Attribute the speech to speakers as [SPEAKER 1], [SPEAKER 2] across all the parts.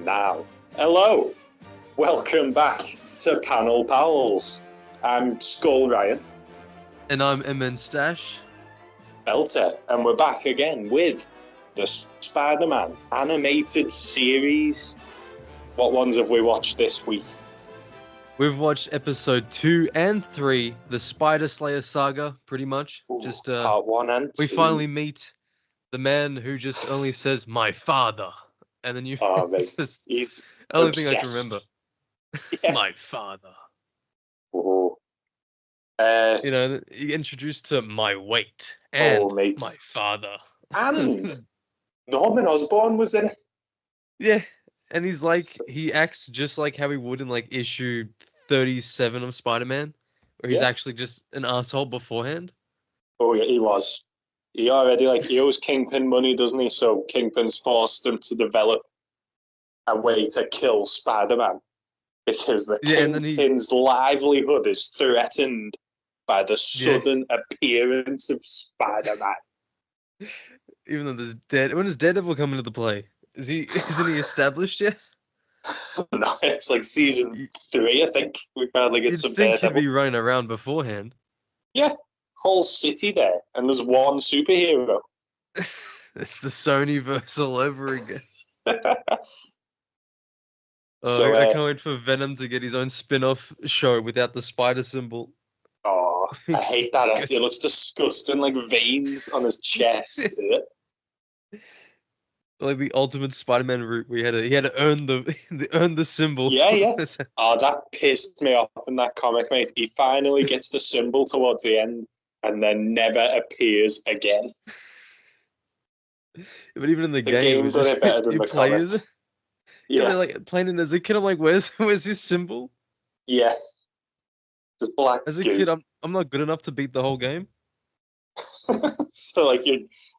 [SPEAKER 1] Now, hello, welcome back to Panel Pals. I'm Skull Ryan.
[SPEAKER 2] And I'm MN Stash.
[SPEAKER 1] Belter, and we're back again with the Spider-Man animated series. What ones have we watched this week?
[SPEAKER 2] We've watched episode 2 and 3, the Spider Slayer saga, pretty much.
[SPEAKER 1] Ooh,
[SPEAKER 2] just
[SPEAKER 1] part 1 and 2.
[SPEAKER 2] We finally meet the man who just only says "my father," and then you.
[SPEAKER 1] Oh, mate,
[SPEAKER 2] It's
[SPEAKER 1] he's
[SPEAKER 2] the only
[SPEAKER 1] obsessed.
[SPEAKER 2] thing I can remember.
[SPEAKER 1] Yeah.
[SPEAKER 2] My father.
[SPEAKER 1] Oh.
[SPEAKER 2] You get introduced to my weight and
[SPEAKER 1] mate.
[SPEAKER 2] my father.
[SPEAKER 1] And Norman Osborn was in it.
[SPEAKER 2] Yeah, and he acts just like how he would in like issue 37 of Spider-Man, where he's actually just an asshole beforehand.
[SPEAKER 1] Oh yeah, he was. He already he owes Kingpin money, doesn't he? So Kingpin's forced him to develop a way to kill Spider-Man because the Kingpin's livelihood is threatened by the sudden appearance of Spider-Man.
[SPEAKER 2] Even though when does Daredevil come into the play? Isn't he established yet?
[SPEAKER 1] No, it's like season 3, I think. We finally get some
[SPEAKER 2] Daredevil. You'd
[SPEAKER 1] Daredevil.
[SPEAKER 2] think he'd be running around beforehand.
[SPEAKER 1] Yeah, whole city there, and there's one superhero.
[SPEAKER 2] It's the Sonyverse all over again.
[SPEAKER 1] So
[SPEAKER 2] I can't wait for Venom to get his own spin-off show without the spider symbol.
[SPEAKER 1] Oh, I hate that. It looks disgusting, like veins on his chest.
[SPEAKER 2] Like the ultimate Spider-Man route, he had to earn the symbol.
[SPEAKER 1] Yeah. Oh, that pissed me off in that comic, mate. He finally gets the symbol towards the end, and then never appears again.
[SPEAKER 2] But even in the game,
[SPEAKER 1] it just, better than the comic.
[SPEAKER 2] Yeah, like playing it as a kid, I'm like, where's his symbol?
[SPEAKER 1] Yeah, just black.
[SPEAKER 2] As a kid, I'm not good enough to beat the whole game.
[SPEAKER 1] So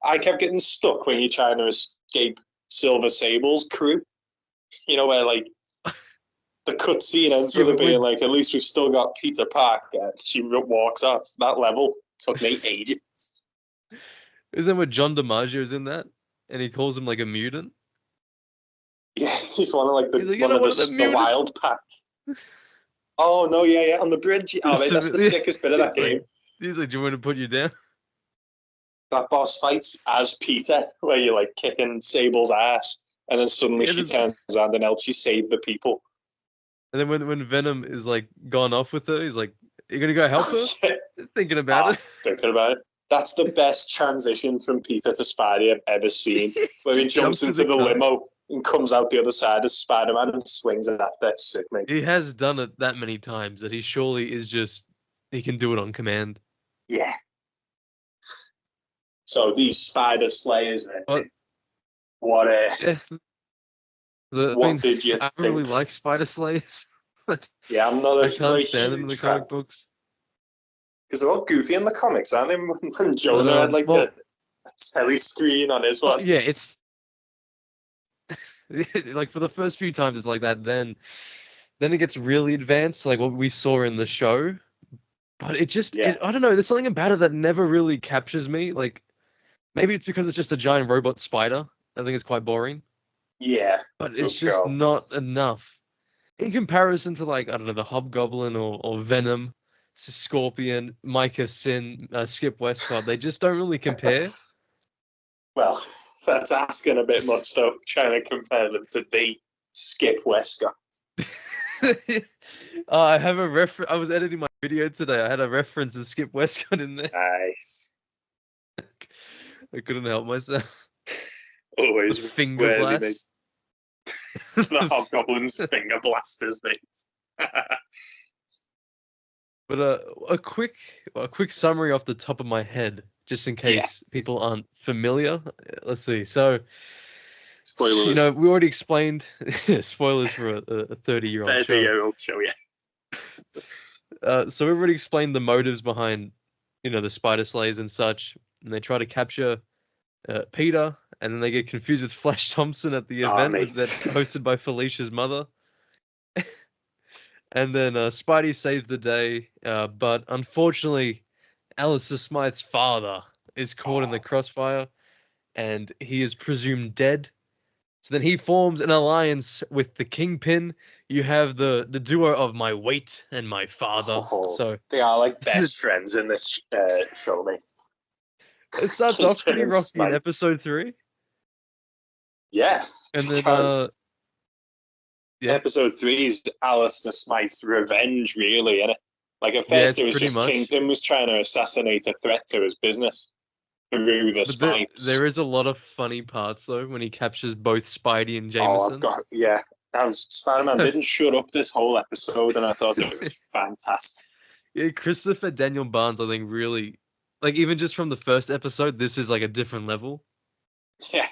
[SPEAKER 1] I kept getting stuck when you're trying to escape Silver Sable's crew. You know where the cutscene ends with it being like, at least we've still got Peter Parker. She walks off. That level took me ages.
[SPEAKER 2] Isn't that where John DiMaggio's in that? And he calls him like a mutant?
[SPEAKER 1] Yeah, he's one of the wild pack. Oh, no, yeah, on the bridge. Oh, mate, that's the sickest bit of that game.
[SPEAKER 2] He's like, do you want to put you down?
[SPEAKER 1] That boss fight as Peter, where you're kicking Sable's ass, and then suddenly she turns around and helps you save the people.
[SPEAKER 2] And then when Venom is gone off with her, he's like, "You gonna go help her?" Thinking about it.
[SPEAKER 1] That's the best transition from Peter to Spidey I've ever seen. Where he jumps into the limo and comes out the other side as Spider-Man and swings after. Sick, mate.
[SPEAKER 2] He has done it that many times that he surely he can do it on command.
[SPEAKER 1] Yeah. So these Spider Slayers, what did you think?
[SPEAKER 2] I really like Spider Slayers.
[SPEAKER 1] Yeah, I'm not.
[SPEAKER 2] I can't stand them in the comic books
[SPEAKER 1] because they're all goofy in the comics, aren't they? When Jonah had a telly screen on his one.
[SPEAKER 2] Yeah, it's for the first few times it's like that. Then it gets really advanced, like what we saw in the show. But I don't know. There's something about it that never really captures me. Maybe it's because it's just a giant robot spider. I think it's quite boring.
[SPEAKER 1] Yeah.
[SPEAKER 2] But it's just not enough. In comparison to I don't know, the Hobgoblin or Venom, Scorpion, Micah Sin, Skip Westcott, they just don't really compare.
[SPEAKER 1] Well, that's asking a bit much though, trying to compare them to the Skip Westcott.
[SPEAKER 2] I have a reference. I was editing my video today. I had a reference to Skip Westcott in there.
[SPEAKER 1] Nice.
[SPEAKER 2] I couldn't help myself.
[SPEAKER 1] Always
[SPEAKER 2] the finger blast.
[SPEAKER 1] The Hobgoblin's finger blasters, mate.
[SPEAKER 2] But a quick summary off the top of my head, just in case people aren't familiar. Let's see. So,
[SPEAKER 1] spoilers.
[SPEAKER 2] We already explained spoilers for a 30-year-old show.
[SPEAKER 1] 30-year-old show, yeah.
[SPEAKER 2] So we already explained the motives behind, the Spider Slayers and such, and they try to capture Peter, and then they get confused with Flash Thompson at the event that's hosted by Felicia's mother. And then Spidey saves the day, but unfortunately, Alistair Smythe's father is caught in the crossfire, and he is presumed dead. So then he forms an alliance with the Kingpin. You have the duo of my weight and my father. So
[SPEAKER 1] they are like best friends in this show, mate.
[SPEAKER 2] It starts off pretty rocky in episode 3.
[SPEAKER 1] Yeah,
[SPEAKER 2] and then
[SPEAKER 1] episode 3 is Alistair Smythe's revenge, really, isn't it? Like at first, it was just much. Kingpin was trying to assassinate a threat to his business through the Smythes.
[SPEAKER 2] There is a lot of funny parts though when he captures both Spidey and Jameson.
[SPEAKER 1] Spider-Man didn't shut up this whole episode, and I thought it was fantastic.
[SPEAKER 2] Yeah, Christopher Daniel Barnes, I think, really, like, even just from the first episode, this is like a different level.
[SPEAKER 1] Yeah.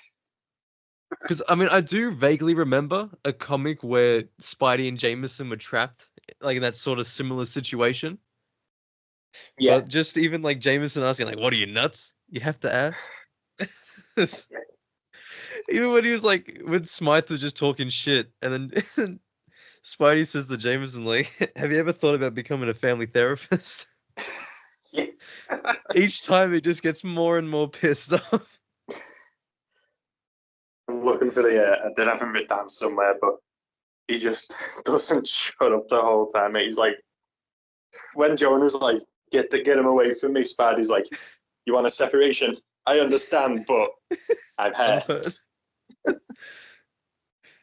[SPEAKER 2] Because, I mean, I do vaguely remember a comic where Spidey and Jameson were trapped, like, in that sort of similar situation.
[SPEAKER 1] Yeah.
[SPEAKER 2] But just even, like, Jameson asking, like, what are you, nuts? You have to ask. Even when he was, like, when Smythe was just talking shit, and then Spidey says to Jameson, like, have you ever thought about becoming a family therapist?
[SPEAKER 1] Yeah.
[SPEAKER 2] Each time he just gets more and more pissed off.
[SPEAKER 1] I'm looking for I did have him written down somewhere, but he just doesn't shut up the whole time. He's like, when Jonah's like, get him away from me, Spidey's like, you want a separation? I understand, but I'm hurt.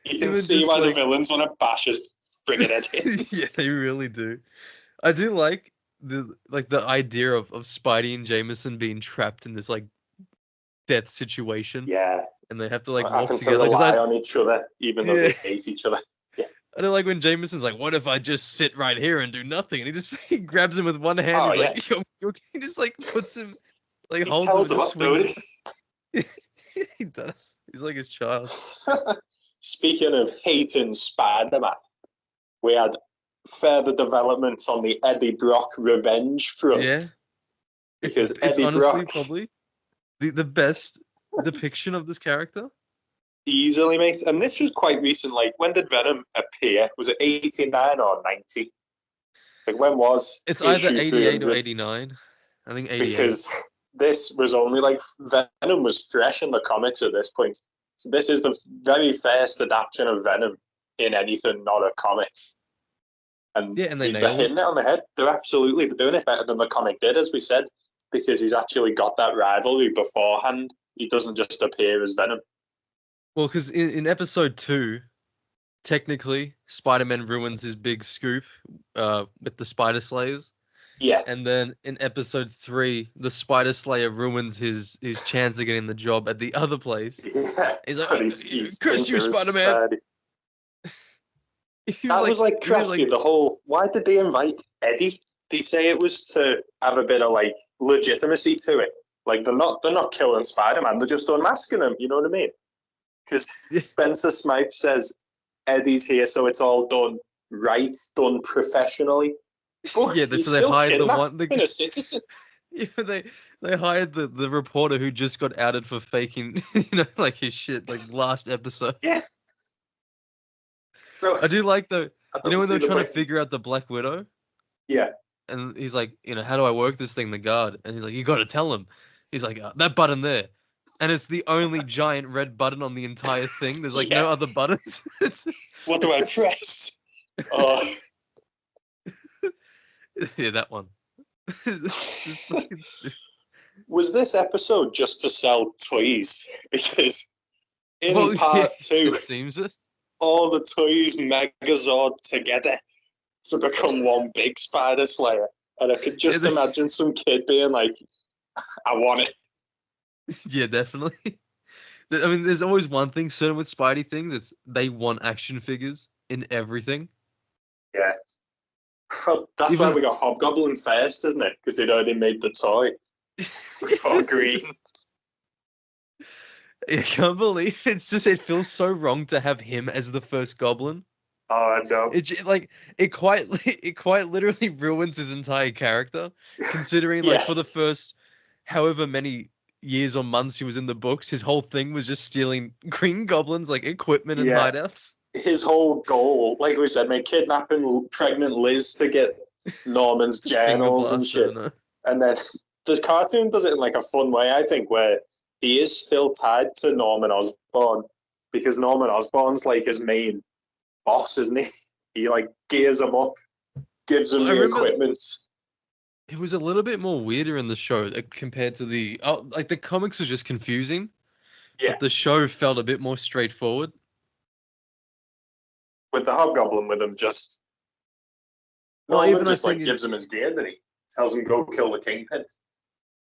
[SPEAKER 1] You can see why the villains want to bash his friggin' head in.
[SPEAKER 2] Yeah, they really do. I do like the idea of Spidey and Jameson being trapped in this like death situation.
[SPEAKER 1] Yeah.
[SPEAKER 2] And they have to like
[SPEAKER 1] walk together. Rely on each other, even though they hate each other. Yeah.
[SPEAKER 2] I don't like when Jameson's like, what if I just sit right here and do nothing? And he grabs him with one hand. He's like, he just like puts him, like holds him and just swings him. He does. He's like his child.
[SPEAKER 1] Speaking of hating Spider-Man, we had further developments on the Eddie Brock revenge front.
[SPEAKER 2] Yeah.
[SPEAKER 1] Because
[SPEAKER 2] it's
[SPEAKER 1] Eddie
[SPEAKER 2] honestly
[SPEAKER 1] Brock,
[SPEAKER 2] probably the best depiction of this character.
[SPEAKER 1] Easily, mate. And this was quite recent. Like, when did Venom appear? Was it 89 or 90? Like, when was
[SPEAKER 2] it's either 88 or 89. I think 88.
[SPEAKER 1] Because this was only like Venom was fresh in the comics at this point. So this is the very first adaptation of Venom in anything not a comic. And
[SPEAKER 2] they're
[SPEAKER 1] hitting it on the head. They're doing it better than the comic did, as we said, because he's actually got that rivalry beforehand. He doesn't just appear as Venom.
[SPEAKER 2] Well, because in episode 2, technically, Spider-Man ruins his big scoop with the Spider Slayers.
[SPEAKER 1] Yeah.
[SPEAKER 2] And then in episode 3, the Spider Slayer ruins his chance of getting the job at the other place.
[SPEAKER 1] Yeah.
[SPEAKER 2] He's like, curse you, Spider-Man.
[SPEAKER 1] That was like crafty. The whole, why did they invite Eddie? They say it was to have a bit of like legitimacy to it. Like they're not killing Spider-Man. They're just unmasking him. You know what I mean? Because Spencer Smythe says Eddie's here, so it's all done right, done professionally. But
[SPEAKER 2] yeah, so they hired
[SPEAKER 1] a citizen.
[SPEAKER 2] Yeah, they hired the reporter who just got outed for faking, like his shit, like last episode.
[SPEAKER 1] Yeah. So
[SPEAKER 2] I do like when they're trying to figure out the Black Widow.
[SPEAKER 1] Yeah.
[SPEAKER 2] And he's like, how do I work this thing, the guard? And he's like, you got to tell him. He's like, that button there. And it's the only giant red button on the entire thing. There's like no other buttons.
[SPEAKER 1] What do I press?
[SPEAKER 2] Yeah, that one.
[SPEAKER 1] Was this episode just to sell toys? Because in part 2,
[SPEAKER 2] it seems it.
[SPEAKER 1] All the toys Megazord together to become one big Spider Slayer. And I could just imagine some kid being like, I want it.
[SPEAKER 2] Yeah, definitely. I mean, there's always one thing certain with Spidey things. It's they want action figures in everything.
[SPEAKER 1] Yeah. Well, that's why we got Hobgoblin first, isn't it? Because they'd already made the toy before Green.
[SPEAKER 2] I can't believe it feels so wrong to have him as the first Goblin.
[SPEAKER 1] Oh, I know.
[SPEAKER 2] It quite literally ruins his entire character, considering like for the first however many years or months he was in the books, his whole thing was just stealing Green Goblin's like equipment and hideouts.
[SPEAKER 1] His whole goal, like we said, kidnapping pregnant Liz to get Norman's journals and shit. And then the cartoon does it in like a fun way, I think, where he is still tied to Norman Osborn because Norman Osborn's like his main boss, isn't he? He like gears him up, gives him the equipment.
[SPEAKER 2] It was a little bit more weirder in the show compared to the like the comics was just confusing, but the show felt a bit more straightforward.
[SPEAKER 1] With the Hobgoblin, with him just Norman just like gives him his gear, that he tells him go kill the Kingpin.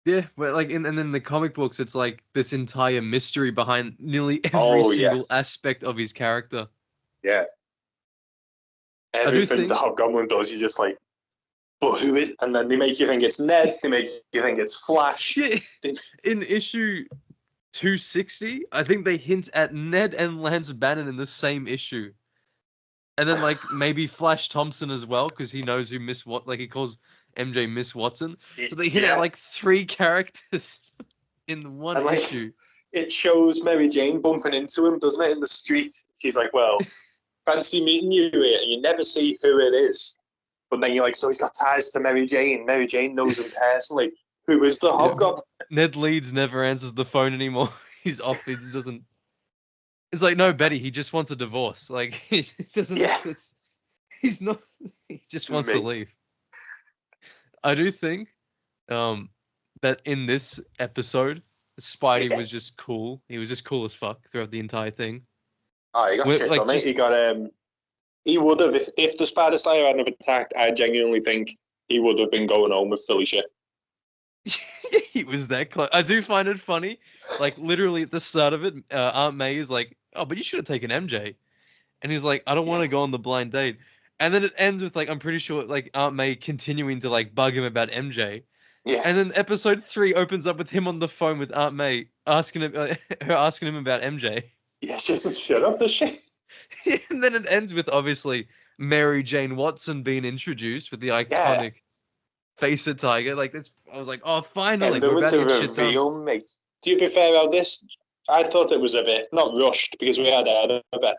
[SPEAKER 2] Yeah, but like and then the comic books, it's like this entire mystery behind nearly every single aspect of his character.
[SPEAKER 1] Yeah. Everything the Hobgoblin does, you just like, but who is? And then they make you think it's Ned. They make you think it's Flash.
[SPEAKER 2] Yeah. In issue 260, I think they hint at Ned and Lance Bannon in the same issue. And then like maybe Flash Thompson as well, because he knows who he calls MJ Miss Watson. So they hit at like 3 characters in one issue.
[SPEAKER 1] It shows Mary Jane bumping into him, doesn't it, in the street? She's like, well, fancy meeting you here, and you never see who it is. But then you're like, so he's got ties to Mary Jane. Mary Jane knows him personally. Who is the Hobgoblin?
[SPEAKER 2] Ned Leeds never answers the phone anymore. He's off. He doesn't. It's like, no, Betty. He just wants a divorce. Like he doesn't. Yeah. He's not. He just wants to leave. I do think, that in this episode, Spidey was just cool. He was just cool as fuck throughout the entire thing.
[SPEAKER 1] Oh, he got shit on it. He got He would have if the Spider Slayer hadn't attacked. I genuinely think he would have been going home with Philly shit.
[SPEAKER 2] He was that close. I do find it funny. Like literally at the start of it, Aunt May is like, "Oh, but you should have taken MJ," and he's like, "I don't want to go on the blind date." And then it ends with like, I'm pretty sure like Aunt May continuing to like bug him about MJ. Yeah. And then episode 3 opens up with him on the phone with Aunt May asking him about MJ.
[SPEAKER 1] Yeah, she doesn't shut up, does she?
[SPEAKER 2] And then it ends with obviously Mary Jane Watson being introduced with the iconic Face It Tiger. Like that's, I was like, oh, finally, we're about to get shit done.
[SPEAKER 1] Mate. To be fair about this, I thought it was a bit not rushed because we had a bit.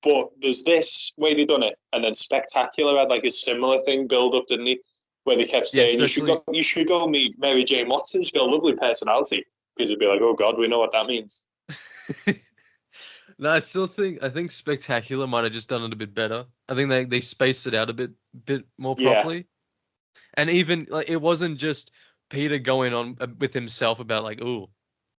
[SPEAKER 1] But there's this way they done it, and then Spectacular had like a similar thing build up, didn't he? Where they kept saying you should go meet Mary Jane Watson. She's got a lovely personality. Because it'd be like, oh god, we know what that means.
[SPEAKER 2] No, I think Spectacular might have just done it a bit better. I think they spaced it out a bit more properly. Yeah. And even like it wasn't just Peter going on with himself about like, ooh,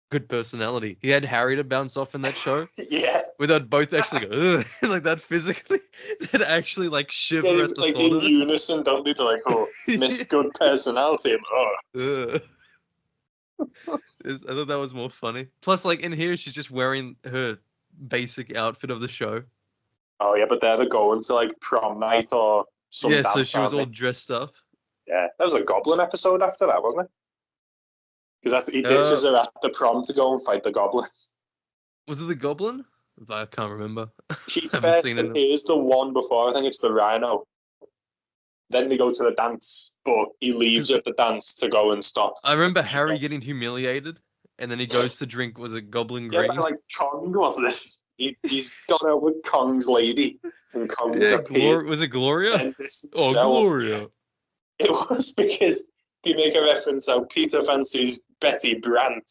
[SPEAKER 2] good personality. He had Harry to bounce off in that show.
[SPEAKER 1] Yeah.
[SPEAKER 2] Without both actually go, ugh, like that physically. That actually like shiver at the
[SPEAKER 1] like
[SPEAKER 2] thought of it.
[SPEAKER 1] In unison, don't they? They're like, oh, Miss Good Personality. And, oh.
[SPEAKER 2] I thought that was more funny. Plus, like in here, she's just wearing her basic outfit of the show.
[SPEAKER 1] Oh yeah, but they're going to like prom night or some dance.
[SPEAKER 2] Yeah, so she was all dressed up.
[SPEAKER 1] Yeah, that was a Goblin episode after that, wasn't it? Because he ditches her at the prom to go and fight the Goblin. Was
[SPEAKER 2] it the Goblin? I can't remember.
[SPEAKER 1] She's first. Here's the one before. I think it's the Rhino. Then they go to the dance, but he leaves at the dance to go and stop.
[SPEAKER 2] I remember Harry getting humiliated, and then he goes to drink. Was it Goblin Green?
[SPEAKER 1] Yeah, like Kong, wasn't it? He's got out with Kong's lady, and Kong's
[SPEAKER 2] was it Gloria?
[SPEAKER 1] Gloria. It was because they make a reference how Peter fancies Betty Brant,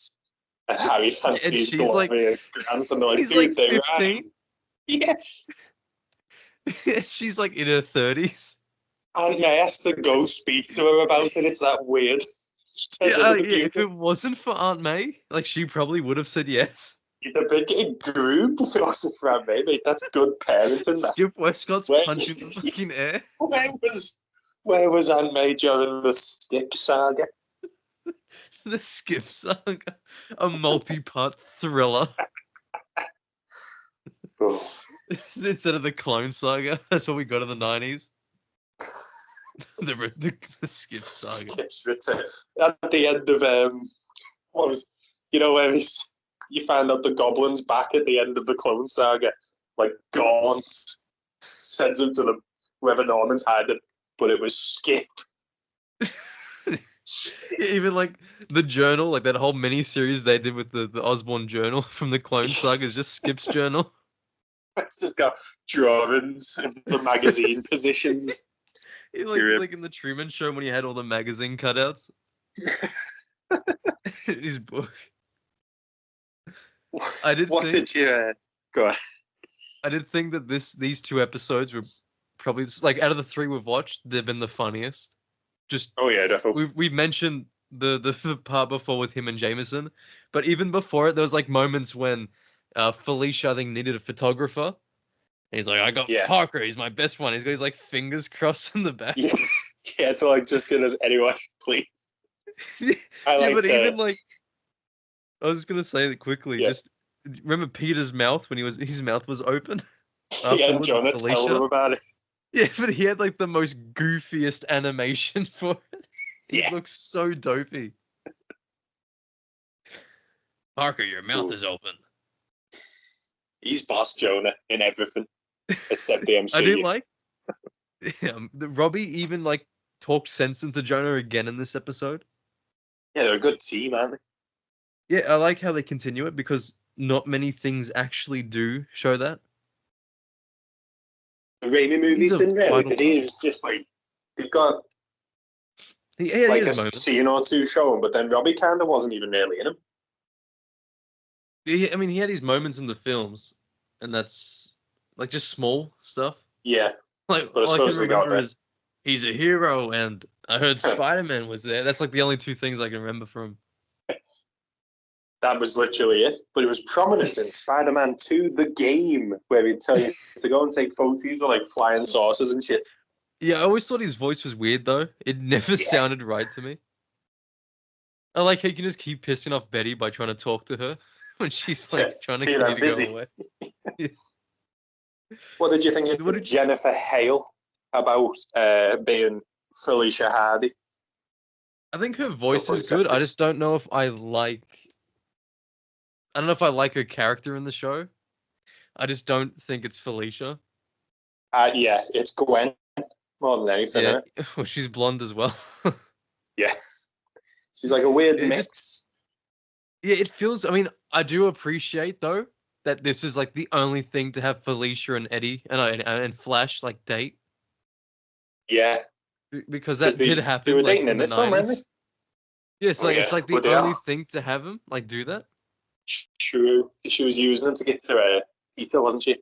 [SPEAKER 1] and Harry fancies Gloria Grant, and they're like, dude, they're 15. Yeah.
[SPEAKER 2] She's like in her 30s.
[SPEAKER 1] And I has to go speak to her about it. It's that weird.
[SPEAKER 2] If it wasn't for Aunt May, like she probably would have said yes.
[SPEAKER 1] It's a big group if it wasn't for Aunt May, mate. That's good parenting.
[SPEAKER 2] Skip Westcott's punching the fucking air.
[SPEAKER 1] Where was Aunt May during the Skip saga?
[SPEAKER 2] The Skip saga, a multi-part thriller.
[SPEAKER 1] Oh.
[SPEAKER 2] Instead of the Clone Saga, that's what we got in the 90s. the Skip saga.
[SPEAKER 1] Skip's return. At the end of what was, where you find out the Goblin's back at the end of the Clone Saga, like Gaunt sends him to wherever Norman's hiding, but it was Skip.
[SPEAKER 2] Even like the journal, like that whole mini series they did with the Osborn journal from the Clone Saga is just Skip's journal.
[SPEAKER 1] It's just got drawings of the magazine positions.
[SPEAKER 2] Like in the Truman Show when he had all the magazine cutouts. In his book.
[SPEAKER 1] What did you Go on.
[SPEAKER 2] I did think that these 2 episodes were probably like out of the 3 we've watched, they've been the funniest. Just
[SPEAKER 1] oh yeah, definitely.
[SPEAKER 2] We've mentioned the part before with him and Jameson, but even before it, there was like moments when Felicia I think needed a photographer. And he's like, I got Parker. He's my best one. He's got his like fingers crossed in the back.
[SPEAKER 1] Yeah, to like just get us anyone, please.
[SPEAKER 2] But even like, I was just gonna say that quickly.
[SPEAKER 1] Yeah.
[SPEAKER 2] Just remember Peter's mouth when his mouth was open.
[SPEAKER 1] Yeah, and Jonah tells him about it.
[SPEAKER 2] Yeah, but he had like the most goofiest animation for it. He looks so dopey. Parker, your mouth is open.
[SPEAKER 1] He's boss Jonah in everything except the MCU.
[SPEAKER 2] I didn't like. Robbie even like talked sense into Jonah again in this episode.
[SPEAKER 1] Yeah, they're a good team, aren't they?
[SPEAKER 2] Yeah, I like how they continue it because not many things actually do show that.
[SPEAKER 1] The Raimi movies didn't really, did he? It's just like they've got like a scene or two showing, but then Robbie kind of wasn't even really in them.
[SPEAKER 2] I mean, he had his moments in the films, and that's like just small stuff.
[SPEAKER 1] Yeah,
[SPEAKER 2] like all I can remember is he's a hero, and I heard Spider-Man was there. That's like the only 2 things I can remember from him.
[SPEAKER 1] That was literally it. But it was prominent in Spider-Man 2, the game, where he'd tell you to go and take photos of like flying saucers and shit.
[SPEAKER 2] Yeah, I always thought his voice was weird though. It never sounded right to me. I like how you can just keep pissing off Betty by trying to talk to her when she's like trying to get you to go away.
[SPEAKER 1] What did you think of Jennifer Hale about being Felicia Hardy?
[SPEAKER 2] I think her voice is good. I just don't know if I like her character in the show. I just don't think it's Felicia.
[SPEAKER 1] Yeah, it's Gwen more than anything.
[SPEAKER 2] Yeah, well, she's blonde as well.
[SPEAKER 1] Yeah, she's like a weird mix.
[SPEAKER 2] It feels. I mean, I do appreciate though that this is like the only thing to have Felicia and Eddie and Flash like date.
[SPEAKER 1] Yeah,
[SPEAKER 2] because that did happen.
[SPEAKER 1] They were
[SPEAKER 2] like,
[SPEAKER 1] dating in this one, weren't they?
[SPEAKER 2] Yeah, it's it's like the only thing to have him like do that.
[SPEAKER 1] True, she was using him to get to Peter, wasn't she?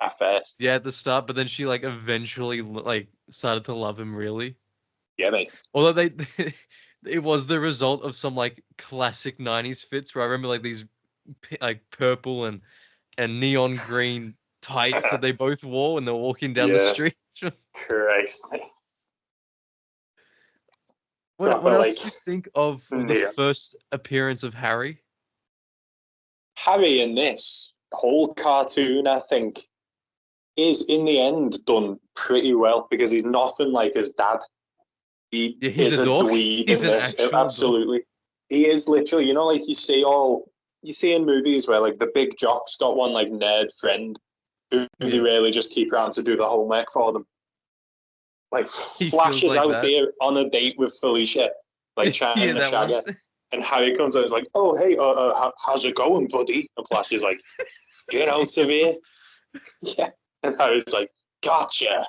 [SPEAKER 1] At first.
[SPEAKER 2] Yeah, at the start, but then she like eventually like started to love him really.
[SPEAKER 1] Yeah, mate.
[SPEAKER 2] Although it was the result of some like classic '90s fits where I remember like these like purple and neon green tights that they both wore when they were walking down the streets.
[SPEAKER 1] Christ.
[SPEAKER 2] What else do you think of the first appearance of Harry?
[SPEAKER 1] Harry in this whole cartoon, I think, is in the end done pretty well because he's nothing like his dad. He is a dweeb in this. Absolutely. Dork. He is literally, you know, like you see in movies where like the big jock's got one like nerd friend who they really just keep around to do the homework for them. Like Flash is out here on a date with Felicia, like trying to shag her. And Harry comes out and is like, "Oh, hey, how's it going, buddy?" And Flash is like, "Get out of here." Yeah. And Harry's like, "Gotcha."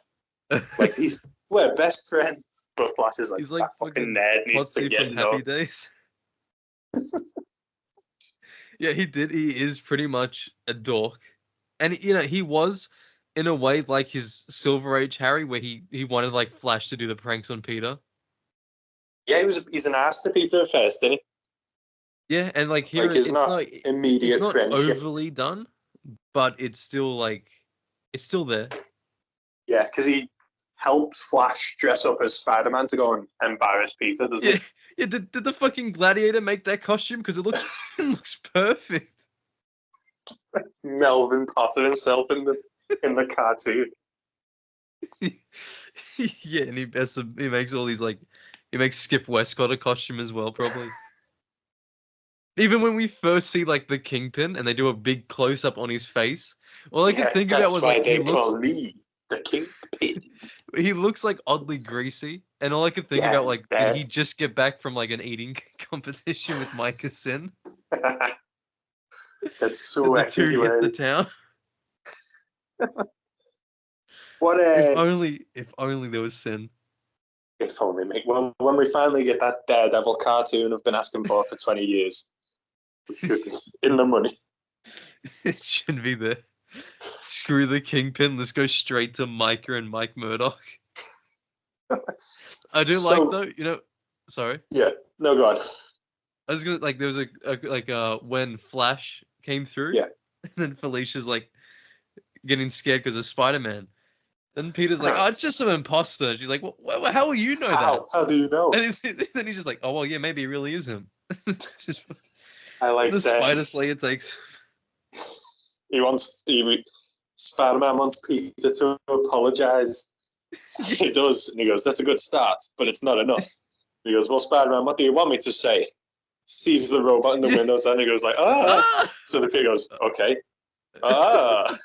[SPEAKER 1] Like, we're best friends. But Flash is like,
[SPEAKER 2] he's like
[SPEAKER 1] that fucking nerd needs to get
[SPEAKER 2] from Happy Days. Yeah, he is pretty much a dork. And, you know, he was, in a way, like his Silver Age Harry, where he wanted, like, Flash to do the pranks on Peter.
[SPEAKER 1] Yeah, he's an ass to Peter at first, isn't he?
[SPEAKER 2] Yeah, and, like, here
[SPEAKER 1] it's not immediate
[SPEAKER 2] it's not
[SPEAKER 1] friendship.
[SPEAKER 2] overly done, but it's still, like, it's still there.
[SPEAKER 1] Yeah, because he helps Flash dress up as Spider-Man to go and embarrass Peter, doesn't he?
[SPEAKER 2] Yeah, did the fucking Gladiator make that costume? Because it looks perfect.
[SPEAKER 1] Melvin Potter himself in the cartoon.
[SPEAKER 2] Yeah, and he makes all these like he makes Skip Westcott a costume as well, probably. Even when we first see like the Kingpin and they do a big close up on his face, all I could think about was like
[SPEAKER 1] they call me the Kingpin.
[SPEAKER 2] He looks like oddly greasy, and all I could think about like did he just get back from like an eating competition with Micah Sin?
[SPEAKER 1] That's so
[SPEAKER 2] the two hit the town.
[SPEAKER 1] What
[SPEAKER 2] if only there was Sin.
[SPEAKER 1] If only, mate. Well, when we finally get that Daredevil cartoon I've been asking for 20 years, we should be in the money.
[SPEAKER 2] It should be there. Screw the Kingpin. Let's go straight to Micah and Mike Murdoch. I do like though. Sorry.
[SPEAKER 1] Yeah. No, go on.
[SPEAKER 2] I was gonna there was when Flash came through.
[SPEAKER 1] Yeah.
[SPEAKER 2] And then Felicia's like getting scared because of Spider-Man. Then Peter's like, "Oh, it's just some imposter." And she's like, "Well, how will you know that?
[SPEAKER 1] How do you know?"
[SPEAKER 2] And then he's just like, "Oh well, yeah, maybe it really is him."
[SPEAKER 1] I like
[SPEAKER 2] the
[SPEAKER 1] that.
[SPEAKER 2] Spider Slayer takes.
[SPEAKER 1] Spider-Man wants Peter to apologize. He does, and he goes, "That's a good start, but it's not enough." He goes, "Well, Spider-Man, what do you want me to say?" Sees the robot in the windows, and he goes like, "Ah!" So the kid goes, "Okay, ah."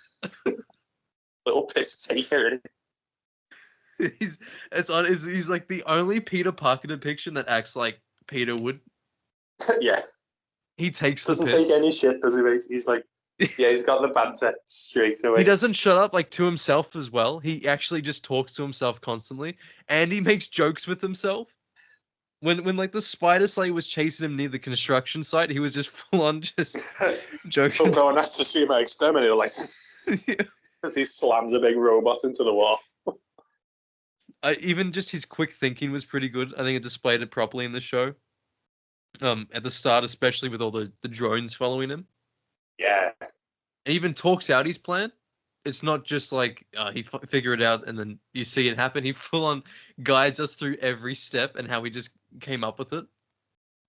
[SPEAKER 1] Little piss taker.
[SPEAKER 2] He's like the only Peter Parker depiction that acts like Peter would.
[SPEAKER 1] Yeah.
[SPEAKER 2] He takes
[SPEAKER 1] doesn't
[SPEAKER 2] the piss.
[SPEAKER 1] take any shit, does he, mate? He's like, yeah, he's got the banter straight away.
[SPEAKER 2] He doesn't shut up to himself as well. He actually just talks to himself constantly, and he makes jokes with himself. When the Spider Slayer was chasing him near the construction site, he was just full on just joking.
[SPEAKER 1] No one has to see my exterminator license. Yeah. He slams a big robot into the wall.
[SPEAKER 2] Even just his quick thinking was pretty good. I think it displayed it properly in the show. At the start, especially with all the drones following him.
[SPEAKER 1] Yeah.
[SPEAKER 2] And even talks out his plan. It's not just like he figure it out and then you see it happen. He full on guides us through every step and how he just came up with it.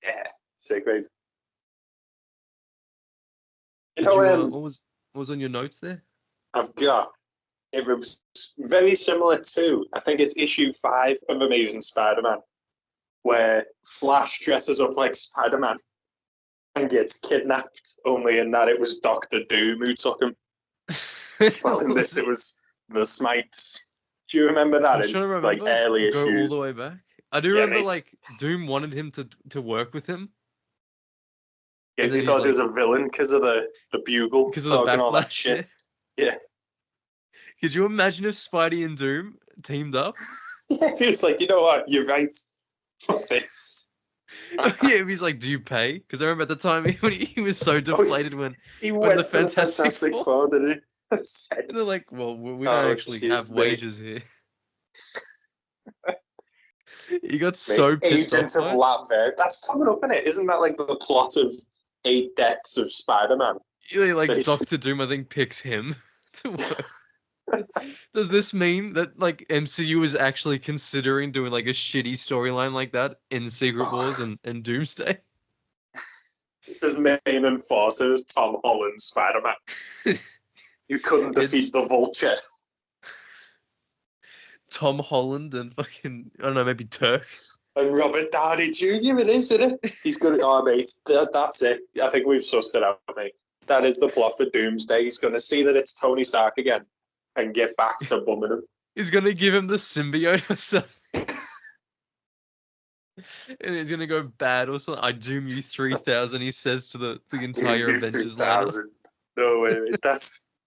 [SPEAKER 1] Yeah, so crazy.
[SPEAKER 2] What was on your notes there?
[SPEAKER 1] I've got, it was very similar to, I think it's issue 5 of Amazing Spider-Man, where Flash dresses up like Spider-Man and gets kidnapped, only in that it was Dr. Doom who took him. Well, in this, it was the Smites. Do you remember that?
[SPEAKER 2] I'm trying to remember.
[SPEAKER 1] Like early
[SPEAKER 2] issues. Go all the way back. I do remember, like, Doom wanted him to work with him.
[SPEAKER 1] Yes, he thought he was a villain because of the bugle.
[SPEAKER 2] Because of the backlash.
[SPEAKER 1] All that shit. Yeah.
[SPEAKER 2] Could you imagine if Spidey and Doom teamed up?
[SPEAKER 1] Yeah, he was like, you know what? You're right. Fuck this.
[SPEAKER 2] Yeah, he's like, do you pay? Because I remember at the time when he was so deflated when
[SPEAKER 1] he went to the Fantastic Four, didn't he?
[SPEAKER 2] They're like, well, we don't actually have wages here. He got so pissed
[SPEAKER 1] Agents
[SPEAKER 2] off.
[SPEAKER 1] of Latveria. That's coming up, isn't it? Isn't that like the plot of 8 Deaths of Spider-Man?
[SPEAKER 2] Yeah, like Doctor Doom, I think, picks him to work. Does this mean that like MCU is actually considering doing like a shitty storyline like that in Secret Wars and Doomsday?
[SPEAKER 1] This is main enforcer is Tom Holland Spider-Man. You couldn't defeat the Vulture.
[SPEAKER 2] Tom Holland and fucking, I don't know, maybe Turk.
[SPEAKER 1] And Robert Downey Jr. it is, isn't it? He's going to, oh mate, that's it. I think we've sussed it out, mate. That is the plot for Doomsday. He's going to see that it's Tony Stark again and get back to bumming him.
[SPEAKER 2] He's going to give him the symbiote or something. And he's going to go bad or something. I doom you 3,000, he says to the entire Avengers lineup.
[SPEAKER 1] No way, mate.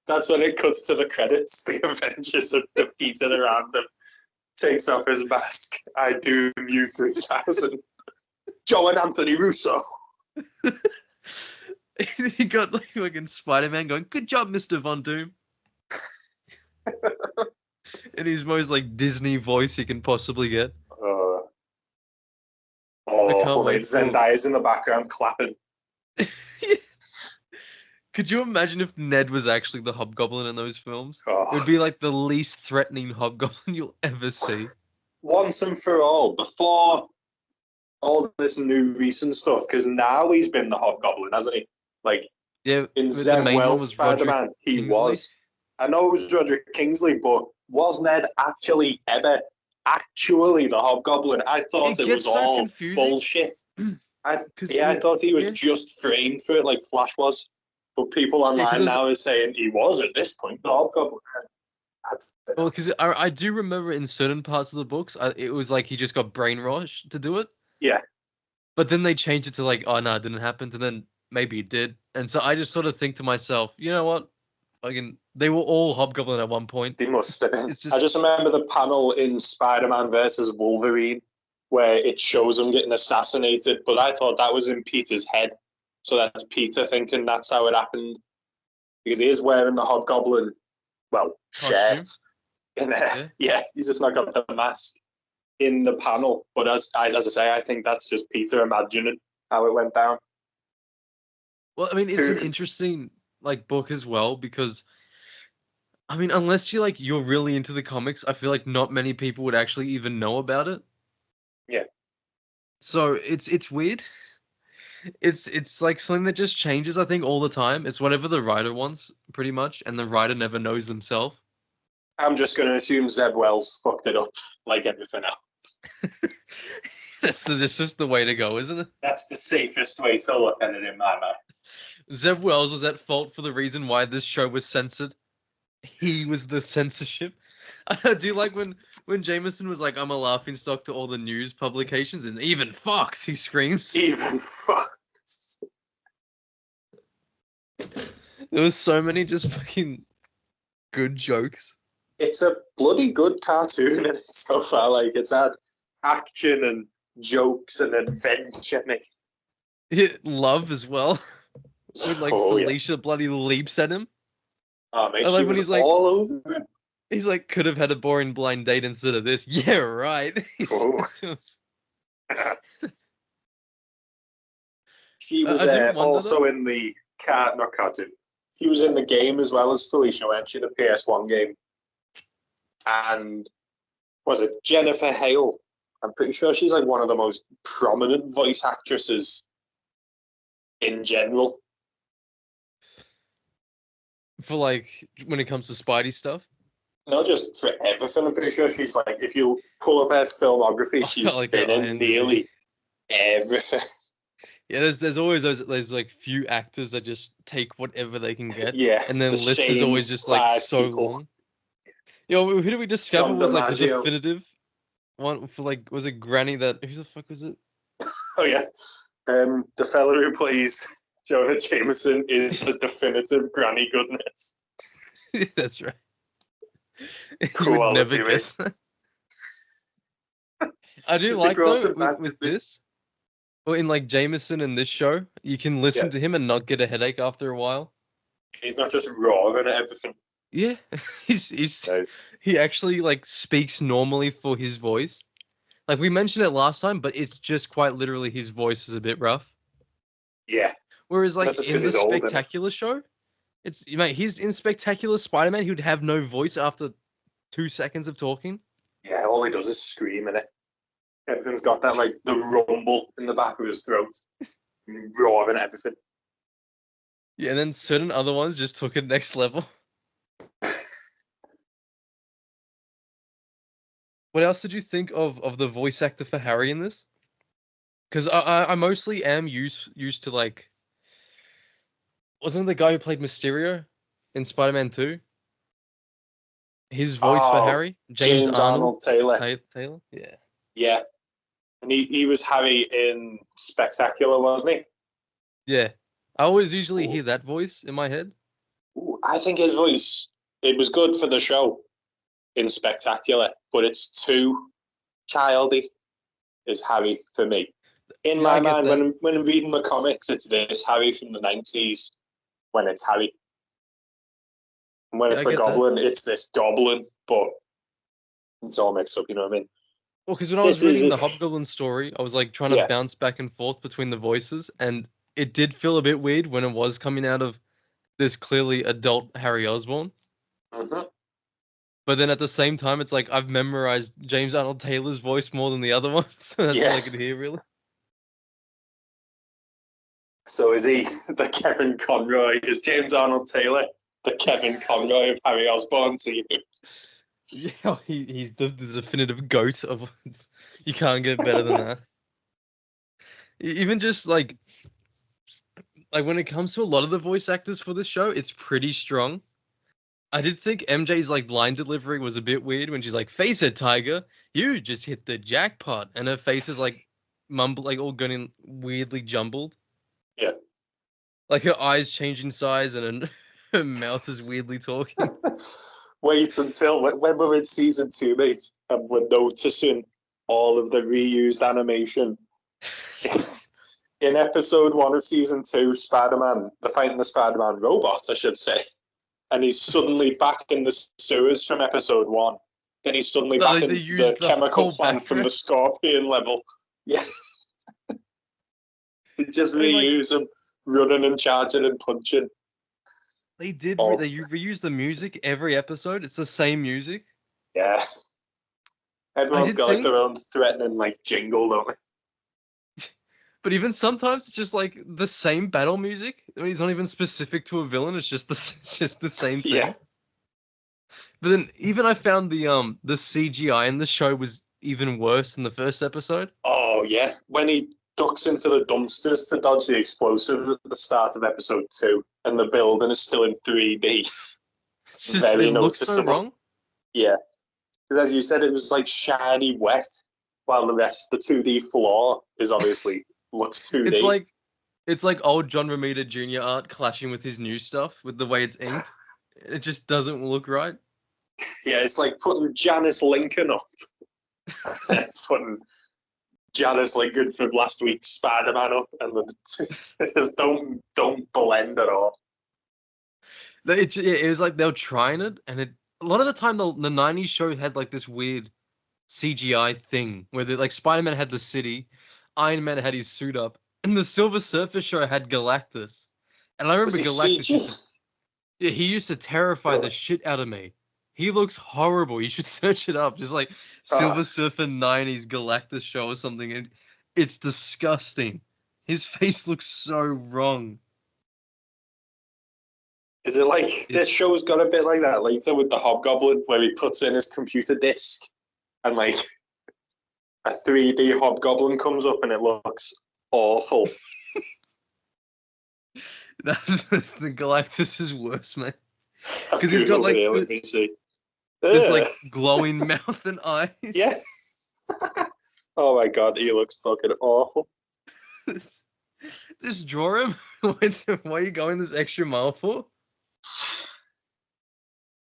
[SPEAKER 1] That's when it cuts to the credits. The Avengers are defeated around him. Takes off his mask. I doom you 3,000. Joe and Anthony Russo.
[SPEAKER 2] He got like fucking Spider-Man going, good job, Mr. Von Doom. In his most like Disney voice he can possibly get.
[SPEAKER 1] Zendaya's in the background clapping.
[SPEAKER 2] Yeah. Could you imagine if Ned was actually the Hobgoblin in those films?
[SPEAKER 1] Oh.
[SPEAKER 2] It would be like the least threatening Hobgoblin you'll ever see.
[SPEAKER 1] Once and for all, before all this new recent stuff, because now he's been the Hobgoblin, hasn't he? Like,
[SPEAKER 2] yeah,
[SPEAKER 1] in Zed Wells Spider-Man, he was. I know it was Roderick Kingsley, but was Ned actually ever actually the Hobgoblin? I thought it was all confusing. Bullshit. I thought he was just framed for it like Flash was. But people online now are saying he was at this point the Hobgoblin.
[SPEAKER 2] Well, because I do remember in certain parts of the books, it was like he just got brainwashed to do it.
[SPEAKER 1] Yeah.
[SPEAKER 2] But then they changed it to like, oh no, it didn't happen. And then maybe it did. And so I just sort of think to myself, you know what? They were all Hobgoblin at one point.
[SPEAKER 1] They must have been. I just remember the panel in Spider-Man versus Wolverine where it shows him getting assassinated. But I thought that was in Peter's head. So that's Peter thinking that's how it happened. because he is wearing the Hobgoblin, shirt. He's just not got the mask in the panel. But as I say, I think that's just Peter imagining how it went down.
[SPEAKER 2] Well, I mean, it's an interesting book as well, because I mean, unless you're really into the comics, I feel like not many people would actually even know about it.
[SPEAKER 1] Yeah.
[SPEAKER 2] So it's weird. It's like something that just changes, I think, all the time. It's whatever the writer wants, pretty much, and the writer never knows themselves.
[SPEAKER 1] I'm just going to assume Zeb Wells fucked it up like everything else.
[SPEAKER 2] That's just the way to go, isn't it?
[SPEAKER 1] That's the safest way to look at it in my mind.
[SPEAKER 2] Zeb Wells was at fault for the reason why this show was censored. He was the censorship. I do like when Jameson was like, I'm a laughingstock to all the news publications, and even Fox, he screams.
[SPEAKER 1] Even Fox.
[SPEAKER 2] There was so many just fucking good jokes.
[SPEAKER 1] It's a bloody good cartoon, and it's so far it's had action and jokes and adventure.
[SPEAKER 2] Love as well. When Felicia bloody leaps at him.
[SPEAKER 1] Oh, mate, she was when he's all over him.
[SPEAKER 2] He's could have had a boring blind date instead of this. Yeah, right.
[SPEAKER 1] She was also in the not cartoon. She was in the game as well as Felicia, weren't she? The PS1 game. And was it Jennifer Hale? I'm pretty sure she's one of the most prominent voice actresses in general.
[SPEAKER 2] For when it comes to Spidey stuff?
[SPEAKER 1] Not just for everything. I'm pretty sure she's if you pull up her filmography, she's been in nearly everything.
[SPEAKER 2] Yeah, there's always those few actors that just take whatever they can get.
[SPEAKER 1] Yeah,
[SPEAKER 2] and then the list is always just so long. Who did we discover
[SPEAKER 1] John
[SPEAKER 2] was the
[SPEAKER 1] DiMaggio.
[SPEAKER 2] definitive one for was it Granny that? Who the fuck was it?
[SPEAKER 1] Oh yeah, the fella who plays Jonah Jameson is the definitive Granny Goodness.
[SPEAKER 2] That's right.
[SPEAKER 1] Cool,
[SPEAKER 2] you would never guess that. I do like though with this. Well, in Jameson in this show, you can listen to him and not get a headache after a while.
[SPEAKER 1] He's not just raw and everything.
[SPEAKER 2] Yeah, he actually speaks normally for his voice. We mentioned it last time, but it's just quite literally his voice is a bit rough.
[SPEAKER 1] Yeah.
[SPEAKER 2] Whereas in the Spectacular show, he's in Spectacular Spider-Man, he'd have no voice after 2 seconds of talking.
[SPEAKER 1] Yeah, all he does is scream in it. Everything's got that the rumble in the back of his throat, roaring everything.
[SPEAKER 2] Yeah, and then certain other ones just took it next level. What else did you think of the voice actor for Harry in this? Because I mostly am used to wasn't it the guy who played Mysterio in Spider-Man 2? His voice for Harry?
[SPEAKER 1] James Arnold Taylor.
[SPEAKER 2] Taylor? Yeah.
[SPEAKER 1] Yeah. And he was Harry in Spectacular, wasn't he?
[SPEAKER 2] Yeah. I always usually hear that voice in my head.
[SPEAKER 1] Ooh, I think his voice, it was good for the show in Spectacular, but it's too childy as Harry for me. In my mind, when I'm reading the comics, it's this Harry from the 90s when it's Harry. And when it's the Goblin, it's this Goblin, but it's all mixed up, you know what I mean?
[SPEAKER 2] Well, because when I was reading the Hobgoblin story, I was trying to bounce back and forth between the voices, and it did feel a bit weird when it was coming out of this clearly adult Harry Osborn.
[SPEAKER 1] Mm-hmm.
[SPEAKER 2] But then at the same time, it's I've memorized James Arnold Taylor's voice more than the other one, so that's all I could hear, really. So
[SPEAKER 1] is he the Kevin Conroy? Is James Arnold Taylor the Kevin Conroy of Harry Osborn to you?
[SPEAKER 2] Yeah, he's the definitive goat of. You can't get better than that. Even just when it comes to a lot of the voice actors for this show, it's pretty strong. I did think MJ's line delivery was a bit weird when she's "Face it, Tiger, you just hit the jackpot," and her face is mumble, all going weirdly jumbled.
[SPEAKER 1] Yeah.
[SPEAKER 2] Her eyes changing size and her mouth is weirdly talking.
[SPEAKER 1] Wait until when we're in season 2, mate, and we're noticing all of the reused animation in episode 1 of season 2, Spider-Man, they're fighting the Spider-Man robot, I should say, and he's suddenly back in the sewers from episode 1. Then he's suddenly back in the chemical plant from the Scorpion level. Yeah. They just reuse him running and charging and punching.
[SPEAKER 2] They did. They reuse the music every episode. It's the same music.
[SPEAKER 1] Yeah. Everyone's got like their own threatening like jingle, don't they?
[SPEAKER 2] But even sometimes it's just like the same battle music. I mean, it's not even specific to a villain. It's just the same thing.
[SPEAKER 1] Yeah.
[SPEAKER 2] But then even I found the CGI in the show was even worse than the first episode.
[SPEAKER 1] Oh yeah, when he ducks into the dumpsters to dodge the explosives at the start of episode 2, and the building is still in 3D.
[SPEAKER 2] It's just it looks so wrong.
[SPEAKER 1] Yeah, because as you said, it was like shiny wet, while the 2D floor is obviously looks 2D.
[SPEAKER 2] It's like old John Romita Jr. art clashing with his new stuff with the way it's inked. It just doesn't look right.
[SPEAKER 1] Yeah, it's like putting Janice Lincoln up. Putting Janice Lincoln from last week's Spider-Man up, and it just don't blend at all.
[SPEAKER 2] It was like they were trying it, and a lot of the time the 90s show had like this weird CGI thing where like Spider-Man had the city, Iron Man had his suit up, and the Silver Surfer show had Galactus. And I remember Galactus he used to terrify the shit out of me. He looks horrible. You should search it up. Just like Silver Surfer 90s Galactus show or something. And it's disgusting. His face looks so wrong.
[SPEAKER 1] Is it like this show's got a bit like that later with the Hobgoblin where he puts in his computer disc and like a 3D Hobgoblin comes up and it looks awful.
[SPEAKER 2] The Galactus is worse, man. Because he's got like this like glowing mouth and eyes.
[SPEAKER 1] Yeah. Oh my god, he looks fucking awful.
[SPEAKER 2] Just draw him. Why are you going this extra mile for?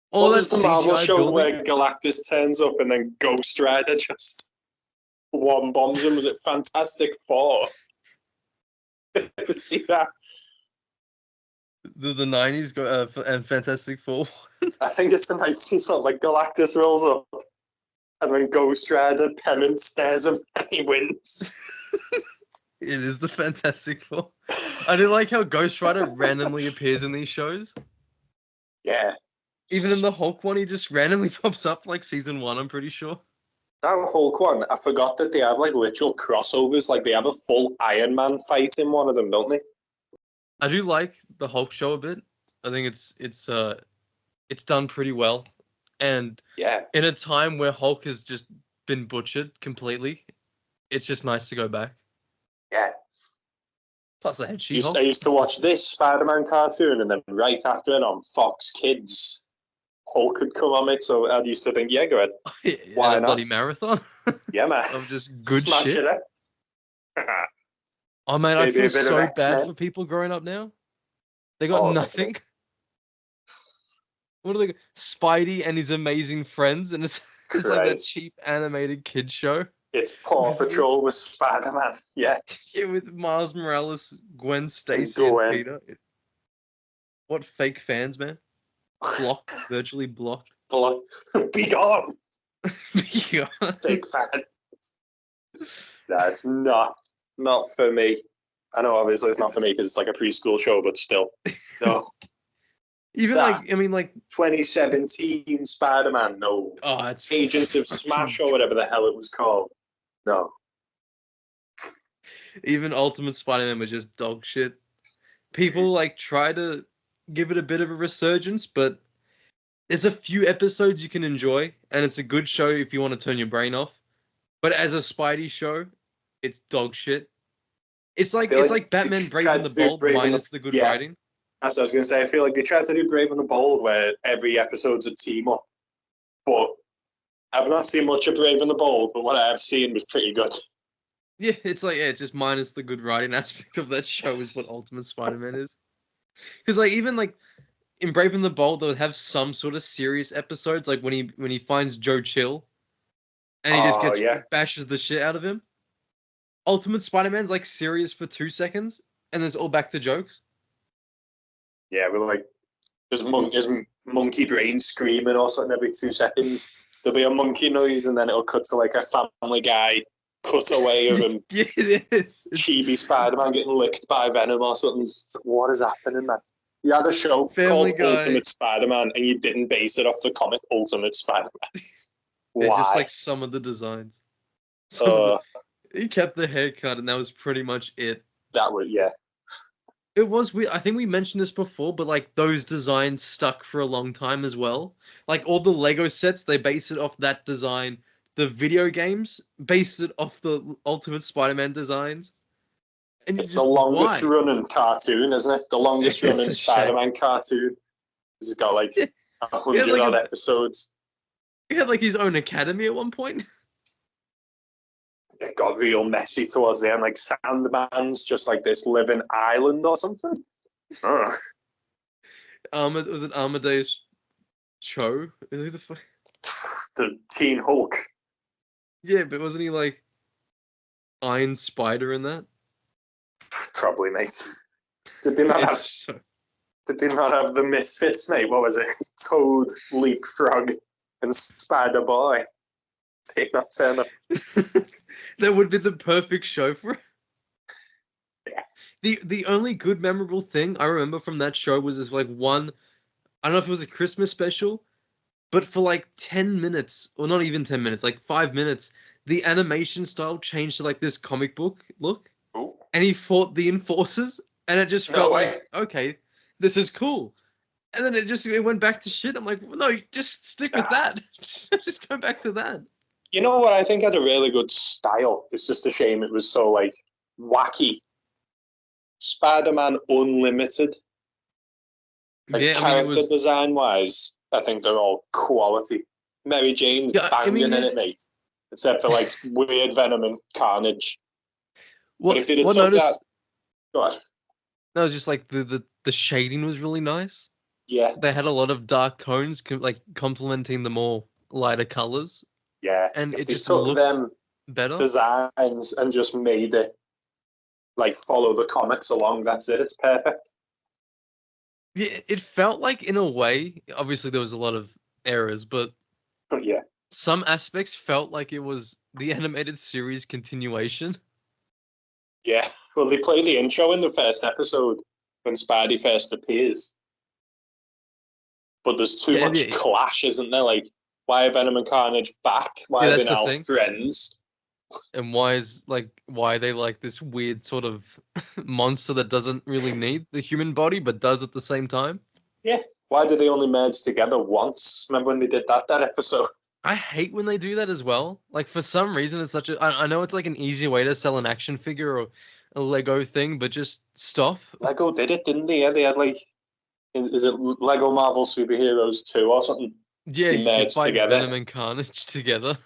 [SPEAKER 1] What was the Marvel show where Galactus turns up and then Ghost Rider just one bombs him? Was it Fantastic Four? Ever see that?
[SPEAKER 2] The 90s and Fantastic Four.
[SPEAKER 1] I think it's the 90s one. Like Galactus rolls up, and then Ghost Rider pennant stares him, and he wins.
[SPEAKER 2] It is the Fantastic Four. I do like how Ghost Rider randomly appears in these shows.
[SPEAKER 1] Yeah.
[SPEAKER 2] Even in the Hulk one, he just randomly pops up like season 1. I'm pretty sure.
[SPEAKER 1] That Hulk one, I forgot that they have like literal crossovers. Like they have a full Iron Man fight in one of them, don't they?
[SPEAKER 2] I do like the Hulk show a bit. I think it's done pretty well, and in a time where Hulk has just been butchered completely, it's just nice to go back.
[SPEAKER 1] Yeah.
[SPEAKER 2] Plus, I had She-Hulk.
[SPEAKER 1] I used to watch this Spider-Man cartoon, and then right after it on Fox Kids, Hulk had come on it. So I used to think, yeah, go ahead.
[SPEAKER 2] Why not? Bloody marathon.
[SPEAKER 1] Yeah, man.
[SPEAKER 2] Of just good
[SPEAKER 1] Smash
[SPEAKER 2] shit.
[SPEAKER 1] It
[SPEAKER 2] Oh man, maybe I feel so bad for people growing up now. They got nothing. What are they? Spidey and his amazing friends, and it's like that cheap animated kid show.
[SPEAKER 1] It's Paw Patrol with Spider-Man. Yeah.
[SPEAKER 2] Yeah, with Miles Morales, Gwen Stacy, and Peter. What fake fans, man? Blocked, virtually blocked.
[SPEAKER 1] Be gone.
[SPEAKER 2] Be gone.
[SPEAKER 1] Big fan. No, it's not for me. I know, obviously, it's not for me because it's like a preschool show, but still, no.
[SPEAKER 2] Even that,
[SPEAKER 1] 2017 Spider-Man, no.
[SPEAKER 2] Oh, it's
[SPEAKER 1] Agents of Smash or whatever the hell it was called. No.
[SPEAKER 2] Even Ultimate Spider-Man was just dog shit. People like try to give it a bit of a resurgence, but there's a few episodes you can enjoy, and it's a good show if you want to turn your brain off. But as a Spidey show, it's dog shit. It's like Batman Brave and the Bold minus the good writing.
[SPEAKER 1] That's what I was going to say. I feel like they tried to do Brave and the Bold where every episode's a team up. But I've not seen much of Brave and the Bold, but what I have seen was pretty good.
[SPEAKER 2] Yeah, it's just minus the good writing aspect of that show is what Ultimate Spider-Man is. Because even in Brave and the Bold, they'll have some sort of serious episodes, like when he finds Joe Chill, and he just bashes the shit out of him. Ultimate Spider-Man's like serious for 2 seconds, and then it's all back to jokes.
[SPEAKER 1] Yeah, we're like, there's monkey brain screaming or something every 2 seconds. There'll be a monkey noise, and then it'll cut to like a Family Guy cutaway of him.
[SPEAKER 2] Yeah, it is.
[SPEAKER 1] Chibi Spider-Man getting licked by Venom or something. It's like, what is happening, man? You had a show
[SPEAKER 2] Family
[SPEAKER 1] called
[SPEAKER 2] Guy.
[SPEAKER 1] Ultimate Spider-Man, and you didn't base it off the comic Ultimate Spider-Man. Why?
[SPEAKER 2] Yeah, just like some of the designs. He kept the haircut, and that was pretty much it.
[SPEAKER 1] That was, yeah.
[SPEAKER 2] It was weird. I think we mentioned this before, but like those designs stuck for a long time as well. Like all the Lego sets, they base it off that design. The video games based it off the Ultimate Spider-Man designs. And
[SPEAKER 1] it's the longest running cartoon, isn't it? The longest running Spider-Man cartoon. It's got like 100 odd episodes.
[SPEAKER 2] He had like his own academy at one point.
[SPEAKER 1] It got real messy towards the end, like Sandman's just like this living island or something.
[SPEAKER 2] Was it Amadeus Cho? Who the fuck?
[SPEAKER 1] The Teen Hulk.
[SPEAKER 2] Yeah, but wasn't he like Iron Spider in that?
[SPEAKER 1] Probably, mate. Did they not have the Misfits, mate? What was it? Toad, Leapfrog, and Spider Boy. They not turn up.
[SPEAKER 2] That would be the perfect show for it.
[SPEAKER 1] Yeah.
[SPEAKER 2] The only good memorable thing I remember from that show was this like one, I don't know if it was a Christmas special, but for like 10 minutes, or not even 10 minutes, like 5 minutes, the animation style changed to like this comic book look.
[SPEAKER 1] Ooh.
[SPEAKER 2] And he fought the Enforcers, and it just felt like, okay, this is cool. And then it went back to shit. I'm like, no, just stick with that. Just go back to that.
[SPEAKER 1] You know what I think had a really good style? It's just a shame it was so like wacky. Spider-Man Unlimited. Like, yeah, character design wise, I think they're all quality. Mary Jane's banging in it, mate. Except for like weird Venom and Carnage. But if they did that, go on.
[SPEAKER 2] No, it was just like the shading was really nice.
[SPEAKER 1] Yeah,
[SPEAKER 2] they had a lot of dark tones, like complementing the more lighter colors.
[SPEAKER 1] Yeah,
[SPEAKER 2] and
[SPEAKER 1] if
[SPEAKER 2] it
[SPEAKER 1] they
[SPEAKER 2] just
[SPEAKER 1] took
[SPEAKER 2] looked
[SPEAKER 1] them
[SPEAKER 2] better
[SPEAKER 1] designs and just made it like follow the comics along. That's it. It's perfect.
[SPEAKER 2] Yeah, it felt like in a way. Obviously, there was a lot of errors, but
[SPEAKER 1] yeah,
[SPEAKER 2] some aspects felt like it was the animated series continuation.
[SPEAKER 1] Yeah, well, they play the intro in the first episode when Spidey first appears, but there's too much clash, isn't there? Like, why are Venom and Carnage back? Why are they now friends?
[SPEAKER 2] And why are they like this weird sort of monster that doesn't really need the human body but does at the same time?
[SPEAKER 1] Yeah. Why do they only merge together once? Remember when they did that episode?
[SPEAKER 2] I hate when they do that as well. Like, for some reason, it's such a... I know it's like an easy way to sell an action figure or a Lego thing, but just stop.
[SPEAKER 1] Lego did it, didn't they? Yeah, they had like... Is it Lego Marvel Superheroes 2 or something?
[SPEAKER 2] Yeah, you can fight together. Venom and Carnage together.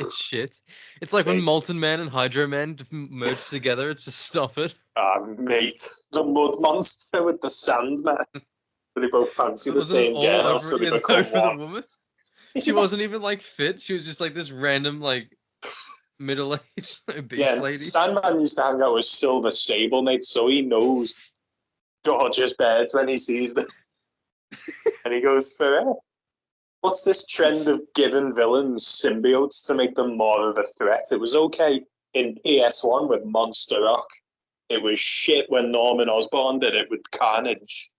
[SPEAKER 2] It's shit. It's like when Molten Man and Hydro Man merge together. It's just stop it.
[SPEAKER 1] Ah, mate. The mud monster with the Sandman. They both fancy the same girl, so they become one.
[SPEAKER 2] Woman. She wasn't even like fit. She was just like this random like middle-aged beast lady.
[SPEAKER 1] Sandman used to hang out with Silver Sable, mate, so he knows gorgeous birds when he sees them. And he goes for it. What's this trend of giving villains symbiotes to make them more of a threat? It was okay in PS1 with Monster Rock. It was shit when Norman Osborn did it with Carnage.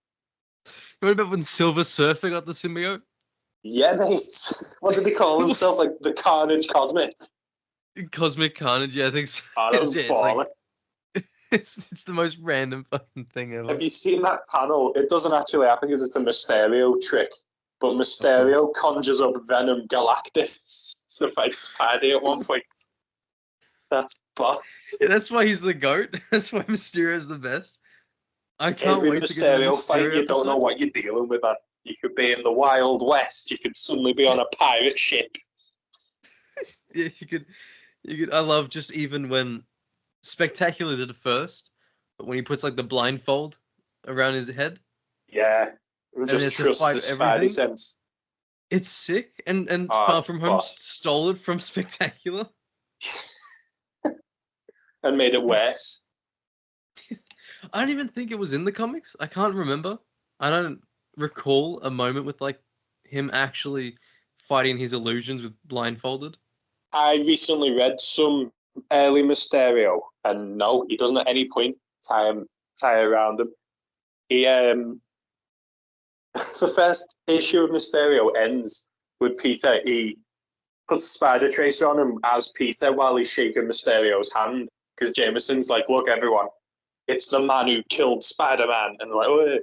[SPEAKER 2] What about when Silver Surfer got the symbiote?
[SPEAKER 1] Yeah, mate. What did he call himself? Like the Carnage Cosmic?
[SPEAKER 2] Cosmic Carnage, yeah, I think so.
[SPEAKER 1] Oh, that was baller.
[SPEAKER 2] It's the most random fucking thing ever.
[SPEAKER 1] Have you seen that panel? It doesn't actually happen because it's a Mysterio trick. But Mysterio conjures up Venom Galactus to fight Spidey at one point. That's boss.
[SPEAKER 2] Yeah, that's why he's the GOAT. That's why Mysterio's the best. I can't wait to get
[SPEAKER 1] Mysterio fight, you don't know what you're dealing with, man. You could be in the Wild West. You could suddenly be on a pirate ship.
[SPEAKER 2] Yeah, you could. I love just even when Spectacular did it first, but when he puts like the blindfold around his head.
[SPEAKER 1] Yeah. And just trust the Spidey sense.
[SPEAKER 2] It's sick, and Far From Home stole it from Spectacular.
[SPEAKER 1] and made it worse.
[SPEAKER 2] I don't even think it was in the comics. I can't remember. I don't recall a moment with like him actually fighting his illusions with blindfolded.
[SPEAKER 1] I recently read some early Mysterio, and no, he doesn't at any point tie around him. He the first issue of Mysterio ends with Peter. He puts a spider tracer on him as Peter while he's shaking Mysterio's hand, because Jameson's like, "Look, everyone, it's the man who killed Spider-Man," and like, "Oh,"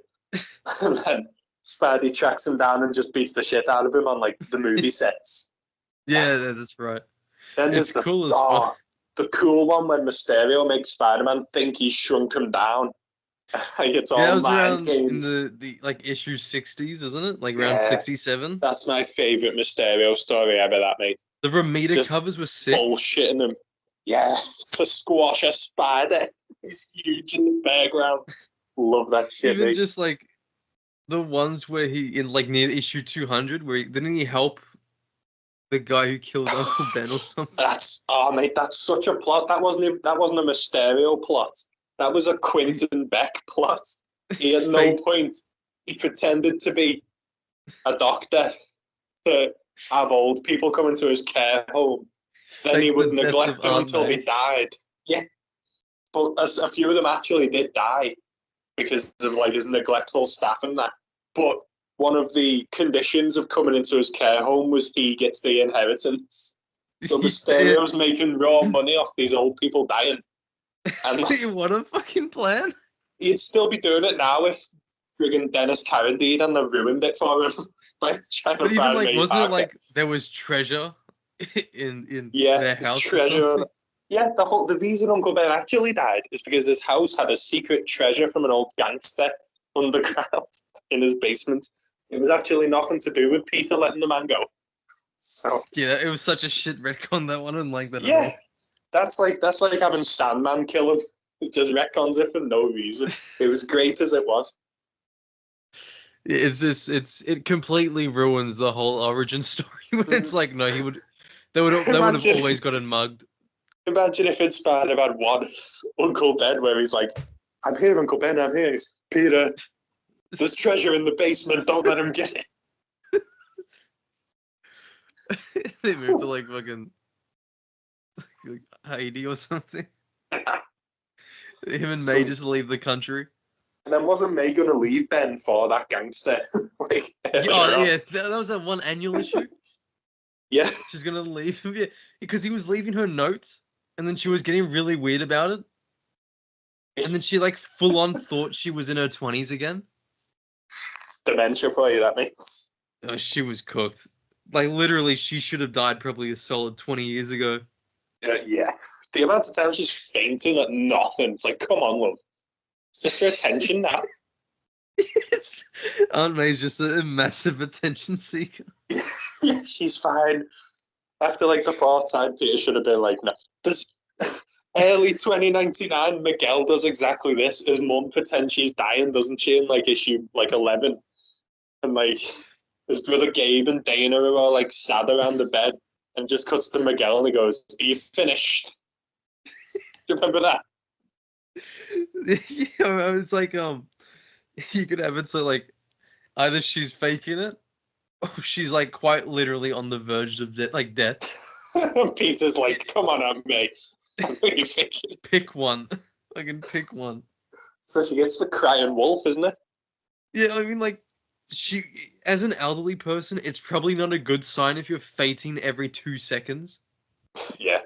[SPEAKER 1] and then Spidey tracks him down and just beats the shit out of him on like the movie sets.
[SPEAKER 2] Yeah, that's right.
[SPEAKER 1] Then
[SPEAKER 2] it's
[SPEAKER 1] there's
[SPEAKER 2] cool as fuck.
[SPEAKER 1] The cool one when Mysterio makes Spider-Man think he's shrunk him down. It's all mind games.
[SPEAKER 2] In the like issue 60s, isn't it? Like around 67.
[SPEAKER 1] That's my favorite Mysterio story ever. That mate.
[SPEAKER 2] The Romita covers were sick.
[SPEAKER 1] Bullshitting him. Yeah, to squash a spider. He's huge in the background. Love that shit.
[SPEAKER 2] Even just like the ones where he in like near issue 200, where didn't he help the guy who killed Uncle Ben or something?
[SPEAKER 1] Mate, that's such a plot. That wasn't a Mysterio plot. That was a Quentin Beck plot. He at no point he pretended to be a doctor to have old people come into his care home. Then he would neglect them until they died. Yeah, but a few of them actually did die because of like his neglectful staff and that. But one of the conditions of coming into his care home was he gets the inheritance. So Mysterio's making raw money off these old people dying. And like,
[SPEAKER 2] what a fucking plan!
[SPEAKER 1] He'd still be doing it now if friggin' Dennis Carradine and they ruined it for him by trying to find
[SPEAKER 2] like, wasn't it like there was treasure in their house?
[SPEAKER 1] Treasure. Yeah, the reason Uncle Ben actually died is because his house had a secret treasure from an old gangster underground in his basement. It was actually nothing to do with Peter letting the man go. So
[SPEAKER 2] yeah, it was such a shit retcon, that one. I didn't like that at all.
[SPEAKER 1] That's like having Sandman kill him. It just retcons it for no reason. It was great as it was.
[SPEAKER 2] It completely ruins the whole origin story when it's like, no, they would have always gotten mugged.
[SPEAKER 1] Imagine if it's Spider-Man 1, Uncle Ben, where he's like, "I'm here, Uncle Ben, I'm here." He's, "Peter, there's treasure in the basement, don't let him get it."
[SPEAKER 2] They moved to like fucking like Haiti or something. Him and May just leave the country.
[SPEAKER 1] And then wasn't May going to leave Ben for that gangster?
[SPEAKER 2] That was that one annual issue.
[SPEAKER 1] Yeah.
[SPEAKER 2] She's going to leave him. Yeah, because he was leaving her notes, and then she was getting really weird about it. And then she like full on thought she was in her 20s again.
[SPEAKER 1] It's dementia for you, that means.
[SPEAKER 2] Oh, she was cooked. Like literally, she should have died probably a solid 20 years ago.
[SPEAKER 1] Yeah. The amount of time she's fainting at nothing. It's like, come on, love. It's just for attention now.
[SPEAKER 2] Aunt May's just a massive attention seeker.
[SPEAKER 1] Yeah, she's fine. After like the fourth time, Peter should have been like, no. This early 2099, Miguel does exactly this. His mum pretends she's dying, doesn't she, in like issue like 11. And like his brother Gabe and Dana are all like sad around the bed, and just cuts to Miguel and he goes, "Are you finished?" Do you remember that?
[SPEAKER 2] Yeah, it's like you could have it so like either she's faking it, or she's like quite literally on the verge of death.
[SPEAKER 1] Peter's like, "Come on, Aunt May, what are you faking?"
[SPEAKER 2] Pick one. I can pick one.
[SPEAKER 1] So she gets the crying wolf, isn't it?
[SPEAKER 2] Yeah, I mean, like, she, as an elderly person, it's probably not a good sign if you're fainting every 2 seconds.
[SPEAKER 1] Yeah.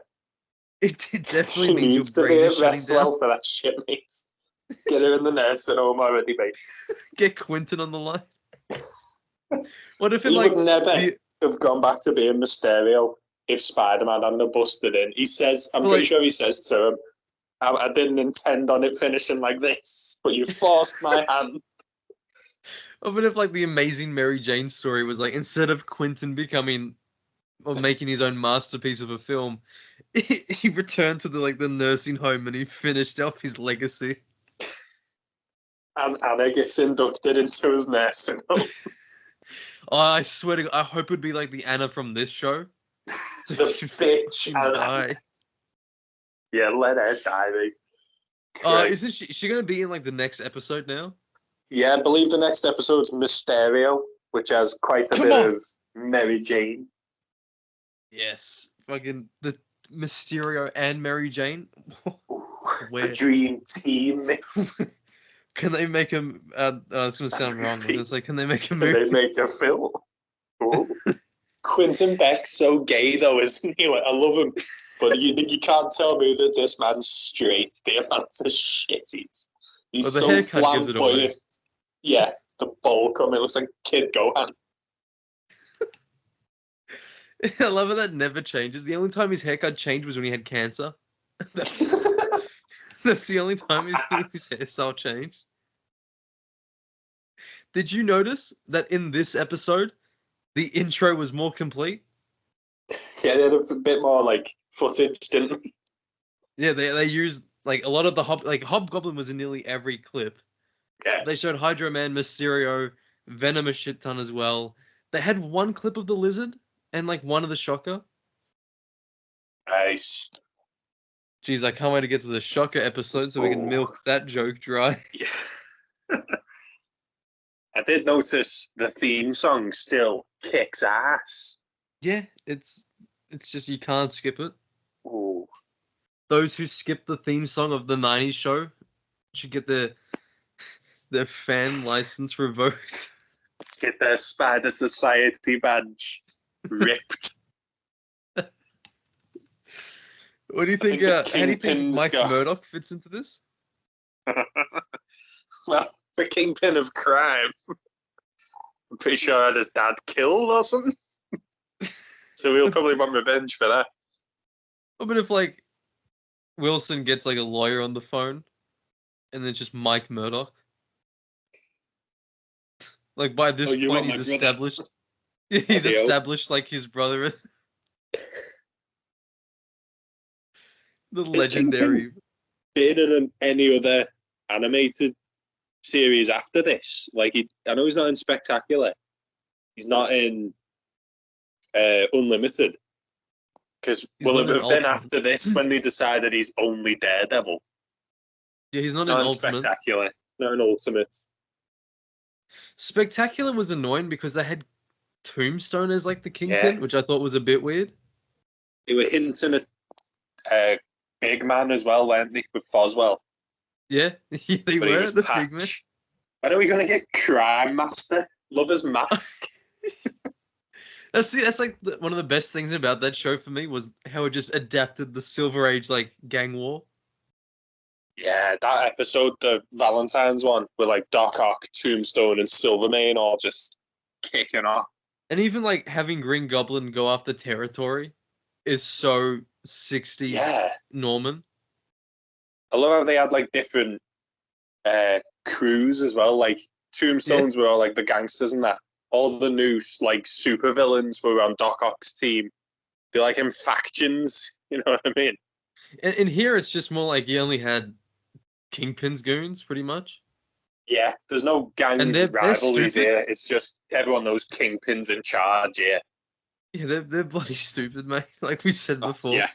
[SPEAKER 2] It definitely means your brain is shutting down.
[SPEAKER 1] Well for that shit, mate. Get her in the nursing home already, mate.
[SPEAKER 2] Get Quentin on the line. What if
[SPEAKER 1] he would never have gone back to being Mysterio if Spider-Man hadn't busted in? He says, I'm pretty sure he says to him, I didn't intend on it finishing like this, but you forced my hand.
[SPEAKER 2] But if like the Amazing Mary Jane story was like, instead of Quentin becoming or making his own masterpiece of a film, he returned to the nursing home and he finished off his legacy.
[SPEAKER 1] And Anna gets inducted into his nursing home.
[SPEAKER 2] I swear to God, I hope it'd be like the Anna from this show. So
[SPEAKER 1] the bitch
[SPEAKER 2] die.
[SPEAKER 1] Yeah, let her die, mate.
[SPEAKER 2] Isn't she gonna be in like the next episode now?
[SPEAKER 1] Yeah, I believe the next episode's Mysterio, which has quite a bit of Mary Jane.
[SPEAKER 2] Yes, fucking the Mysterio and Mary Jane.
[SPEAKER 1] The dream team.
[SPEAKER 2] Can they make him? It's gonna sound wrong. I was gonna say, can they make a movie?
[SPEAKER 1] Can they make a film? Quentin Beck's so gay though, isn't he? Like, I love him, but you can't tell me that this man's straight. The amount of shit he's so flamboyant. Yeah, the bowl coming looks like Kid Gohan.
[SPEAKER 2] I love how that never changes. The only time his haircut changed was when he had cancer. That's the only time his hairstyle changed. Did you notice that in this episode, the intro was more complete?
[SPEAKER 1] Yeah, they had a bit more like footage, didn't they?
[SPEAKER 2] Yeah, they used like a lot of the Hobgoblin was in nearly every clip.
[SPEAKER 1] Yeah.
[SPEAKER 2] They showed Hydro Man, Mysterio, Venom a shit ton as well. They had one clip of the Lizard and like one of the Shocker.
[SPEAKER 1] Nice.
[SPEAKER 2] Jeez, I can't wait to get to the Shocker episode so we can milk that joke dry.
[SPEAKER 1] Yeah. I did notice the theme song still kicks ass.
[SPEAKER 2] Yeah, it's just you can't skip it.
[SPEAKER 1] Ooh.
[SPEAKER 2] Those who skip the theme song of the 90s show should get their fan license revoked.
[SPEAKER 1] Get their Spider Society badge ripped.
[SPEAKER 2] What do you think? How do you think Mike Murdoch fits into this?
[SPEAKER 1] Well, the kingpin of crime. I'm pretty sure I had his dad killed or something. So he'll probably want revenge for that.
[SPEAKER 2] But if like Wilson gets like a lawyer on the phone, and then just Mike Murdoch. Like by this point, he's established. He's established like his brother. The legendary.
[SPEAKER 1] Been in any other animated series after this? Like, I know he's not in Spectacular. He's not in Unlimited. Because will it have been after this when they decided he's only Daredevil?
[SPEAKER 2] Yeah, he's not in Ultimate.
[SPEAKER 1] Spectacular. Not in Ultimate.
[SPEAKER 2] Spectacular was annoying because they had Tombstone as like the Kingpin, which I thought was a bit weird.
[SPEAKER 1] They were hinting at Big Man as well, weren't they, with Foswell?
[SPEAKER 2] Yeah, they were the Big Man.
[SPEAKER 1] When are we going to get Crime Master? Lover's Mask?
[SPEAKER 2] That's like one of the best things about that show for me was how it just adapted the Silver Age like gang war.
[SPEAKER 1] Yeah, that episode, the Valentine's one, with like Doc Ock, Tombstone, and Silvermane all just kicking off.
[SPEAKER 2] And even like having Green Goblin go after territory is so 60s Norman.
[SPEAKER 1] I love how they had like different crews as well. Like Tombstones were all like the gangsters and that. All the new like super villains were on Doc Ock's team. They're like in factions, you know what I mean?
[SPEAKER 2] And here it's just more like you only had Kingpin's goons, pretty much.
[SPEAKER 1] Yeah, there's no gang rivalries here. It's just everyone knows Kingpin's in charge here.
[SPEAKER 2] Yeah, they're bloody stupid, mate. Like we said before.
[SPEAKER 1] Yeah.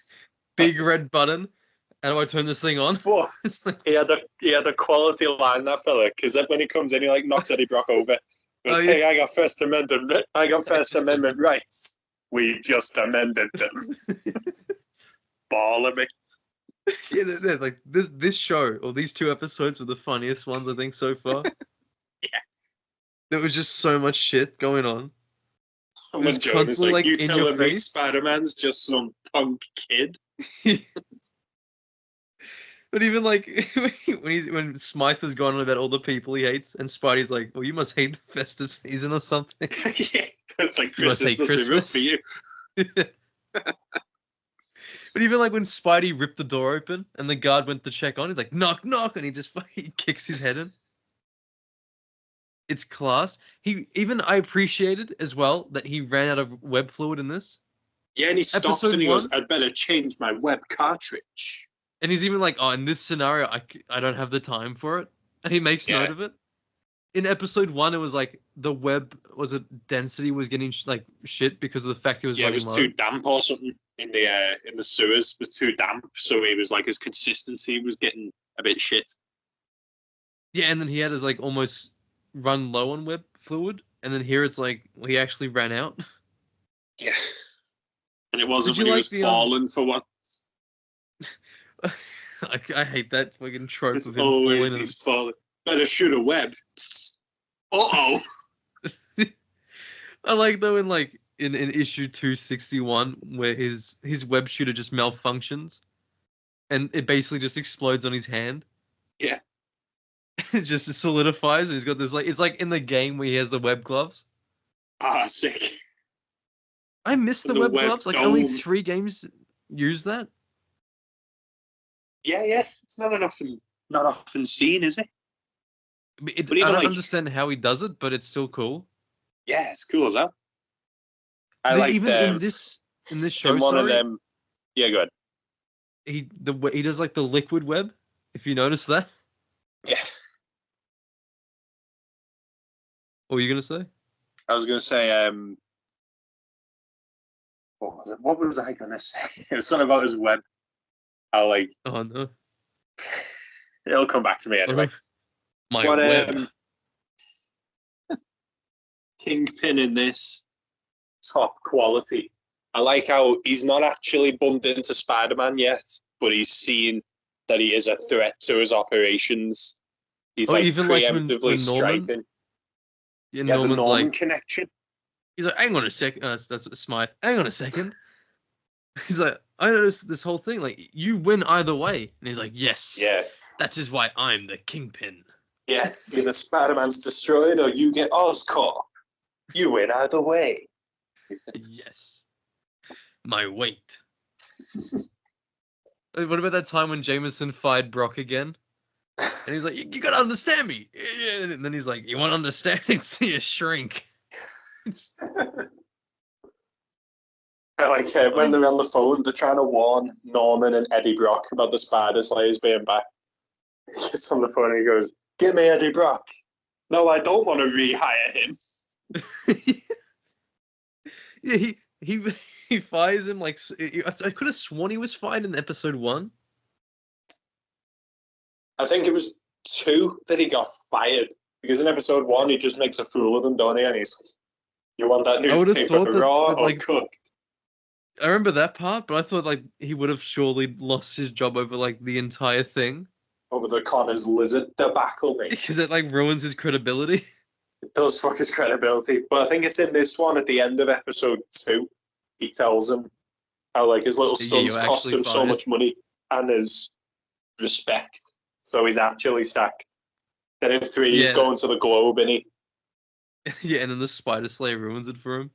[SPEAKER 1] Big
[SPEAKER 2] red button. How do I turn this thing on?
[SPEAKER 1] Well, he had a quality line, that fella, because when he comes in, he like knocks Eddie Brock over. He goes, hey, I got First Amendment rights. We just amended them. Ball of it.
[SPEAKER 2] Yeah, they're like this show or these two episodes were the funniest ones I think so far.
[SPEAKER 1] Yeah,
[SPEAKER 2] there was just so much shit going on.
[SPEAKER 1] When Joan is like, you telling me Spider-Man's just some punk kid?
[SPEAKER 2] But even like when Smythe has gone on about all the people he hates, and Spidey's like, "Well, you must hate the festive season or something."
[SPEAKER 1] Yeah, it's like Christmas must be real for you.
[SPEAKER 2] But even like when Spidey ripped the door open and the guard went to check on, he's like, knock, knock, and he just kicks his head in. It's class. I appreciated as well that he ran out of web fluid in this.
[SPEAKER 1] Yeah, and he stops and he goes, I'd better change my web cartridge.
[SPEAKER 2] And he's even like, oh, in this scenario, I don't have the time for it. And he makes note of it. in episode 1, it was like the web density was getting like shit because of the fact he was running
[SPEAKER 1] it was
[SPEAKER 2] low.
[SPEAKER 1] too damp or something in the sewers. It was too damp, so he was like his consistency was getting a bit shit.
[SPEAKER 2] Yeah, and then he had his like almost run low on web fluid, and then here it's like he actually ran out.
[SPEAKER 1] Yeah, and it wasn't when he was falling for one.
[SPEAKER 2] I hate that fucking trope
[SPEAKER 1] It's
[SPEAKER 2] of him
[SPEAKER 1] always
[SPEAKER 2] falling.
[SPEAKER 1] he's falling. Better shoot a web. Uh-oh.
[SPEAKER 2] I like though in issue 261 where his web shooter just malfunctions and it basically just explodes on his hand.
[SPEAKER 1] Yeah.
[SPEAKER 2] It just solidifies and he's got this like it's like in the game where he has the web gloves.
[SPEAKER 1] Ah, sick.
[SPEAKER 2] I miss the web gloves. Like only 3 games use that.
[SPEAKER 1] Yeah. It's not often seen, is it?
[SPEAKER 2] I don't understand how he does it, but it's still cool.
[SPEAKER 1] Yeah, it's cool as hell.
[SPEAKER 2] In this show.
[SPEAKER 1] In one of them, yeah, go ahead.
[SPEAKER 2] He does like the liquid web. If you notice that.
[SPEAKER 1] Yeah.
[SPEAKER 2] What were you gonna say?
[SPEAKER 1] I was gonna say, what was it? What was I gonna say? It was something about his web. Oh no. It'll come back to me anyway.
[SPEAKER 2] My web.
[SPEAKER 1] Kingpin in this, top quality. I like how he's not actually bumped into Spider-Man yet, but he's seen that he is a threat to his operations. He's even preemptively striking.
[SPEAKER 2] Yeah,
[SPEAKER 1] the Norman connection.
[SPEAKER 2] He's like, hang on a second. That's Smythe. Hang on a second. He's like, I noticed this whole thing. Like, you win either way. And he's like, yes.
[SPEAKER 1] Yeah.
[SPEAKER 2] That is why I'm the Kingpin.
[SPEAKER 1] Yeah. Either Spider-Man's destroyed or you get Oscorp. You win either way.
[SPEAKER 2] Yes. My weight. What about that time when Jameson fired Brock again? And he's like, you gotta understand me. And then he's like, you want understanding? See you shrink.
[SPEAKER 1] I like it when they're on the phone, they're trying to warn Norman and Eddie Brock about the Spider Slayers being back. He gets on the phone and he goes, "Give me Eddie Brock." No, I don't want to rehire him.
[SPEAKER 2] Yeah, he fires him like I could have sworn he was fired in episode 1.
[SPEAKER 1] I think it was 2 that he got fired because in episode 1 he just makes a fool of him, don't he? And he's like, "You want that newspaper raw or cooked?"
[SPEAKER 2] I remember that part, but I thought like he would have surely lost his job over like the entire thing.
[SPEAKER 1] Over the Connor's lizard debacle, mate.
[SPEAKER 2] Because it like ruins his credibility.
[SPEAKER 1] It does fuck his credibility. But I think it's in this one at the end of episode 2. He tells him how like his little stunts cost him so much money and his respect. So he's actually sacked. Then in 3 he's going to the Globe, innit?
[SPEAKER 2] Yeah, and then the Spider Slayer ruins it for him.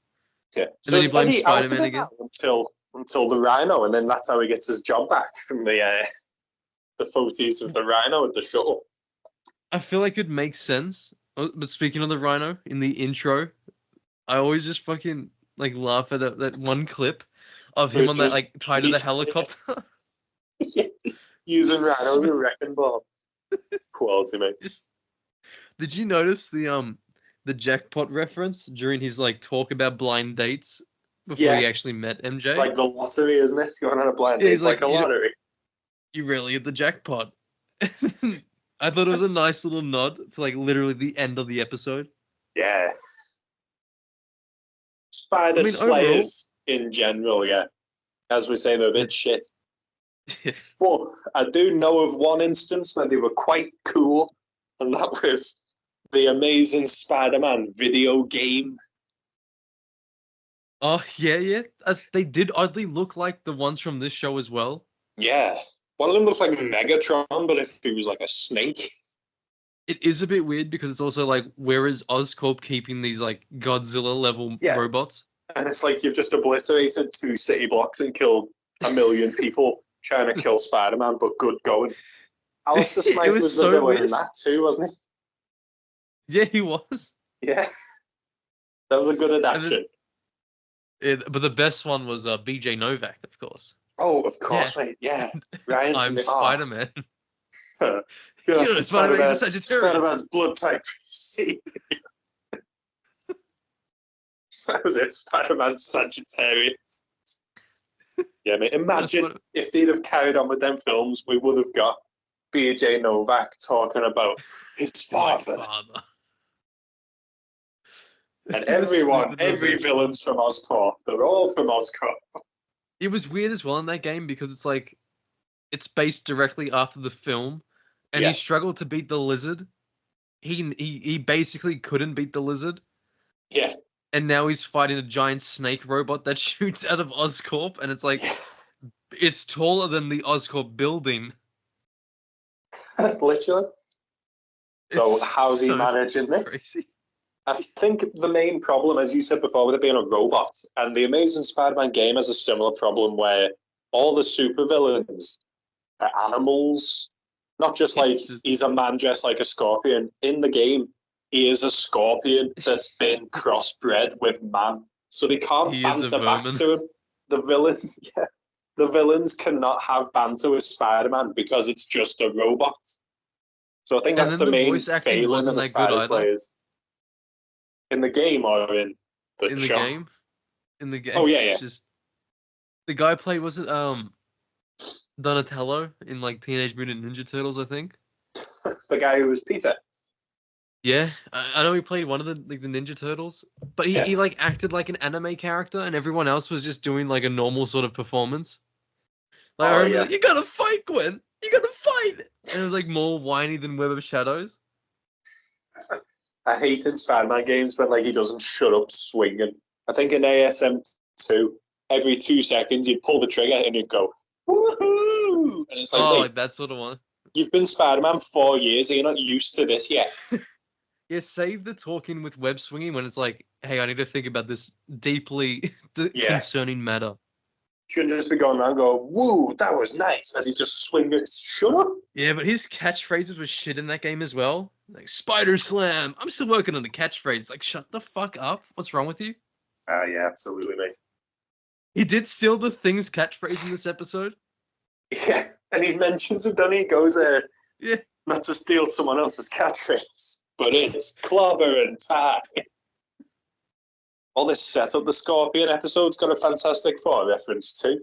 [SPEAKER 1] Yeah.
[SPEAKER 2] And so then he blames Spider-Man again.
[SPEAKER 1] Until the Rhino, and then that's how he gets his job back from the photos of the Rhino at the shuttle.
[SPEAKER 2] I feel like it makes sense. But speaking of the Rhino, in the intro, I always just fucking like laugh at that one clip of him on that like tied to the helicopter.
[SPEAKER 1] Yeah. Using Rhino as a wrecking ball. Quality, mate.
[SPEAKER 2] Did you notice the jackpot reference during his like talk about blind dates before he actually met MJ?
[SPEAKER 1] It's like the lottery, isn't it? Going on a blind date, it's like a lottery.
[SPEAKER 2] You really hit the jackpot. I thought it was a nice little nod to like literally the end of the episode.
[SPEAKER 1] Yeah. Spider Slayers in general, yeah. As we say, they're a bit shit. But I do know of one instance where they were quite cool, and that was the Amazing Spider-Man video game.
[SPEAKER 2] Oh, yeah. As they did oddly look like the ones from this show as well.
[SPEAKER 1] Yeah. One of them looks like Megatron, but if he was like a snake.
[SPEAKER 2] It is a bit weird because it's also like, where is Oscorp keeping these like Godzilla-level robots?
[SPEAKER 1] And it's like you've just obliterated 2 city blocks and killed 1 million people trying to kill Spider-Man, but good going. Alistair Smythe was the villain in that too, wasn't he?
[SPEAKER 2] Yeah, he was.
[SPEAKER 1] Yeah. That was a good adaptation.
[SPEAKER 2] But the best one was BJ Novak, of course.
[SPEAKER 1] Oh, of course, mate. Yeah. Ryan
[SPEAKER 2] I'm Spider-Man. Spider-Man is a Sagittarius.
[SPEAKER 1] Spider-Man's blood type. That was it. Spider-Man's Sagittarius. Yeah, mate. Imagine if they'd have carried on with them films, we would have got BJ Novak talking about his father. And every villain's from Oscorp. They're all from Oscorp.
[SPEAKER 2] It was weird as well in that game because it's like, it's based directly after the film, and he struggled to beat the lizard. He basically couldn't beat the lizard.
[SPEAKER 1] Yeah.
[SPEAKER 2] And now he's fighting a giant snake robot that shoots out of Oscorp, and it's like, it's taller than the Oscorp building.
[SPEAKER 1] Literally. So how's he managing this? Crazy. I think the main problem, as you said before, with it being a robot, and the Amazing Spider-Man game has a similar problem where all the supervillains are animals. Not just like he's a man dressed like a scorpion. In the game, he is a scorpion that's been crossbred with man. So they can't banter back to him. The villains cannot have banter with Spider-Man because it's just a robot. So I think that's the main failing of the Spider Slayers. In the game or in the show?
[SPEAKER 2] In the game.
[SPEAKER 1] Oh, yeah.
[SPEAKER 2] Just, the guy played, was it Donatello in like Teenage Mutant Ninja Turtles, I think?
[SPEAKER 1] The guy who was Peter.
[SPEAKER 2] Yeah, I know he played one of the Ninja Turtles, but he like acted like an anime character, and everyone else was just doing like a normal sort of performance. Like, I remember, like, you gotta fight, Gwen! You gotta fight! And it was like more whiny than Web of Shadows.
[SPEAKER 1] I hate in Spider-Man games when like he doesn't shut up swinging. I think in ASM 2, every 2 seconds you'd pull the trigger and you'd go, woohoo! And it's like,
[SPEAKER 2] like that sort of one.
[SPEAKER 1] You've been Spider-Man 4 years and you're not used to this yet.
[SPEAKER 2] Yeah, save the talking with web swinging when it's like, hey, I need to think about this deeply concerning matter.
[SPEAKER 1] Shouldn't just be going around and go, woo, that was nice, as he's just swinging. Shut up.
[SPEAKER 2] Yeah, but his catchphrases were shit in that game as well. Like, Spider Slam. I'm still working on the catchphrase. Like, shut the fuck up. What's wrong with you?
[SPEAKER 1] Yeah, absolutely, mate.
[SPEAKER 2] He did steal the Thing's catchphrase in this episode.
[SPEAKER 1] Yeah, and he mentions it, doesn't he? He goes, not to steal someone else's catchphrase, but it's clobber and tie. All this setup, the Scorpion episode's got a Fantastic Four reference too.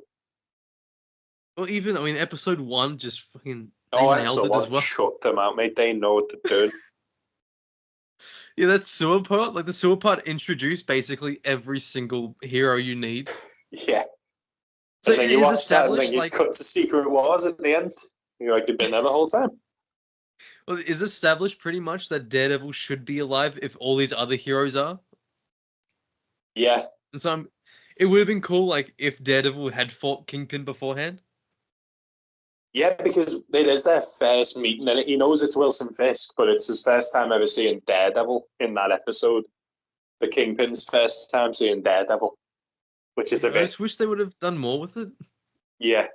[SPEAKER 2] Well, even, episode 1 just fucking
[SPEAKER 1] nailed it as well. Shut them out, mate. They know what they're doing.
[SPEAKER 2] Yeah, that sewer part, like the sewer part introduced basically every single hero you need.
[SPEAKER 1] Yeah.
[SPEAKER 2] So
[SPEAKER 1] and then you watch that and then you cut to Secret Wars at the end. You're like, you've been there the whole time.
[SPEAKER 2] Well, it's established pretty much that Daredevil should be alive if all these other heroes are.
[SPEAKER 1] Yeah.
[SPEAKER 2] So it would have been cool, like, if Daredevil had fought Kingpin beforehand.
[SPEAKER 1] Yeah, because it is their first meeting, and he knows it's Wilson Fisk, but it's his first time ever seeing Daredevil in that episode. The Kingpin's first time seeing Daredevil, which is a bit...
[SPEAKER 2] I just wish they would have done more with it.
[SPEAKER 1] Yeah.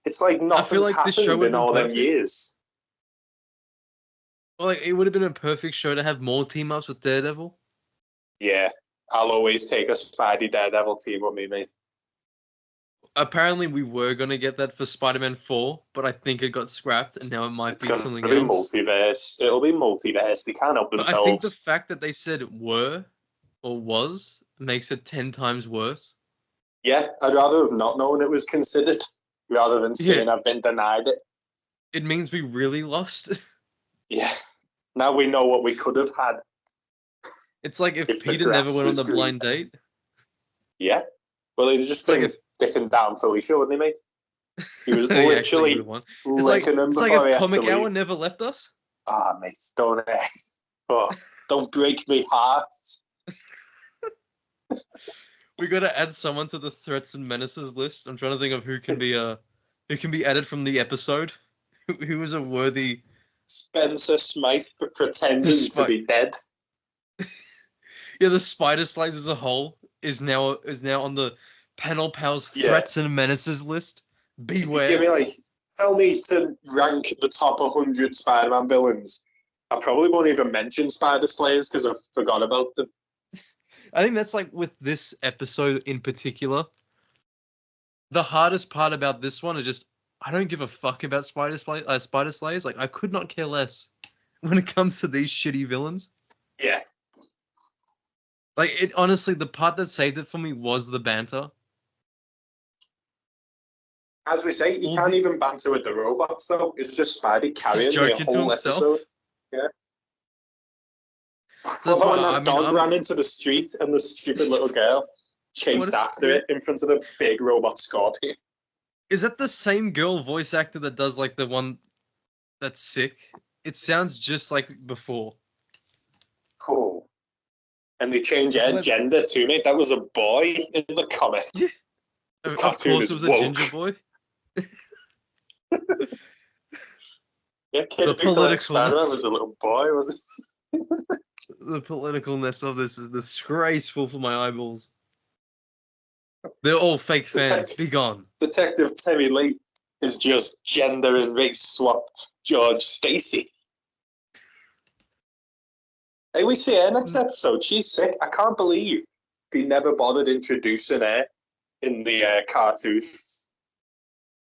[SPEAKER 1] It's like nothing's happened in all them years.
[SPEAKER 2] Well, like, it would have been a perfect show to have more team-ups with Daredevil.
[SPEAKER 1] Yeah. I'll always take a Spidey Daredevil team with me, mate.
[SPEAKER 2] Apparently, we were going to get that for Spider-Man 4, but I think it got scrapped, and now it might be something else.
[SPEAKER 1] Multiverse. It'll be multiverse. They can't help themselves.
[SPEAKER 2] But I think the fact that they said were or was makes it 10 times worse.
[SPEAKER 1] Yeah, I'd rather have not known it was considered rather than saying I've been denied it.
[SPEAKER 2] It means we really lost.
[SPEAKER 1] Yeah. Now we know what we could have had.
[SPEAKER 2] It's like if Peter never went on the blind date.
[SPEAKER 1] Yeah. Well, he'd just been dicking down Felicia, wouldn't he, mate? He was literally licking him before he had to leave. It's like if Comic Hour
[SPEAKER 2] never left us.
[SPEAKER 1] Mate, don't break me heart.
[SPEAKER 2] We got to add someone to the threats and menaces list. I'm trying to think of who can be added from the episode. Who is a worthy...
[SPEAKER 1] Spencer Smythe for pretending to be dead.
[SPEAKER 2] Yeah, the Spider Slayers as a whole is now on the Panel Pals threats and menaces list. Beware.
[SPEAKER 1] Give me tell me to rank the top 100 Spider-Man villains. I probably won't even mention Spider Slayers because I forgot about them.
[SPEAKER 2] I think that's like with this episode in particular. The hardest part about this one is just I don't give a fuck about Spider Slayers. Like, I could not care less when it comes to these shitty villains.
[SPEAKER 1] Yeah.
[SPEAKER 2] Like, honestly, the part that saved it for me was the banter.
[SPEAKER 1] As we say, you can't even banter with the robots, though. It's just Spidey carrying the whole episode. Yeah. So that's when that dog ran into the street and the stupid little girl chased after it in front of the big robot Scorpion.
[SPEAKER 2] Is that the same girl voice actor that does, like, the one that's sick? It sounds just like before.
[SPEAKER 1] Cool. And they changed her gender too, mate. That was a boy in the comic.
[SPEAKER 2] Yeah. Of course it was a ginger boy.
[SPEAKER 1] Yeah, Kid Spider-Man was a little boy, was it?
[SPEAKER 2] The politicalness of this is disgraceful for my eyeballs. They're all fake fans. Be gone.
[SPEAKER 1] Detective Terry Lee is just gender and race swapped George Stacy. Hey, we see her next episode. She's sick. I can't believe they never bothered introducing her in the cartoons.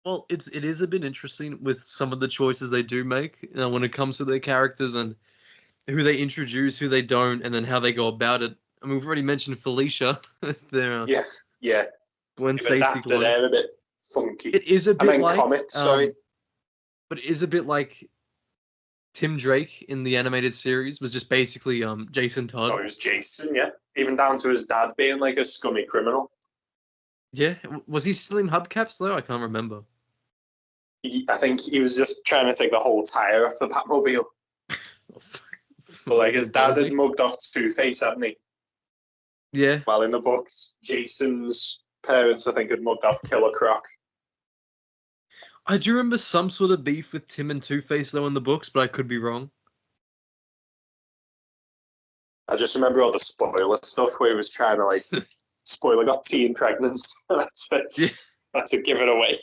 [SPEAKER 2] Well, it is a bit interesting with some of the choices they do make when it comes to their characters and who they introduce, who they don't, and then how they go about it. I mean, we've already mentioned Felicia.
[SPEAKER 1] Yeah.
[SPEAKER 2] Gwen Stacy.
[SPEAKER 1] They're a bit funky.
[SPEAKER 2] It is a bit like
[SPEAKER 1] comics, sorry.
[SPEAKER 2] But it is a bit like Tim Drake in the animated series was just basically Jason Todd.
[SPEAKER 1] Oh, it was Jason, yeah. Even down to his dad being like a scummy criminal.
[SPEAKER 2] Yeah, was he still in hubcaps though? I can't remember.
[SPEAKER 1] I think he was just trying to take the whole tire off the Batmobile. But like his dad had mugged off Two-Face, hadn't he?
[SPEAKER 2] Yeah.
[SPEAKER 1] Well, in the books, Jason's parents, I think, had mugged off Killer Croc.
[SPEAKER 2] I do remember some sort of beef with Tim and Two-Face though in the books, but I could be wrong.
[SPEAKER 1] I just remember all the spoiler stuff where he was trying to like spoiler got teen pregnant. That's to give it away.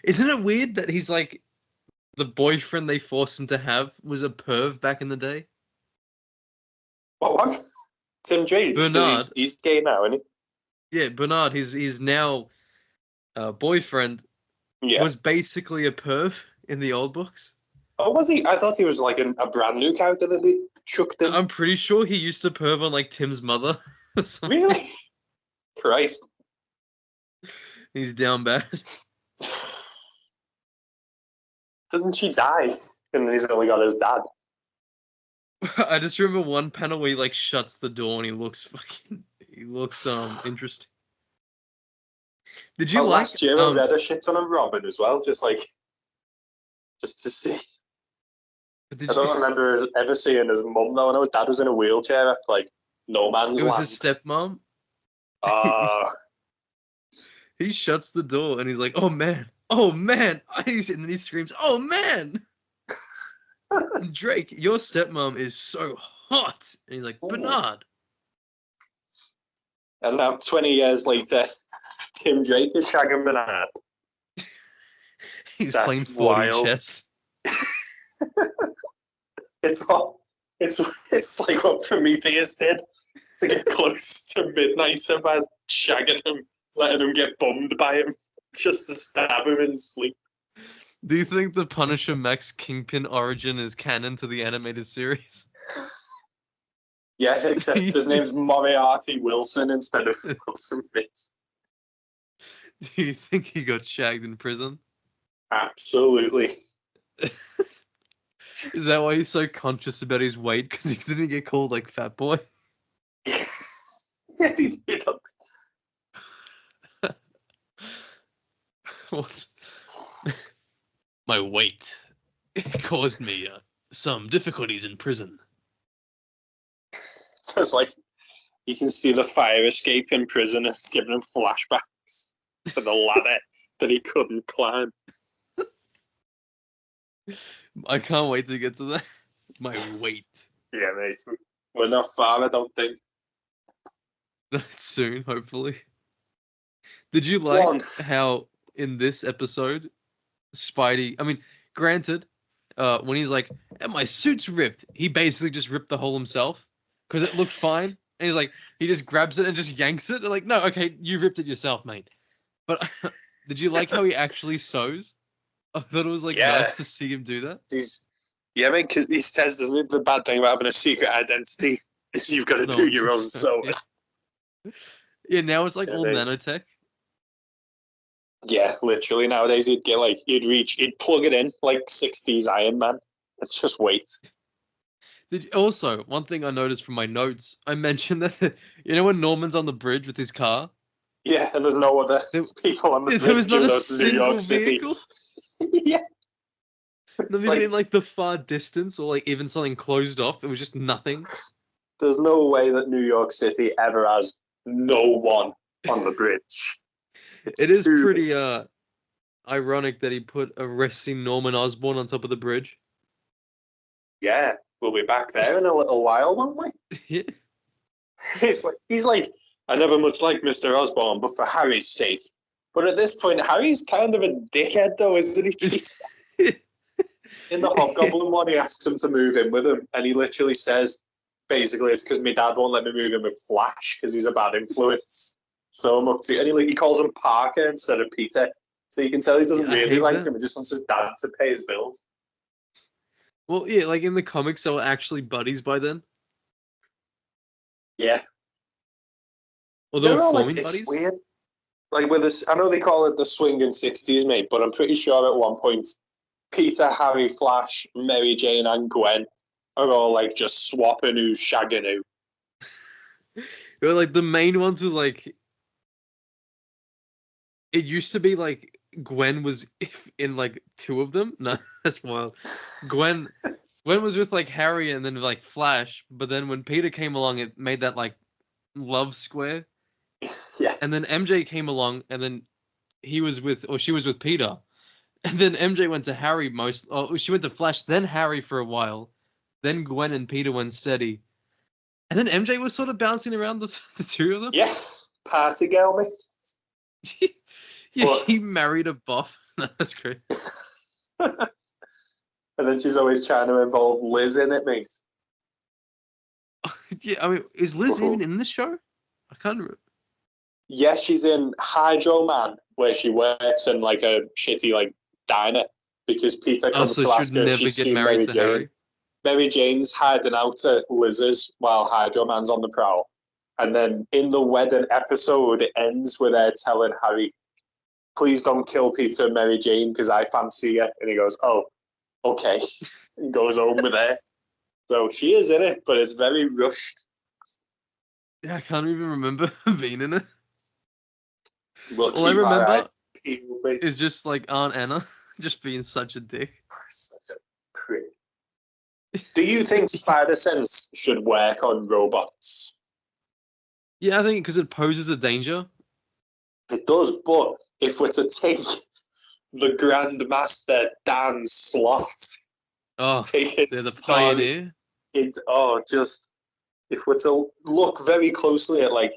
[SPEAKER 2] Isn't it weird that he's like the boyfriend they forced him to have was a perv back in the day?
[SPEAKER 1] What? Tim Drake?
[SPEAKER 2] Bernard.
[SPEAKER 1] He's gay now, isn't
[SPEAKER 2] he? Yeah, Bernard. He's now boyfriend. Yeah. Was basically a perv in the old books.
[SPEAKER 1] Oh, was he? I thought he was like a brand new character that they chucked in.
[SPEAKER 2] I'm pretty sure he used to perv on like Tim's mother.
[SPEAKER 1] Really? Christ.
[SPEAKER 2] He's down bad.
[SPEAKER 1] Didn't she die? And then he's only got his dad.
[SPEAKER 2] I just remember one panel where he like shuts the door and he looks interesting. Did you like
[SPEAKER 1] last year I read a shit ton of Robin as well, just to see. I don't remember ever seeing his mum though, and his dad was in a wheelchair after like No Man's Land.
[SPEAKER 2] It was his stepmom. He shuts the door and he's like, "Oh man, and then he screams, "Oh man!" Drake, your stepmom is so hot, and he's like, "Bernard."
[SPEAKER 1] And now 20 years later, Tim Drake is shagging Bernard.
[SPEAKER 2] He's playing 40 chess.
[SPEAKER 1] It's like what Prometheus did to get close to midnight by shagging him, letting him get bummed by him, just to stab him in sleep.
[SPEAKER 2] Do you think the Punisher Max Kingpin origin is canon to the animated series?
[SPEAKER 1] Yeah, except his name's Moriarty Wilson instead of Wilson Fitz.
[SPEAKER 2] Do you think he got shagged in prison?
[SPEAKER 1] Absolutely.
[SPEAKER 2] Is that why he's so conscious about his weight? Because he didn't get called like fat boy?
[SPEAKER 1] Yeah, he did.
[SPEAKER 2] What? My weight caused me some difficulties in prison.
[SPEAKER 1] It's like you can see the fire escape in prison. It's giving him flashbacks to the ladder that he couldn't climb.
[SPEAKER 2] I can't wait to get to that. My weight.
[SPEAKER 1] Yeah, mate. We're not far, I don't think.
[SPEAKER 2] Soon, hopefully. Did you like how in this episode, Spidey, I mean, granted, when he's like, and my suit's ripped, he basically just ripped the hole himself because it looked fine. And he's like, he just grabs it and just yanks it. They're like, no, okay, you ripped it yourself, mate. But Did you like how he actually sews? I thought it was like nice to see him do that.
[SPEAKER 1] I mean, because he says, doesn't it, the bad thing about having a secret identity is you've got to do your own sewing.
[SPEAKER 2] Yeah, now it's like all nanotech.
[SPEAKER 1] Yeah, literally nowadays he'd plug it in like 60s Iron Man and just wait.
[SPEAKER 2] Also, one thing I noticed from my notes, I mentioned that when Norman's on the bridge with his car.
[SPEAKER 1] Yeah, and there's no other people on the bridge.
[SPEAKER 2] There was not a single vehicle.
[SPEAKER 1] Yeah.
[SPEAKER 2] Not even in like the far distance or like even something closed off. It was just nothing.
[SPEAKER 1] There's no way that New York City ever has no one on the bridge.
[SPEAKER 2] It is pretty ironic that he put arresting Norman Osborn on top of the bridge.
[SPEAKER 1] Yeah, we'll be back there in a little while, won't we?
[SPEAKER 2] Yeah.
[SPEAKER 1] He's like, I never much like Mr. Osborn, but for Harry's sake. But at this point, Harry's kind of a dickhead, though, isn't he? In the Hobgoblin one, he asks him to move in with him, and he literally says, basically, it's because my dad won't let me move in with Flash because he's a bad influence. So I'm up to it. And he calls him Parker instead of Peter. So you can tell he doesn't really like him. He just wants his dad to pay his bills.
[SPEAKER 2] Well, yeah, like in the comics, they were actually buddies by then.
[SPEAKER 1] Yeah.
[SPEAKER 2] Or they were forming buddies?
[SPEAKER 1] Weird. Like with this, I know they call it the swinging 60s, mate, but I'm pretty sure at one point, Peter, Harry, Flash, Mary Jane, and Gwen are all like just swapping who's shagging who.
[SPEAKER 2] But like the main ones was like, it used to be like Gwen was in like two of them. No, that's wild. Gwen was with like Harry and then like Flash, but then when Peter came along, it made that like love square.
[SPEAKER 1] Yeah.
[SPEAKER 2] And then MJ came along, and then she was with Peter, and then MJ went to Harry she went to Flash, then Harry for a while, then Gwen and Peter went steady, and then MJ was sort of bouncing around the two of them.
[SPEAKER 1] Yeah, party girl, mate.
[SPEAKER 2] Yeah, he married a buff. No, that's great.
[SPEAKER 1] And then she's always trying to involve Liz in it, mate.
[SPEAKER 2] Yeah, I mean, is Liz even in the show? I can't remember.
[SPEAKER 1] Yeah, she's in Hydro Man, where she works in like a shitty like diner because Peter comes to ask her if she's seen Mary Jane. Harry. Mary Jane's hiding out at Liz's while Hydro Man's on the prowl. And then in the wedding episode, it ends with her telling Harry, please don't kill Peter and Mary Jane because I fancy her. And he goes, oh, okay. And goes home with her. So she is in it, but it's very rushed.
[SPEAKER 2] Yeah, I can't even remember being in it.
[SPEAKER 1] All I remember
[SPEAKER 2] is just like Aunt Anna just being such a dick.
[SPEAKER 1] Such a prick. Do you think spider sense should work on robots?
[SPEAKER 2] Yeah, I think because it poses a danger.
[SPEAKER 1] It does, but if we're to take the Grandmaster Dan Slott,
[SPEAKER 2] take it, they're the pioneer.
[SPEAKER 1] If we're to look very closely at like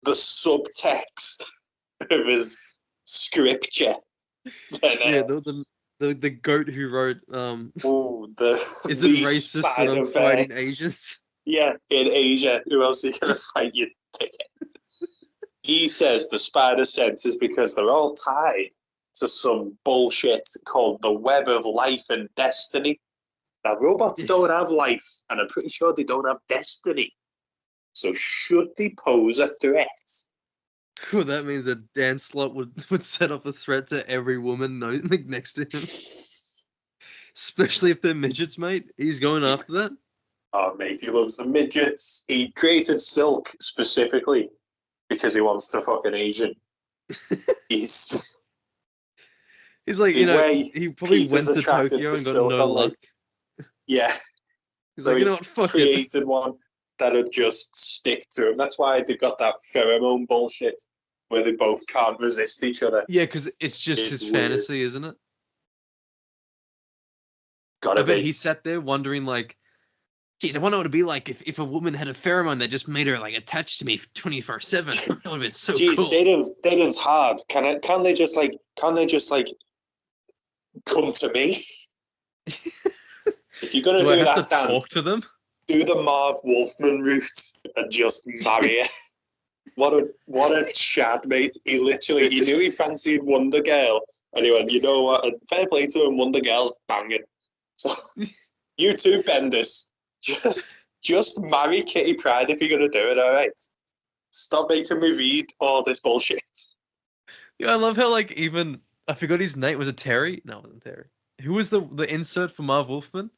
[SPEAKER 1] the subtext of his scripture.
[SPEAKER 2] Yeah, the goat who wrote is it racist that I'm fighting Asians?
[SPEAKER 1] Yeah, in Asia, who else are you gonna fight, you dickhead? He says the spider sense is because they're all tied to some bullshit called the web of life and destiny. Now robots don't have life, and I'm pretty sure they don't have destiny. So should they pose a threat?
[SPEAKER 2] Well, that means that Dan Slott would set up a threat to every woman next to him. Especially if they're midgets, mate. He's going after that.
[SPEAKER 1] Oh, mate, he loves the midgets. He created Silk specifically because he wants to fuck an Asian. He's
[SPEAKER 2] like, he probably went to Tokyo and got no luck.
[SPEAKER 1] Yeah.
[SPEAKER 2] He's like, you know what, fuck it.
[SPEAKER 1] Created one that would just stick to him. That's why they've got that pheromone bullshit where they both can't resist each other.
[SPEAKER 2] Yeah, because it's just his fantasy, isn't it?
[SPEAKER 1] I bet
[SPEAKER 2] he sat there wondering, like, geez, I wonder what it'd be like if a woman had a pheromone that just made her like attached to me 24/7. That would have been so cool.
[SPEAKER 1] Dating's hard. Can't they just come to me? If you're gonna do that, Dan,
[SPEAKER 2] talk to them.
[SPEAKER 1] Do the Marv Wolfman route and just marry her. What a Chad, mate. He knew he fancied Wonder Girl, and he went, you know what? Fair play to him, Wonder Girl's banging. So you two, Bendis, just marry Kitty Pryde if you're gonna do it, all right? Stop making me read all this bullshit.
[SPEAKER 2] Yeah, I love how even I forgot his name. Was it Terry? No, it wasn't Terry. Who was the insert for Marv Wolfman?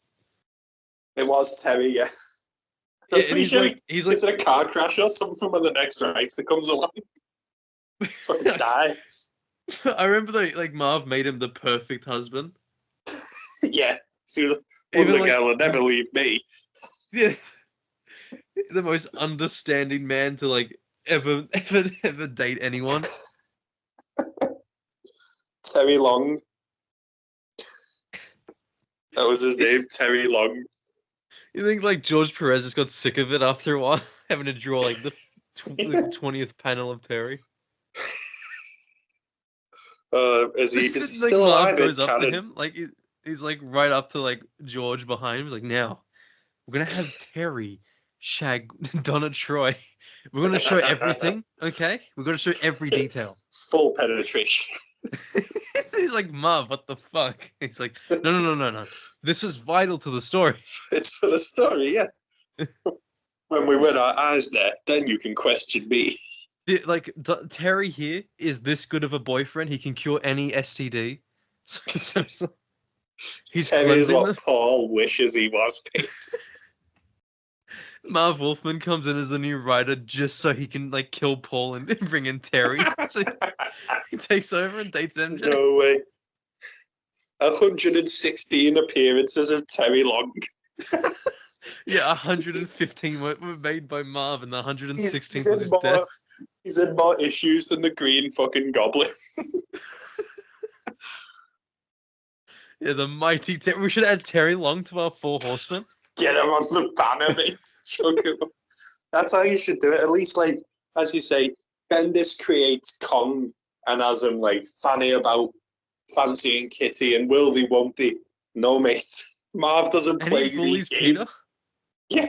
[SPEAKER 1] It was Terry, yeah.
[SPEAKER 2] I'm pretty sure he's like,
[SPEAKER 1] is it a car crash or something when the next race that comes along? Fucking dies.
[SPEAKER 2] I remember Marv made him the perfect husband.
[SPEAKER 1] Yeah. See, Wonder Girl will never leave me.
[SPEAKER 2] Yeah. The most understanding man to ever date anyone.
[SPEAKER 1] Terry Long. That was his name, Terry Long.
[SPEAKER 2] You think George Perez just got sick of it after a while, having to draw the 20th panel of Terry?
[SPEAKER 1] Is he still alive?
[SPEAKER 2] Goes up to him, he's right up to George behind him. He's now we're gonna have Terry shag Donna Troy. We're gonna show everything, okay? We're gonna show every detail.
[SPEAKER 1] Full penetration.
[SPEAKER 2] He's Marv, what the fuck? He's no. This is vital to the story.
[SPEAKER 1] It's for the story, yeah. When we win our eyes there, then you can question me.
[SPEAKER 2] Terry here is this good of a boyfriend. He can cure any STD.
[SPEAKER 1] He's Terry is what Paul wishes he was, Pete.
[SPEAKER 2] Marv Wolfman comes in as the new writer just so he can kill Paul and bring in Terry. So he takes over and dates MJ.
[SPEAKER 1] No way. 116 appearances of Terry Long.
[SPEAKER 2] Yeah, 115 were made by Marv, and the 116th was his death.
[SPEAKER 1] He's in more issues than the Green fucking Goblin.
[SPEAKER 2] Yeah, the mighty Terry. We should add Terry Long to our Four Horsemen.
[SPEAKER 1] Get him on the banner, mate. Chuck him. That's how you should do it. At least, as you say, Bendis creates Kong and has him fanny about fancying Kitty, and will they, won't they? No, mate. Marv doesn't play these games. Yeah.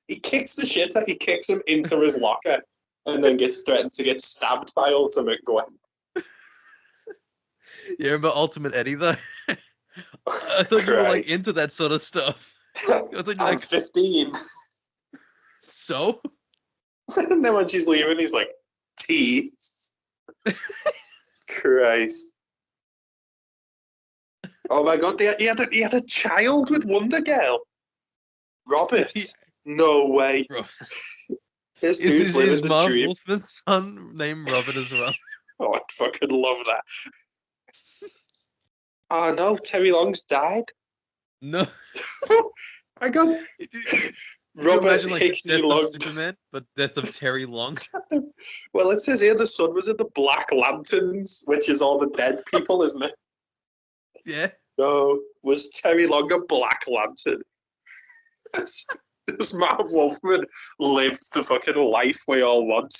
[SPEAKER 1] He kicks the shit out. He kicks him into his locker and then gets threatened to get stabbed by Ultimate Gwen.
[SPEAKER 2] You remember Ultimate Eddie, though? I thought you were into that sort of stuff.
[SPEAKER 1] I'm 15.
[SPEAKER 2] So?
[SPEAKER 1] And then when she's leaving, he's like, tease. Christ. Oh my god, he had a child with Wonder Girl. Robert. No way. This dude's living the dream.
[SPEAKER 2] Wolfman's son named Robert as well.
[SPEAKER 1] Oh, I'd fucking love that. Oh no, Terry Long's died.
[SPEAKER 2] No.
[SPEAKER 1] I got Robert Hickney Long.
[SPEAKER 2] Superman, but death of Terry Long.
[SPEAKER 1] Well, it says here the son was in the Black Lanterns, which is all the dead people, isn't it?
[SPEAKER 2] Yeah.
[SPEAKER 1] No, was Terry Long a Black Lantern? This Marv Wolfman lived the fucking life we all want.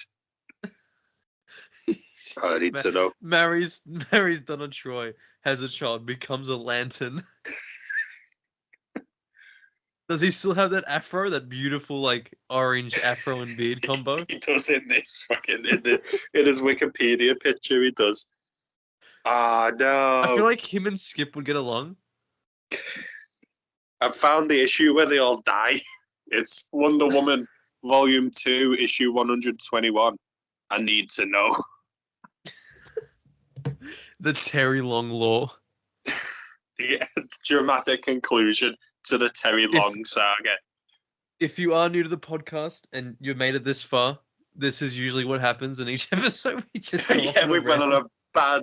[SPEAKER 1] I need to know.
[SPEAKER 2] Marries Donna Troy, has a child, becomes a lantern. Does he still have that afro, that beautiful orange afro and beard combo?
[SPEAKER 1] He does in this in his Wikipedia picture. He does. Ah, no.
[SPEAKER 2] I feel like him and Skip would get along.
[SPEAKER 1] I've found the issue where they all die. It's Wonder Woman, Volume 2, Issue 121. I need to know.
[SPEAKER 2] The Terry Long lore.
[SPEAKER 1] The dramatic conclusion to the Terry Long saga.
[SPEAKER 2] If you are new to the podcast and you've made it this far, this is usually what happens in each episode. We just
[SPEAKER 1] we went on a bad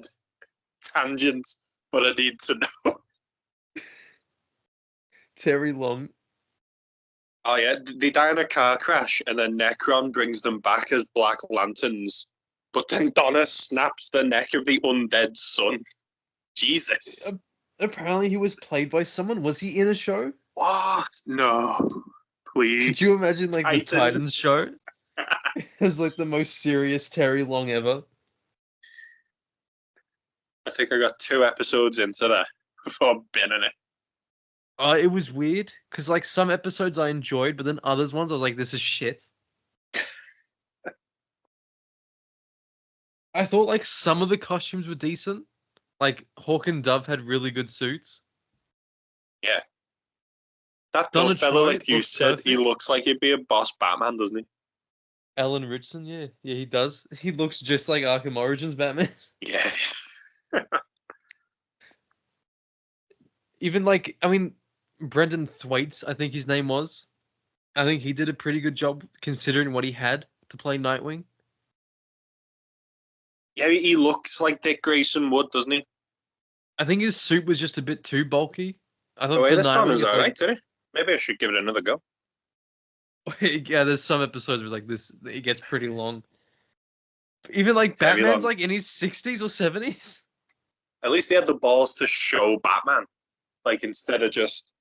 [SPEAKER 1] tangent, but I need to know.
[SPEAKER 2] Terry Long.
[SPEAKER 1] Oh yeah, they die in a car crash, and then Necron brings them back as Black Lanterns. But then Donna snaps the neck of the undead son. Jesus.
[SPEAKER 2] Apparently he was played by someone. Was he in a show?
[SPEAKER 1] What? No. Please.
[SPEAKER 2] Could you imagine the Titans show? It was the most serious Terry Long ever.
[SPEAKER 1] I think I got 2 episodes into that before binning it.
[SPEAKER 2] It was weird, because some episodes I enjoyed, but then others ones I was like, this is shit. I thought like some of the costumes were decent. Like Hawk and Dove had really good suits.
[SPEAKER 1] Yeah. That
[SPEAKER 2] Donna
[SPEAKER 1] Dove fella,
[SPEAKER 2] Troy
[SPEAKER 1] like you
[SPEAKER 2] looks
[SPEAKER 1] said, he
[SPEAKER 2] perfect.
[SPEAKER 1] looks like he'd be a boss Batman, doesn't he?
[SPEAKER 2] Alan Richardson, yeah, he does. He looks just like Arkham Origins Batman.
[SPEAKER 1] Yeah.
[SPEAKER 2] Even like, I mean, Brendan Thwaites, I think his name was. I think he did a pretty good job considering what he had to play Nightwing.
[SPEAKER 1] Yeah, he looks like Dick Grayson would, doesn't he?
[SPEAKER 2] I think his suit was just a bit too bulky. I thought
[SPEAKER 1] Oh,
[SPEAKER 2] for
[SPEAKER 1] wait, this one
[SPEAKER 2] Nightwing,
[SPEAKER 1] was
[SPEAKER 2] it's
[SPEAKER 1] alright,
[SPEAKER 2] like,
[SPEAKER 1] didn't it? Maybe I should give it another go.
[SPEAKER 2] yeah, there's some episodes where like this, it gets pretty long. Even like
[SPEAKER 1] It's heavy
[SPEAKER 2] Batman's
[SPEAKER 1] long.
[SPEAKER 2] like in his 60s or 70s.
[SPEAKER 1] At least they had the balls to show Batman. Like, instead of just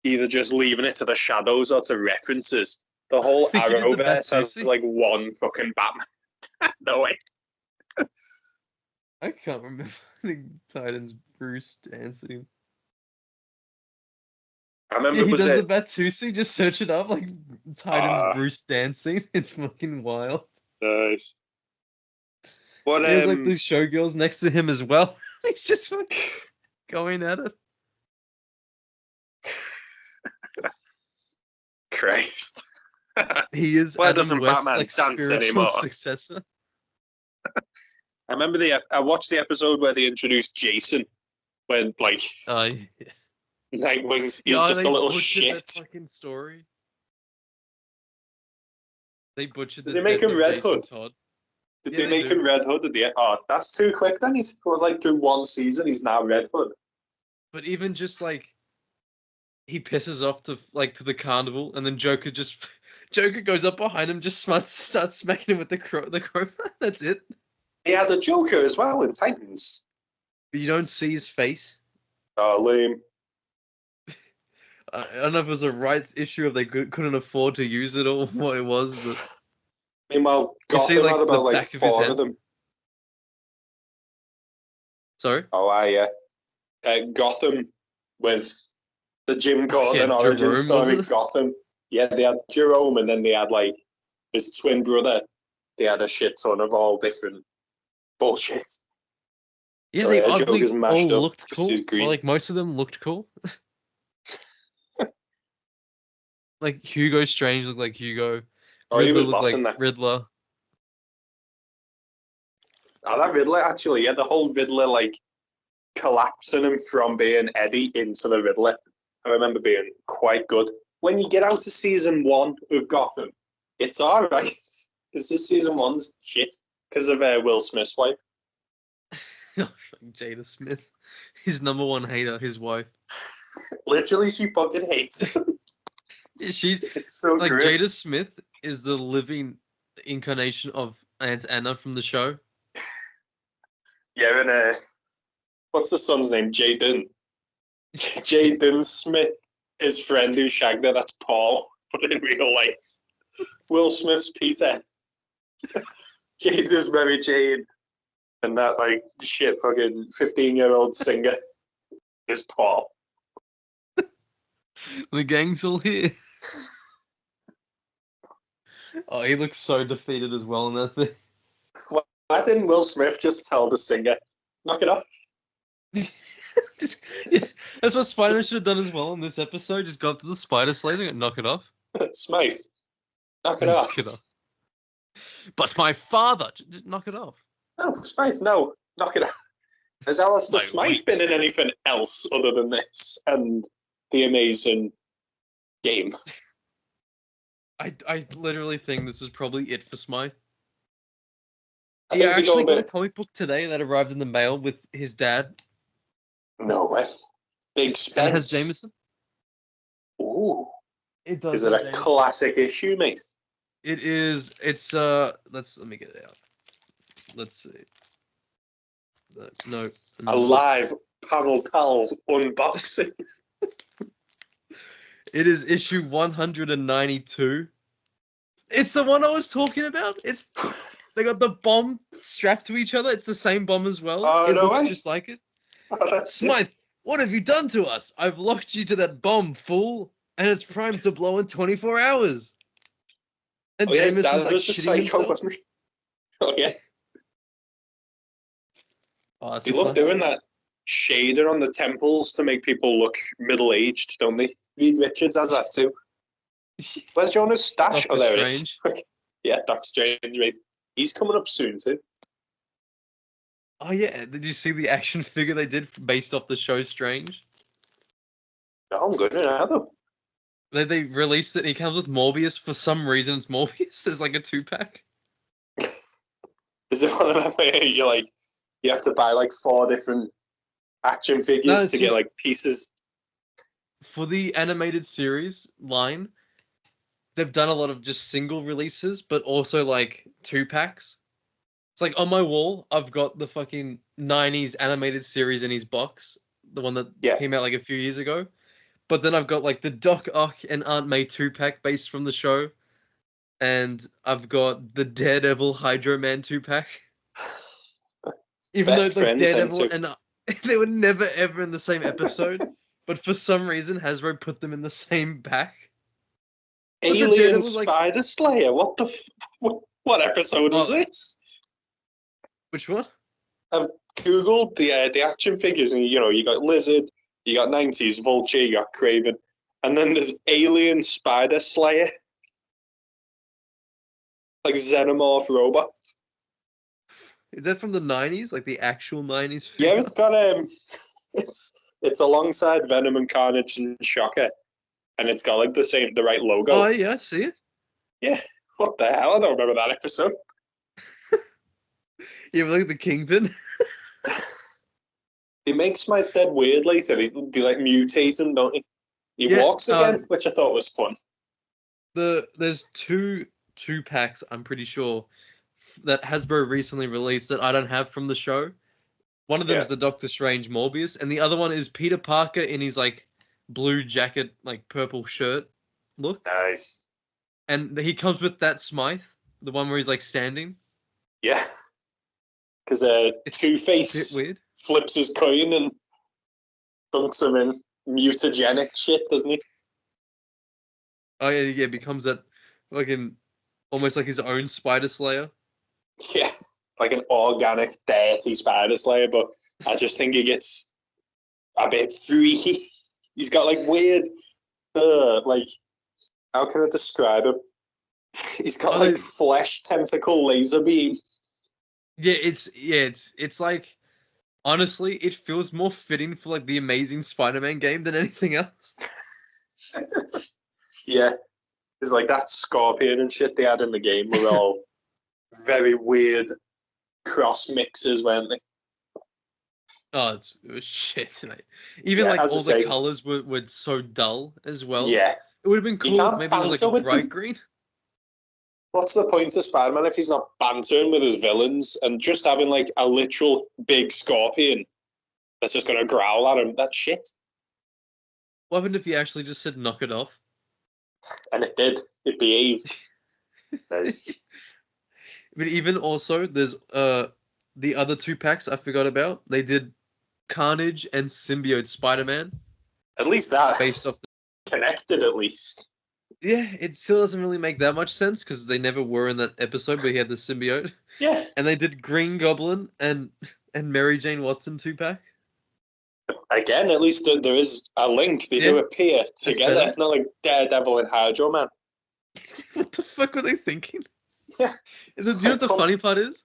[SPEAKER 1] either just leaving it to the shadows or to references. The
[SPEAKER 2] I
[SPEAKER 1] whole
[SPEAKER 2] think he did the
[SPEAKER 1] Arrowverse has
[SPEAKER 2] Batusi.
[SPEAKER 1] like one fucking Batman. No way.
[SPEAKER 2] I can't remember. I think Titans Bruce dancing.
[SPEAKER 1] I
[SPEAKER 2] Yeah,
[SPEAKER 1] remember,
[SPEAKER 2] he
[SPEAKER 1] was
[SPEAKER 2] does the
[SPEAKER 1] it?
[SPEAKER 2] Batusi. Just search it up, like Titans
[SPEAKER 1] Ah,
[SPEAKER 2] Bruce dancing. It's fucking wild.
[SPEAKER 1] nice. But
[SPEAKER 2] He has like the showgirls next to him as well. He's just fucking going at it.
[SPEAKER 1] Christ.
[SPEAKER 2] He is
[SPEAKER 1] Why
[SPEAKER 2] Adam
[SPEAKER 1] doesn't
[SPEAKER 2] West's
[SPEAKER 1] Batman
[SPEAKER 2] like
[SPEAKER 1] dance
[SPEAKER 2] spiritual
[SPEAKER 1] anymore?
[SPEAKER 2] successor.
[SPEAKER 1] I remember I watched the episode where they introduced Jason when like
[SPEAKER 2] Yeah.
[SPEAKER 1] Nightwing's is
[SPEAKER 2] Yeah,
[SPEAKER 1] just
[SPEAKER 2] they
[SPEAKER 1] a little
[SPEAKER 2] butchered that
[SPEAKER 1] shit.
[SPEAKER 2] fucking story. They butchered
[SPEAKER 1] Did
[SPEAKER 2] the
[SPEAKER 1] they make
[SPEAKER 2] death
[SPEAKER 1] him
[SPEAKER 2] of
[SPEAKER 1] Red
[SPEAKER 2] Jason
[SPEAKER 1] Hood?
[SPEAKER 2] Todd.
[SPEAKER 1] Did
[SPEAKER 2] Yeah,
[SPEAKER 1] they
[SPEAKER 2] they
[SPEAKER 1] make
[SPEAKER 2] do.
[SPEAKER 1] him Red Hood at the end? Oh, that's too quick then. He's like through one season, he's now Red Hood.
[SPEAKER 2] But even just like he pisses off to the carnival, and then Joker goes up behind him, just starts smacking him with the crowbar. That's it.
[SPEAKER 1] He had a Joker as well in Titans.
[SPEAKER 2] But you don't see his face.
[SPEAKER 1] Oh, lame.
[SPEAKER 2] I don't know if it was a rights issue, if they couldn't afford to use it or what it was, but
[SPEAKER 1] Meanwhile,
[SPEAKER 2] you see
[SPEAKER 1] Gotham had
[SPEAKER 2] like the
[SPEAKER 1] about like
[SPEAKER 2] back of his
[SPEAKER 1] four of
[SPEAKER 2] head.
[SPEAKER 1] them.
[SPEAKER 2] Sorry.
[SPEAKER 1] Oh, yeah. Gotham with the Jim
[SPEAKER 2] Oh yeah,
[SPEAKER 1] Gordon origin
[SPEAKER 2] Jerome was
[SPEAKER 1] story.
[SPEAKER 2] it?
[SPEAKER 1] Gotham. Yeah, they had Jerome, and then they had like his twin brother. They had a shit ton of all different bullshit.
[SPEAKER 2] Yeah,
[SPEAKER 1] So
[SPEAKER 2] they
[SPEAKER 1] yeah,
[SPEAKER 2] oddly
[SPEAKER 1] Joker's
[SPEAKER 2] all
[SPEAKER 1] mashed up.
[SPEAKER 2] looked
[SPEAKER 1] Just
[SPEAKER 2] cool.
[SPEAKER 1] his
[SPEAKER 2] Well,
[SPEAKER 1] green.
[SPEAKER 2] like most of them looked cool. Like Hugo Strange looked like Hugo.
[SPEAKER 1] Oh, he
[SPEAKER 2] Riddler
[SPEAKER 1] was
[SPEAKER 2] looked
[SPEAKER 1] bossing
[SPEAKER 2] like
[SPEAKER 1] that.
[SPEAKER 2] Riddler.
[SPEAKER 1] Oh, that Riddler actually, yeah, the whole Riddler like collapsing him from being Eddie into the Riddler. I remember being quite good. When you get out to season 1 of Gotham, it's all right. Because this season 1's shit because of Will Smith's wife.
[SPEAKER 2] Jada Smith, his number one hater, his wife.
[SPEAKER 1] Literally, she fucking hates him.
[SPEAKER 2] Yeah, she's
[SPEAKER 1] It's so
[SPEAKER 2] like
[SPEAKER 1] great.
[SPEAKER 2] Jada Smith is the living incarnation of Aunt Anna from the show.
[SPEAKER 1] Yeah, and what's the son's name? Jaden. Jaden Smith, his friend who shagged her, that's Paul, but in real life. Will Smith's Peter. Jaden's Mary Jane. And that, like, shit fucking 15-year-old singer is Paul.
[SPEAKER 2] The gang's all here. Oh, he looks so defeated as well in that thing.
[SPEAKER 1] Why didn't Will Smith just tell the singer, knock it off?
[SPEAKER 2] Yeah, that's what Spider-Man should have done as well in this episode. Just go up to the spider slave and knock it off.
[SPEAKER 1] Smythe, knock it
[SPEAKER 2] Knock
[SPEAKER 1] off.
[SPEAKER 2] it off. But my father, just knock it off.
[SPEAKER 1] No, Smythe, no, knock it off. Has Alistair
[SPEAKER 2] My
[SPEAKER 1] Smythe
[SPEAKER 2] weak.
[SPEAKER 1] been in anything else other than this and the amazing game?
[SPEAKER 2] I literally think this is probably it for Smythe.
[SPEAKER 1] I
[SPEAKER 2] He
[SPEAKER 1] think
[SPEAKER 2] actually got a
[SPEAKER 1] bit...
[SPEAKER 2] comic book today that arrived in the mail with his dad.
[SPEAKER 1] No way. Big Spence.
[SPEAKER 2] And it has Jameson.
[SPEAKER 1] Ooh.
[SPEAKER 2] It does.
[SPEAKER 1] Is it a
[SPEAKER 2] Jameson.
[SPEAKER 1] classic issue, mate?
[SPEAKER 2] It is. It's let me get it out. Let's see. No.
[SPEAKER 1] A live Panel Pals unboxing.
[SPEAKER 2] It is issue 192. It's the one I was talking about. They got the bomb strapped to each other. It's the same bomb as well.
[SPEAKER 1] Oh,
[SPEAKER 2] It
[SPEAKER 1] no
[SPEAKER 2] looks
[SPEAKER 1] way.
[SPEAKER 2] just like it.
[SPEAKER 1] Oh, that's
[SPEAKER 2] Smythe, what have you done to us? I've locked you to that bomb, fool, and it's primed to blow in 24 hours. And
[SPEAKER 1] yes,
[SPEAKER 2] Jameson's
[SPEAKER 1] Dad
[SPEAKER 2] like
[SPEAKER 1] was a
[SPEAKER 2] shitting
[SPEAKER 1] psycho,
[SPEAKER 2] himself.
[SPEAKER 1] wasn't he? Oh, yeah.
[SPEAKER 2] Oh, that's
[SPEAKER 1] They love doing that shader on the temples to make people look middle-aged, don't they? Reed Richards has that too. Where's Jonah's stash?
[SPEAKER 2] Doctor
[SPEAKER 1] Oh, there
[SPEAKER 2] Strange.
[SPEAKER 1] it is. Yeah, Doctor Strange, right? He's coming up soon too.
[SPEAKER 2] Oh yeah, did you see the action figure they did based off the show Strange?
[SPEAKER 1] Oh, I'm good now though.
[SPEAKER 2] They released it and he comes with Morbius. For some reason it's Morbius. It's like a 2-pack.
[SPEAKER 1] Is it one of them where you're like, you have to buy like 4 different action figures to get like pieces?
[SPEAKER 2] For the animated series line, they've done a lot of just single releases, but also like 2-packs. It's like on my wall, I've got the fucking 90s animated series in his box, the one that came out like a few years ago. But then I've got like the Doc Ock and Aunt May 2-pack based from the show. And I've got the Daredevil Hydro Man 2-pack. Even
[SPEAKER 1] Best
[SPEAKER 2] though like Daredevil
[SPEAKER 1] and
[SPEAKER 2] they were never ever in the same episode, but for some reason Hasbro put them in the same pack.
[SPEAKER 1] Alien Spider Slayer. What the? What episode was this?
[SPEAKER 2] Which one?
[SPEAKER 1] I've googled the action figures, and you got Lizard, you got 90s Vulture, you got Craven, and then there's Alien Spider Slayer, like Xenomorph robot.
[SPEAKER 2] Is that from the 90s, like the actual 90s figure?
[SPEAKER 1] Yeah, it's got it's alongside Venom and Carnage and Shocker, and it's got like the right logo.
[SPEAKER 2] Oh yeah, I see it.
[SPEAKER 1] Yeah, what the hell? I don't remember that episode.
[SPEAKER 2] Yeah, but look at the Kingpin.
[SPEAKER 1] He makes Smythe dead weird later. They like mutate him, don't he? He walks again, which I thought was fun.
[SPEAKER 2] There's two packs, I'm pretty sure, that Hasbro recently released that I don't have from the show. One of them is the Doctor Strange Morbius, and the other one is Peter Parker in his like blue jacket, like purple shirt look.
[SPEAKER 1] Nice.
[SPEAKER 2] And he comes with that Smythe, the one where he's like standing.
[SPEAKER 1] Yeah. Because Two-Face flips his coin and dunks him in mutagenic shit, doesn't he?
[SPEAKER 2] Oh yeah, becomes that fucking almost like his own Spider Slayer.
[SPEAKER 1] Yeah, like an organic, dirty Spider Slayer, but I just think he gets a bit freaky. He's got like weird, like, how can I describe him? He's got like flesh tentacle laser beam.
[SPEAKER 2] Yeah, it's like, honestly, it feels more fitting for like the Amazing Spider-Man game than anything else.
[SPEAKER 1] Yeah, it's like that Scorpion and shit they had in the game were all very weird cross mixes, weren't they?
[SPEAKER 2] Oh, it was shit. Even like all the colors were so dull as well.
[SPEAKER 1] Yeah,
[SPEAKER 2] it would have been cool if maybe it was like a bright green.
[SPEAKER 1] What's the point of Spider-Man if he's not bantering with his villains and just having like a literal big scorpion that's just gonna growl at him? That's shit.
[SPEAKER 2] What happened if he actually just said knock it off?
[SPEAKER 1] And it did. It behaved. Nice.
[SPEAKER 2] But even also, there's the other 2-packs I forgot about. They did Carnage and Symbiote Spider-Man.
[SPEAKER 1] At least that
[SPEAKER 2] based off
[SPEAKER 1] connected. At least.
[SPEAKER 2] Yeah, it still doesn't really make that much sense because they never were in that episode where he had the symbiote.
[SPEAKER 1] Yeah.
[SPEAKER 2] And they did Green Goblin and Mary Jane Watson 2-pack.
[SPEAKER 1] Again, at least there is a link. They do appear together. It's not like Daredevil and Hydro Man.
[SPEAKER 2] What the fuck were they thinking?
[SPEAKER 1] Yeah.
[SPEAKER 2] Do you know what the funny part is?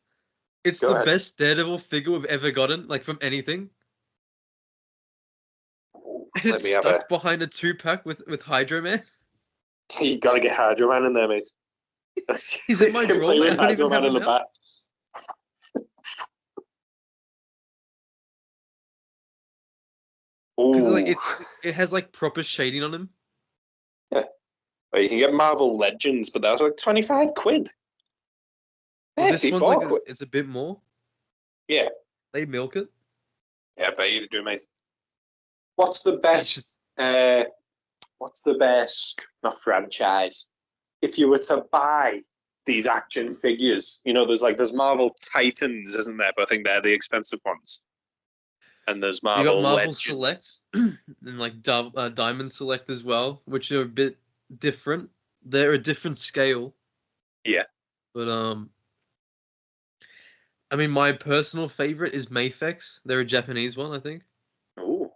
[SPEAKER 2] It's the best Daredevil figure we've ever gotten, like from anything. And it's stuck behind a 2-pack with Hydro Man.
[SPEAKER 1] You gotta get Hydro Man in there, mate.
[SPEAKER 2] He's in my drawer.
[SPEAKER 1] With Hydro Man in the back.
[SPEAKER 2] Because like it has like proper shading on him.
[SPEAKER 1] Yeah. Well, you can get Marvel Legends, but that was like 25 quid.
[SPEAKER 2] Well, this one's like it's a bit more.
[SPEAKER 1] Yeah.
[SPEAKER 2] They milk it.
[SPEAKER 1] Yeah, I bet you do, mate. What's the best? Not franchise. If you were to buy these action figures, there's Marvel Titans, isn't there? But I think they're the expensive ones. And there's Marvel.
[SPEAKER 2] You got Marvel
[SPEAKER 1] Legends.
[SPEAKER 2] Select and like Diamond Select as well, which are a bit different. They're a different scale.
[SPEAKER 1] Yeah.
[SPEAKER 2] But I mean, my personal favorite is Mayfex. They're a Japanese one, I think.
[SPEAKER 1] Ooh.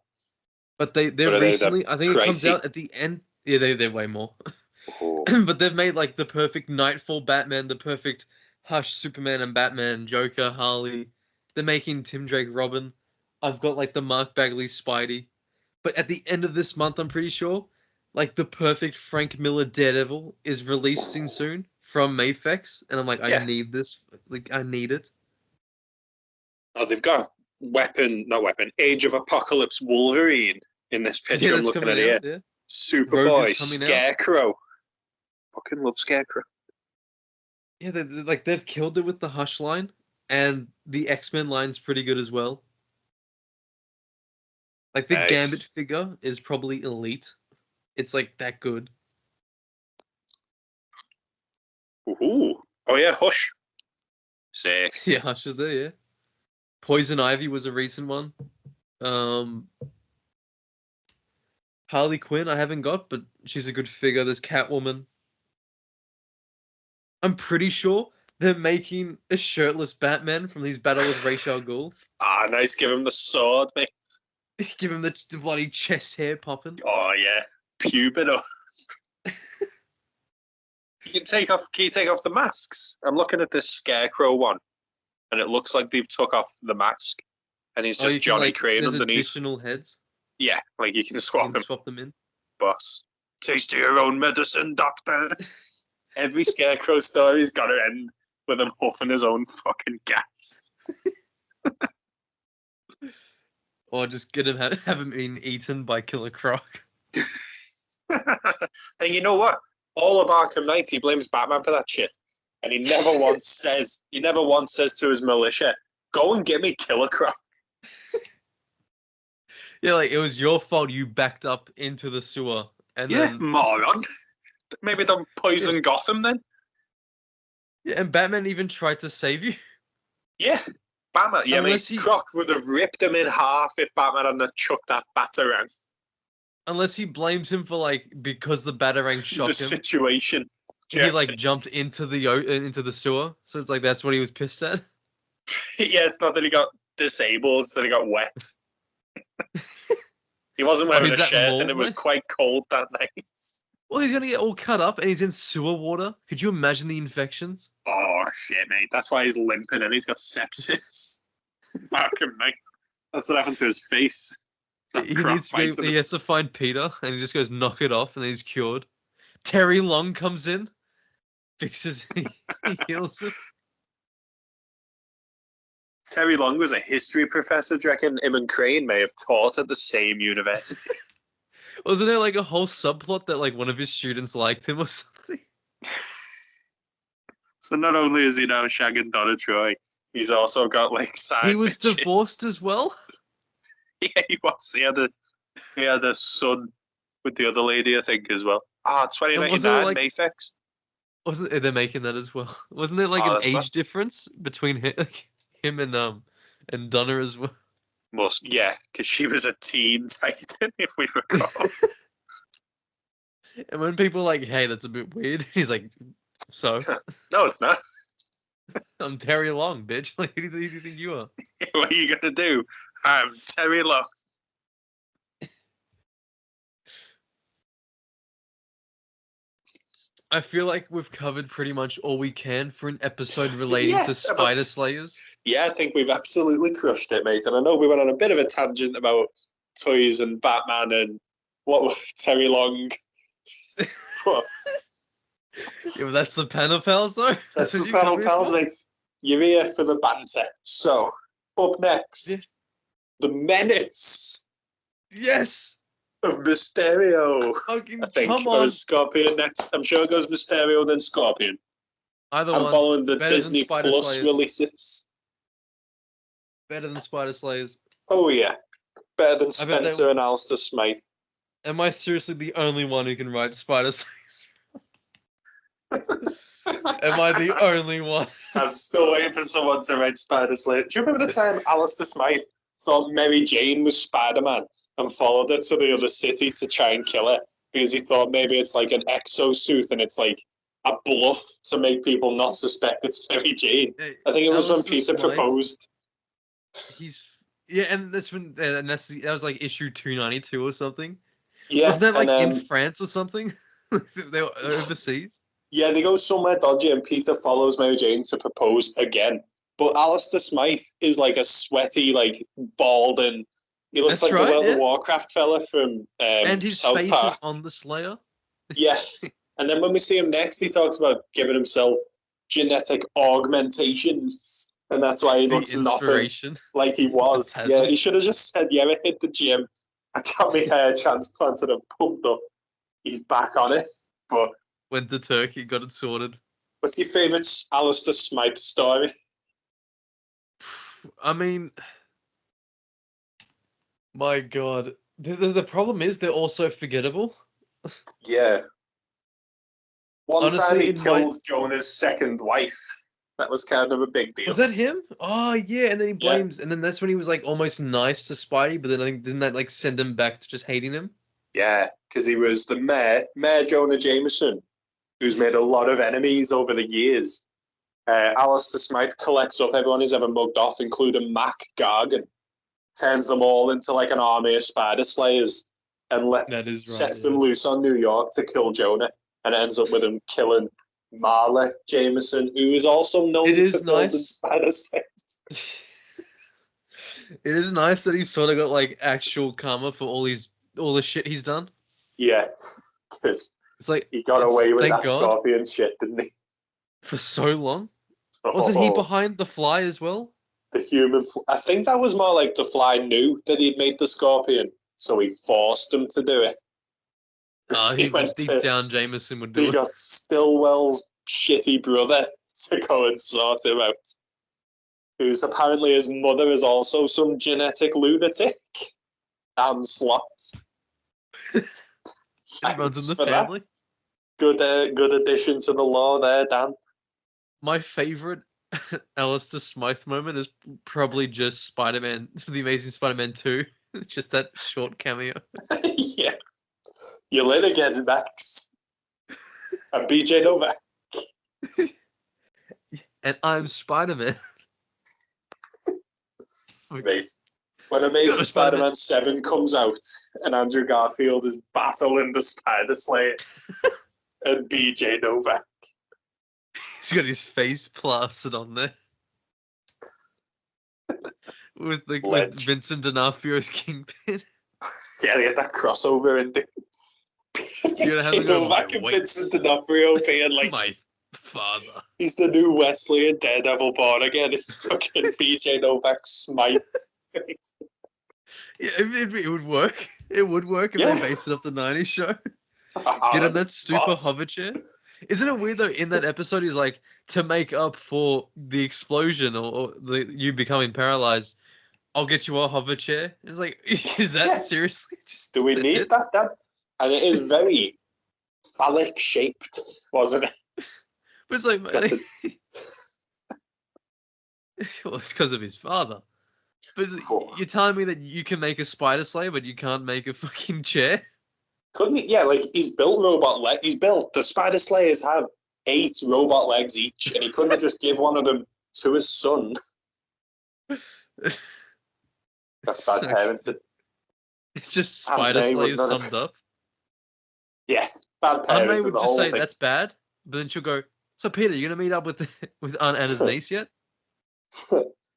[SPEAKER 2] But they're
[SPEAKER 1] But
[SPEAKER 2] recently, I think it comes
[SPEAKER 1] pricey?
[SPEAKER 2] out at the end. Yeah, they're way more.
[SPEAKER 1] Ooh.
[SPEAKER 2] But they've made like the perfect Nightfall Batman, the perfect Hush Superman and Batman, Joker, Harley. They're making Tim Drake Robin. I've got like the Mark Bagley Spidey. But at the end of this month, I'm pretty sure, like the perfect Frank Miller Daredevil is releasing soon from Mayfex, and I'm like, I
[SPEAKER 1] Yeah.
[SPEAKER 2] need this. Like, I need it.
[SPEAKER 1] Oh, they've got Age of Apocalypse Wolverine in this picture
[SPEAKER 2] Yeah,
[SPEAKER 1] I'm
[SPEAKER 2] that's
[SPEAKER 1] looking
[SPEAKER 2] coming
[SPEAKER 1] at here.
[SPEAKER 2] out. Yeah, Rogue
[SPEAKER 1] Superboy,
[SPEAKER 2] is coming out.
[SPEAKER 1] Scarecrow. Fucking love Scarecrow.
[SPEAKER 2] Yeah, they've killed it with the Hush line, and the X-Men line's pretty good as well. Like the Gambit
[SPEAKER 1] Nice.
[SPEAKER 2] figure is probably elite. It's like that good.
[SPEAKER 1] Ooh. Oh yeah, Hush. Sick.
[SPEAKER 2] Yeah, Hush is there. Yeah, Poison Ivy was a recent one. Um, Harley Quinn I haven't got, but she's a good figure. There's Catwoman. I'm pretty sure they're making a shirtless Batman from his battle with Ra's al Ghul.
[SPEAKER 1] Ah, nice. Give him the sword, mate.
[SPEAKER 2] Give him the bloody chest hair popping.
[SPEAKER 1] Oh yeah, pubid. Can you take off the masks? I'm looking at this Scarecrow one, and it looks like they've took off the mask, and he's just Johnny Crane
[SPEAKER 2] there's
[SPEAKER 1] underneath.
[SPEAKER 2] additional heads.
[SPEAKER 1] Yeah, like you can swap
[SPEAKER 2] them in.
[SPEAKER 1] Boss, taste your own medicine, doctor. Every Scarecrow story's got to end with him huffing his own fucking gas.
[SPEAKER 2] Or just have him being eaten by Killer Croc.
[SPEAKER 1] And you know what? All of Arkham Knight, he blames Batman for that shit, and he never once says to his militia, "Go and get me Killer Croc."
[SPEAKER 2] Yeah, like it was your fault. You backed up into the sewer, and then
[SPEAKER 1] moron. Maybe don't poison Gotham then.
[SPEAKER 2] Yeah, and Batman even tried to save you.
[SPEAKER 1] Yeah, Batman. Yeah, Croc would have ripped him in half if Batman hadn't chucked that batarang.
[SPEAKER 2] Unless he blames him for because the batarang shocked him.
[SPEAKER 1] The situation.
[SPEAKER 2] He jumped into the sewer, so it's like that's what he was pissed at.
[SPEAKER 1] Yeah, it's not that he got disabled; it's that he got wet. He wasn't wearing a shirt, and it was quite cold that night.
[SPEAKER 2] Well, he's gonna get all cut up, and he's in sewer water. Could you imagine the infections?
[SPEAKER 1] Oh shit, mate! That's why he's limping, and he's got sepsis. Fucking mate, that's what happened to his face.
[SPEAKER 2] He has to find Peter, and he just goes knock it off, and then he's cured. Terry Long comes in, fixes, he heals it.
[SPEAKER 1] Terry Long was a history professor. Do you reckon him and Crane may have taught at the same university?
[SPEAKER 2] Wasn't there a whole subplot that one of his students liked him or something?
[SPEAKER 1] So not only is he now shagging Donna Troy, he's also got side
[SPEAKER 2] He was divorced as well?
[SPEAKER 1] Yeah, he was. He had a son with the other lady, I think, as well. 2099, Mayfex.
[SPEAKER 2] Wasn't they're making that as well? Wasn't there an age difference between him and Donna as well?
[SPEAKER 1] Because she was a teen titan, if we recall.
[SPEAKER 2] And when people are like, hey, that's a bit weird, he's like, so?
[SPEAKER 1] No, it's not.
[SPEAKER 2] I'm Terry Long, bitch. Who do you think you are?
[SPEAKER 1] What are you going to do? I'm Terry Long.
[SPEAKER 2] I feel like we've covered pretty much all we can for an episode relating to Spider Slayers.
[SPEAKER 1] Yeah, I think we've absolutely crushed it, mate. And I know we went on a bit of a tangent about toys and Batman and Terry Long.
[SPEAKER 2] Yeah, but that's the Panel Pals, though.
[SPEAKER 1] That's the Panel Pals, mate. You're here for the banter. So, up next, the menace.
[SPEAKER 2] Yes.
[SPEAKER 1] Of Mysterio.
[SPEAKER 2] Fucking
[SPEAKER 1] I think.
[SPEAKER 2] Come on.
[SPEAKER 1] Scorpion next. I'm sure it goes Mysterio, then Scorpion.
[SPEAKER 2] I'm
[SPEAKER 1] following the Disney Plus releases.
[SPEAKER 2] Better than Spider Slayers.
[SPEAKER 1] Oh, yeah. Better than Spencer and Alistair Smythe.
[SPEAKER 2] Am I seriously the only one who can write Spider Slayers? Am I the only one?
[SPEAKER 1] I'm still waiting for someone to write Spider Slayer. Do you remember the time Alistair Smythe thought Mary Jane was Spider-Man and followed her to the other city to try and kill her? Because he thought maybe it's an exosuit and it's a bluff to make people not suspect it's Mary Jane. I think it was when Peter proposed.
[SPEAKER 2] And that was like issue 292 or something.
[SPEAKER 1] Yeah,
[SPEAKER 2] wasn't that like in France or something? They were overseas.
[SPEAKER 1] Yeah, they go somewhere dodgy, and Peter follows Mary Jane to propose again. But Alistair Smythe is like a sweaty, like balding. He looks like the World of Warcraft fella from
[SPEAKER 2] and his
[SPEAKER 1] South
[SPEAKER 2] face
[SPEAKER 1] Park.
[SPEAKER 2] is on the Slayer.
[SPEAKER 1] Yeah, and then when we see him next, he talks about giving himself genetic augmentations, and that's why he looks nothing like he was. Yeah, he should have just said, "Yeah, I hit the gym. I got my hair transplanted and pumped up." He's back on it, but.
[SPEAKER 2] Went to Turkey, got it sorted.
[SPEAKER 1] What's your favourite Alistair Smythe story?
[SPEAKER 2] I mean, my God. The problem is they're also forgettable.
[SPEAKER 1] Yeah. One time he killed Jonah's second wife. That was kind of a big deal.
[SPEAKER 2] Was that him? Oh, yeah. And then he blames... And then that's when he was, like, almost nice to Spidey, but then I think didn't that, like, send him back to just hating him?
[SPEAKER 1] Yeah, because he was the Mayor Jonah Jameson, who's made a lot of enemies over the years. Alistair Smythe collects up everyone he's ever mugged off, including Mac Gargan, turns them all into like an army of spider slayers, and sets them loose on New York to kill Jonah, and it ends up with him killing Marla Jameson, who is also known for building spider slayers.
[SPEAKER 2] It is nice that he's sort of got like actual karma for all the shit he's done.
[SPEAKER 1] Yeah, because
[SPEAKER 2] it's like
[SPEAKER 1] he got away with that Scorpion shit, didn't he?
[SPEAKER 2] For so long. Wasn't he behind the Fly as well?
[SPEAKER 1] The Human I think that was more like the Fly knew that he'd made the Scorpion, so he forced him to do it.
[SPEAKER 2] He went deep down Jameson would do it.
[SPEAKER 1] He got Stillwell's shitty brother to go and sort him out. Who's apparently his mother is also some genetic lunatic. And slot.
[SPEAKER 2] Runs in the family.
[SPEAKER 1] Good addition to the law there, Dan.
[SPEAKER 2] My favourite Alistair Smythe moment is probably just Spider-Man, The Amazing Spider-Man 2. Just that short cameo.
[SPEAKER 1] Yeah. You're late again, Max. I'm BJ Novak.
[SPEAKER 2] And I'm Spider-Man.
[SPEAKER 1] Mate, when Amazing Spider-Man 7 comes out and Andrew Garfield is battling the Spider Slayers and BJ Novak.
[SPEAKER 2] He's got his face plastered on there. with Vincent D'Onofrio's Kingpin.
[SPEAKER 1] Yeah, they get that crossover in there.
[SPEAKER 2] You're gonna have to go
[SPEAKER 1] back and Vincent D'Onofrio being like
[SPEAKER 2] my father.
[SPEAKER 1] He's the new Wesley and Daredevil born again. It's fucking BJ Novak Smythe.
[SPEAKER 2] Yeah, it would work. It would work if they based it off the 90s show. Get him that stupid hover chair. Isn't it weird though? In that episode, he's like, to make up for the explosion or you becoming paralyzed, I'll get you a hover chair. It's like, is that seriously?
[SPEAKER 1] Do we need that? And it is very phallic shaped, wasn't it?
[SPEAKER 2] But it's like, well, it's because of his father. But you're telling me that you can make a spider slayer, but you can't make a fucking chair?
[SPEAKER 1] Couldn't he? Yeah, like he's built robot legs. The spider slayers have 8 robot legs each, and he couldn't just give one of them to his son. That's bad parenting.
[SPEAKER 2] It's just spider slayers summed up.
[SPEAKER 1] Yeah, bad parenting.
[SPEAKER 2] Aunt May would just say that's bad, but then she'll go, so Peter, you gonna meet up with Aunt Anna's niece yet?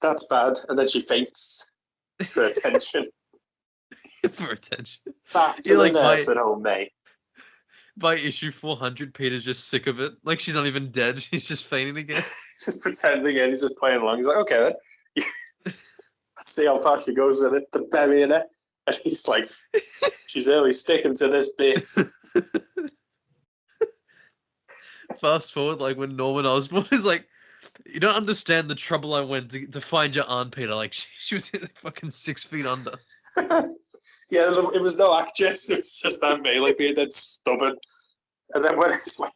[SPEAKER 1] That's bad, and then she faints for attention.
[SPEAKER 2] For attention.
[SPEAKER 1] Back to the nurse at home, May.
[SPEAKER 2] By issue 400, Peter's just sick of it. Like she's not even dead. She's just fainting again.
[SPEAKER 1] Just pretending, and he's just playing along. He's like, okay then. Let's see how far she goes with it. The burying it. And he's like, she's really sticking to this bit.
[SPEAKER 2] Fast forward, like when Norman Osborn is like, you don't understand the trouble I went to find your aunt, Peter. Like she was fucking 6 feet under.
[SPEAKER 1] Yeah, it was no actress. It was just that May, like being that stubborn. And then when it's like,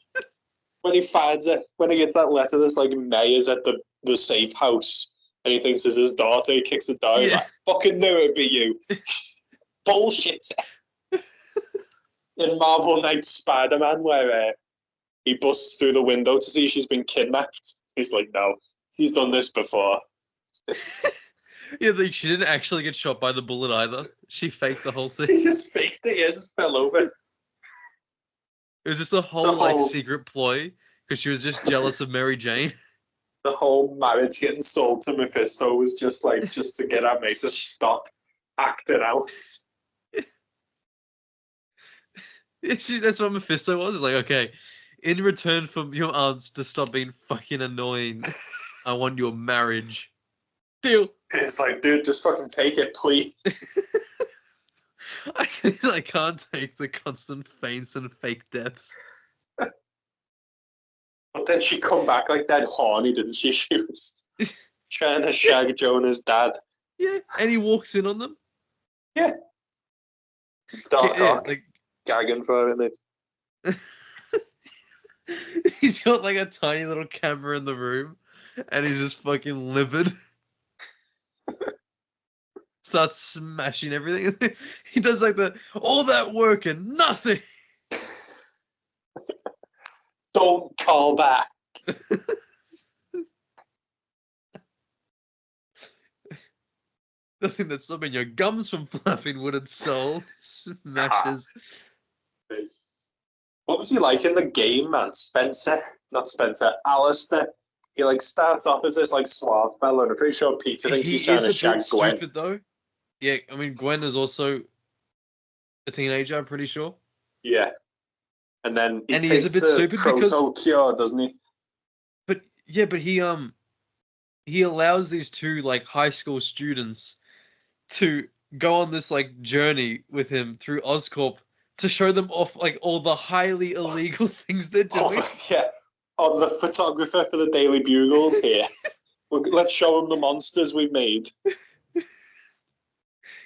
[SPEAKER 1] when he finds it, when he gets that letter that's like May is at the safe house, and he thinks it's his daughter, he kicks the door. He's like, fucking knew it'd be you. Bullshit. In Marvel Knights Spider-Man, where he busts through the window to see she's been kidnapped. He's like, no, he's done this before.
[SPEAKER 2] Yeah, like, she didn't actually get shot by the bullet either. She faked the whole thing.
[SPEAKER 1] She just faked it, yeah, just fell over.
[SPEAKER 2] It was just a whole like secret ploy because she was just jealous of Mary Jane.
[SPEAKER 1] The whole marriage getting sold to Mephisto was just like, just to get our mate to stop acting out.
[SPEAKER 2] That's what Mephisto was. It's like, okay, in return for your aunts to stop being fucking annoying, I want your marriage. Deal.
[SPEAKER 1] It's like, dude, just fucking take it, please.
[SPEAKER 2] I can't take the constant feints and fake deaths.
[SPEAKER 1] But then she come back like that horny, didn't she? She was trying to shag Jonah's dad.
[SPEAKER 2] Yeah, and he walks in on them.
[SPEAKER 1] Yeah. Dark
[SPEAKER 2] like
[SPEAKER 1] gagging for him.
[SPEAKER 2] He's got like a tiny little camera in the room, and he's just fucking livid. Starts smashing everything. He does like all that work and nothing.
[SPEAKER 1] Don't call back.
[SPEAKER 2] Nothing that's stopping your gums from flapping, Wooded Soul. Smashes.
[SPEAKER 1] What was he like in the game, man? Alistair. He like starts off as this like suave fella, and I'm pretty sure Peter thinks he's trying to shag Gwen.
[SPEAKER 2] Stupid though. Yeah, I mean Gwen is also a teenager, I'm pretty sure.
[SPEAKER 1] Yeah. And then
[SPEAKER 2] he's a bit stupid because
[SPEAKER 1] cure, doesn't he?
[SPEAKER 2] But he allows these two like high school students to go on this like journey with him through Oscorp to show them off like all the highly illegal things they're doing.
[SPEAKER 1] I'm the photographer for the Daily Bugles here. Let's show them the monsters we've made.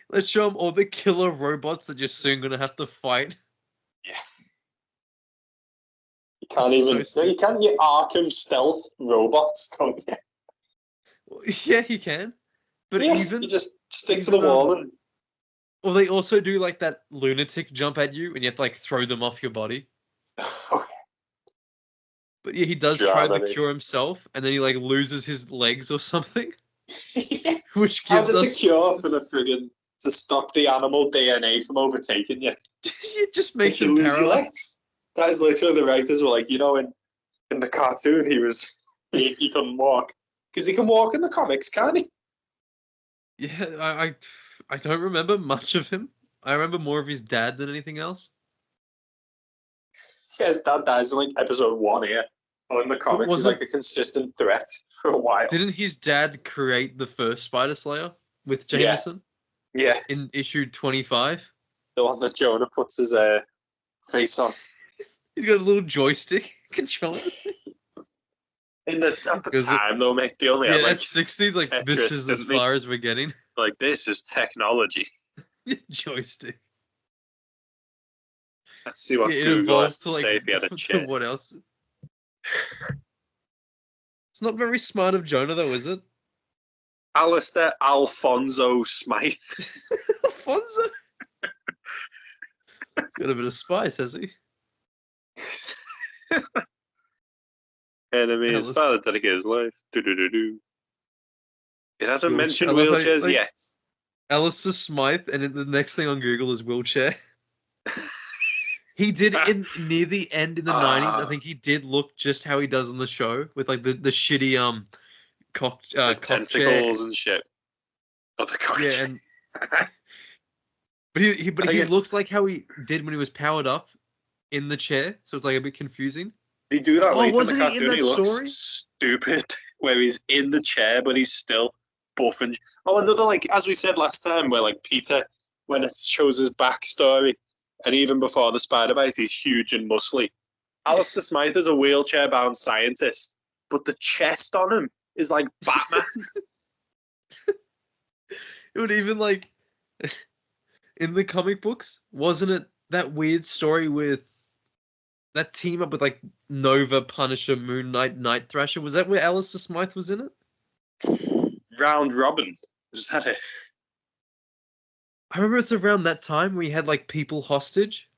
[SPEAKER 2] Let's show them all the killer robots that you're soon going to have to fight.
[SPEAKER 1] Yeah. You can't even... you can't get Arkham stealth robots, don't you?
[SPEAKER 2] Well, yeah, you can. But
[SPEAKER 1] yeah,
[SPEAKER 2] even...
[SPEAKER 1] you just stick to the wall and...
[SPEAKER 2] Well, they also do like that lunatic jump at you and you have to like throw them off your body. But yeah, he does try to cure himself, and then he like loses his legs or something. Which gives us
[SPEAKER 1] the cure for the friggin' to stop the animal DNA from overtaking you.
[SPEAKER 2] It just makes him paralyzed.
[SPEAKER 1] That is literally the writers were like, you know, in the cartoon he couldn't walk because he can walk in the comics, can't he?
[SPEAKER 2] Yeah, I don't remember much of him. I remember more of his dad than anything else.
[SPEAKER 1] Yeah, his dad dies in like episode 1 here. Oh, in the comics, he's like a consistent threat for a while.
[SPEAKER 2] Didn't his dad create the first Spider Slayer with Jameson?
[SPEAKER 1] Yeah.
[SPEAKER 2] In issue 25?
[SPEAKER 1] The one that Jonah puts his face on.
[SPEAKER 2] He's got a little joystick controller.
[SPEAKER 1] At the time, though, mate, they only had like...
[SPEAKER 2] 60s, like, Tetris, this is as far as we're getting.
[SPEAKER 1] Like, this is technology.
[SPEAKER 2] Joystick.
[SPEAKER 1] Let's see what Google has to say if he had a chair.
[SPEAKER 2] What else? It's not very smart of Jonah, though, is it?
[SPEAKER 1] Alistair Alfonso Smythe.
[SPEAKER 2] Alfonso? Got a bit of spice, has he?
[SPEAKER 1] Enemy, his father dedicated his life. It hasn't mentioned wheelchairs yet.
[SPEAKER 2] Alistair Smythe, and then the next thing on Google is wheelchair. He did near the end in the 90s. I think he did look just how he does on the show with like the shitty
[SPEAKER 1] tentacles and shit. Oh, the cock chair.
[SPEAKER 2] But he looks like how he did when he was powered up in the chair, so it's like a bit confusing.
[SPEAKER 1] They do that later
[SPEAKER 2] wasn't
[SPEAKER 1] in the cartoon.
[SPEAKER 2] He in that
[SPEAKER 1] looks
[SPEAKER 2] story?
[SPEAKER 1] Stupid, where he's in the chair but he's still buff and... Oh, another, like, as we said last time, where like Peter, when it shows his backstory, and even before the spider bite, he's huge and muscly. Alistair Smythe is a wheelchair-bound scientist, but the chest on him is like Batman.
[SPEAKER 2] It would even, like, in the comic books, wasn't it that weird story with that team up with, like, Nova, Punisher, Moon Knight, Night Thrasher? Was that where Alistair Smythe was in it?
[SPEAKER 1] Round Robin. Is that it?
[SPEAKER 2] I remember it's around that time we had like people hostage.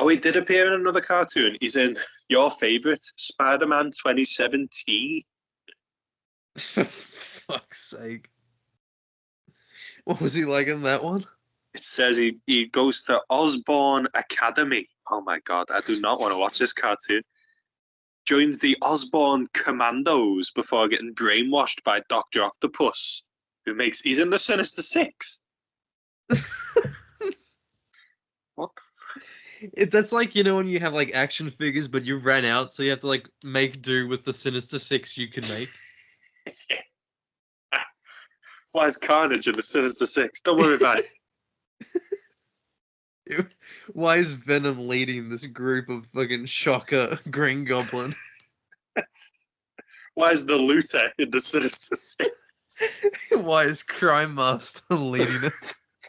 [SPEAKER 1] Oh, he did appear in another cartoon. He's in your favourite, Spider-Man 2017.
[SPEAKER 2] For fuck's sake. What was he like in that one?
[SPEAKER 1] It says he goes to Osborne Academy. Oh my god, I do not want to watch this cartoon. Joins the Osborne Commandos before getting brainwashed by Dr. Octopus, he's in the Sinister Six. What the fuck?
[SPEAKER 2] That's like, when you have like action figures, but you ran out, so you have to like make do with the Sinister Six you can make.
[SPEAKER 1] Yeah. Why is Carnage in the Sinister Six? Don't worry about
[SPEAKER 2] it. Why is Venom leading this group of fucking Shocker, Green Goblin?
[SPEAKER 1] Why is the Looter in the Sinister Six?
[SPEAKER 2] Why is Crime Master leading it?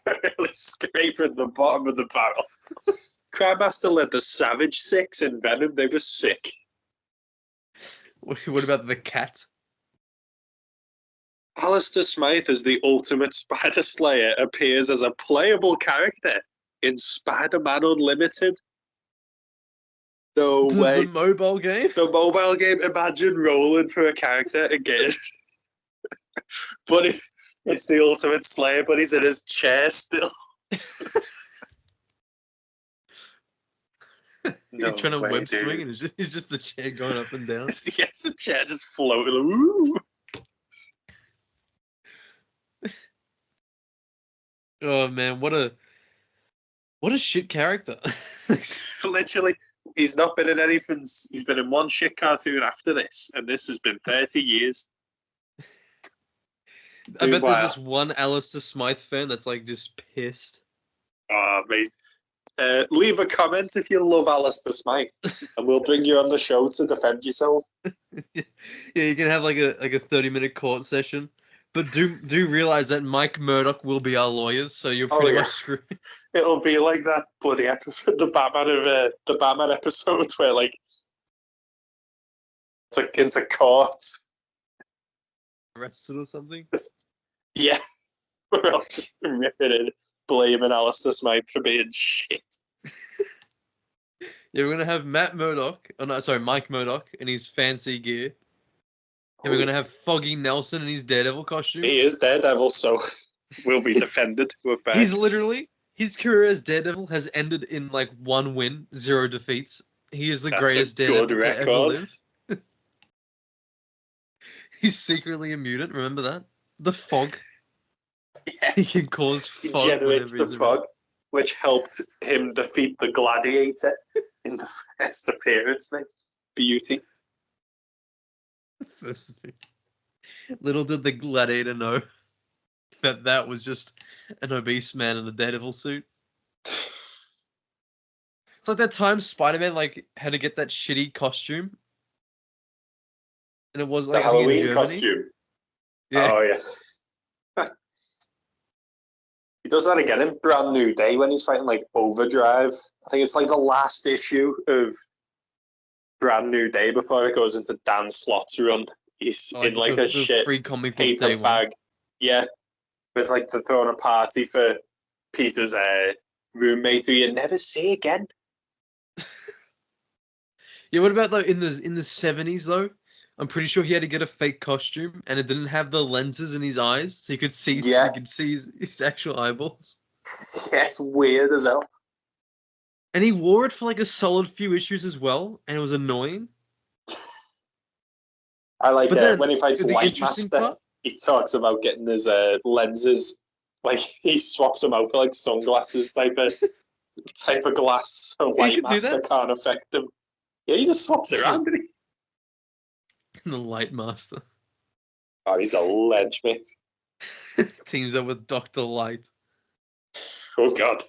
[SPEAKER 1] Really scraping the bottom of the barrel. Crime Master led the Savage Six in Venom. They were sick.
[SPEAKER 2] What about the cat?
[SPEAKER 1] Alistair Smythe as the ultimate Spider Slayer appears as a playable character in Spider-Man Unlimited. No way.
[SPEAKER 2] The mobile game?
[SPEAKER 1] The mobile game. Imagine rolling for a character again. But it's the ultimate Slayer, but he's in his chair still.
[SPEAKER 2] You're trying to web swing and it's just the chair going up and down.
[SPEAKER 1] Yes, the chair just floating. Ooh.
[SPEAKER 2] Oh man, what a shit character.
[SPEAKER 1] Literally, he's not been in anything. He's been in one shit cartoon after this, and this has been 30 years.
[SPEAKER 2] I bet there's this one Alistair Smythe fan that's like just pissed.
[SPEAKER 1] Oh, mate. Leave a comment if you love Alistair Smythe, and we'll bring you on the show to defend yourself.
[SPEAKER 2] Yeah, you can have like a 30-minute court session. But do realize that Mike Murdoch will be our lawyers, so you're pretty much screwed.
[SPEAKER 1] It'll be like that bloody episode, the Batman episode where like took into court,
[SPEAKER 2] arrested or something.
[SPEAKER 1] Yeah, we're all just ripping it, blaming Alistair Smythe for being shit.
[SPEAKER 2] Yeah, we're gonna have Mike Murdoch in his fancy gear. And we're going to have Foggy Nelson in his Daredevil costume.
[SPEAKER 1] He is Daredevil, so we'll be defended. We're fine.
[SPEAKER 2] He's literally, his career as Daredevil has ended in like 1 win, 0 defeats. He is the greatest Daredevil to ever live. He's secretly a mutant, remember that? The fog.
[SPEAKER 1] Yeah.
[SPEAKER 2] He can cause fog.
[SPEAKER 1] He generates the fog, which helped him defeat the Gladiator in the first appearance, mate. Beauty.
[SPEAKER 2] Little did the Gladiator know that was just an obese man in a Daredevil suit. It's like that time Spider-Man like had to get that shitty costume, and it was like
[SPEAKER 1] the Halloween costume.
[SPEAKER 2] Yeah.
[SPEAKER 1] Oh yeah. He does that again in Brand New Day when he's fighting like Overdrive. I think it's like the last issue of Brand New Day before it goes into Dan Slott's run. He's in like a shit
[SPEAKER 2] free comic book
[SPEAKER 1] paper bag. Yeah. It's like they're throwing a party for Peter's roommate who you never see again.
[SPEAKER 2] Yeah, what about though in the 70s though? I'm pretty sure he had to get a fake costume and it didn't have the lenses in his eyes, so you could see his actual eyeballs.
[SPEAKER 1] Yeah, it's weird as hell.
[SPEAKER 2] And he wore it for like a solid few issues as well, and it was annoying.
[SPEAKER 1] I like when he fights Light Master, he talks about getting his lenses, like he swaps them out for like sunglasses type of glass, so Light Master can't affect him. Yeah, he just swaps it around, didn't he?
[SPEAKER 2] The Light Master.
[SPEAKER 1] Oh, he's a ledge, mate.
[SPEAKER 2] Teams up with Dr. Light.
[SPEAKER 1] Oh, God.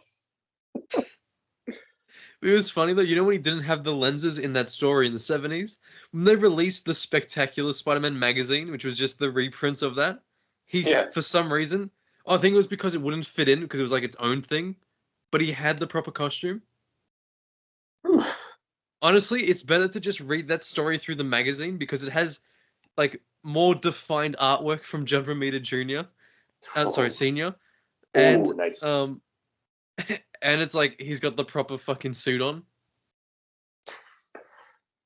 [SPEAKER 2] It was funny though, when he didn't have the lenses in that story in the 70s? When they released the Spectacular Spider-Man magazine, which was just the reprints of that, for some reason, I think it was because it wouldn't fit in, because it was like its own thing, but he had the proper costume. Honestly, it's better to just read that story through the magazine, because it has like more defined artwork from John Romita Jr. Senior. And
[SPEAKER 1] nice.
[SPEAKER 2] And it's like he's got the proper fucking suit on.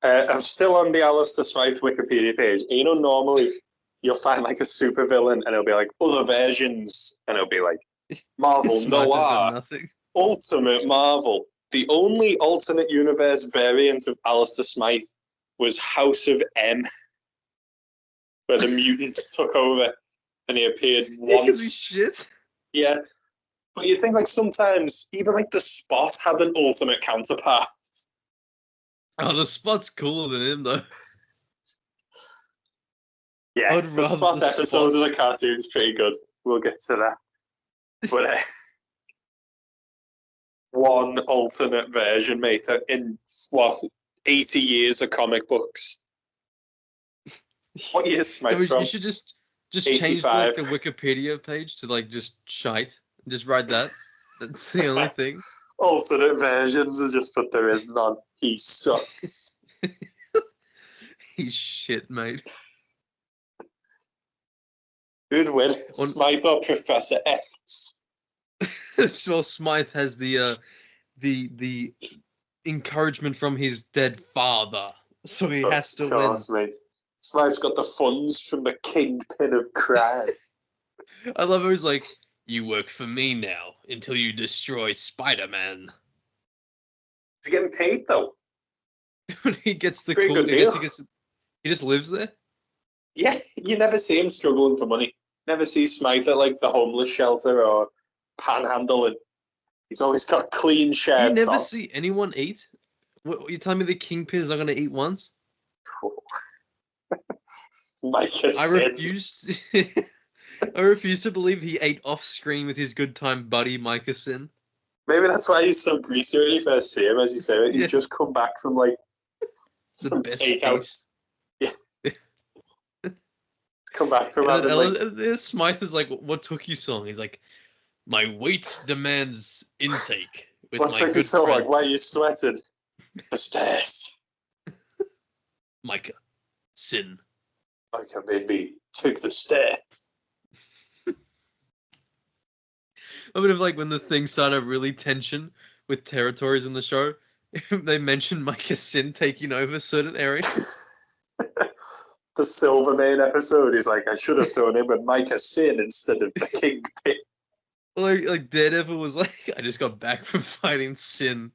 [SPEAKER 1] I'm still on the Alistair Smythe Wikipedia page. You know, normally you'll find like a supervillain and it'll be like other versions and it'll be like Marvel Noir, Ultimate Marvel. The only alternate universe variant of Alistair Smythe was House of M, where the mutants took over and he appeared once.
[SPEAKER 2] Shit.
[SPEAKER 1] Yeah. But you'd think like sometimes even like the Spot had an ultimate counterpart.
[SPEAKER 2] Oh, the Spot's cooler than him though.
[SPEAKER 1] Yeah, the Spot episode of the cartoon's pretty good. We'll get to that. But one alternate version, mate, in what 80 years of comic books. What year's Smythe from?
[SPEAKER 2] You should just change like the Wikipedia page to like just shite. Just write that. That's the only thing.
[SPEAKER 1] Alternate versions is just put there is none. He sucks.
[SPEAKER 2] He's shit, mate.
[SPEAKER 1] Who'd win? Smythe or Professor X?
[SPEAKER 2] Well, Smythe has the encouragement from his dead father, so he has to win.
[SPEAKER 1] Mate. Smythe's got the funds from the kingpin of crime.
[SPEAKER 2] I love how he's like, "You work for me now until you destroy Spider-Man."
[SPEAKER 1] Is he getting paid though?
[SPEAKER 2] When he gets the
[SPEAKER 1] pretty good deal.
[SPEAKER 2] He just lives there.
[SPEAKER 1] Yeah, you never see him struggling for money. Never see Smythe at like the homeless shelter or panhandling. He's always got clean shirts.
[SPEAKER 2] You never see anyone eat. What, you telling me the Kingpin is not going to eat once? I refuse. I refuse to believe he ate off screen with his good time buddy Micah Sin.
[SPEAKER 1] Maybe that's why he's so greasy when you first see him, as you say. He's just come back from like some takeouts. Yeah. Come back from having
[SPEAKER 2] Smythe is like, "What took you so long?" He's like, "My weight demands intake."
[SPEAKER 1] What took you so long? Why are you sweating? The stairs.
[SPEAKER 2] Micah, Sin.
[SPEAKER 1] Micah made me take the stairs.
[SPEAKER 2] I mean, if like when the thing started really tension with territories in the show, they mentioned Micah Sin taking over certain areas.
[SPEAKER 1] The Silvermane episode is like, I should have thrown him with Micah Sin instead of the Kingpin.
[SPEAKER 2] Like Daredevil was like, I just got back from fighting Sin.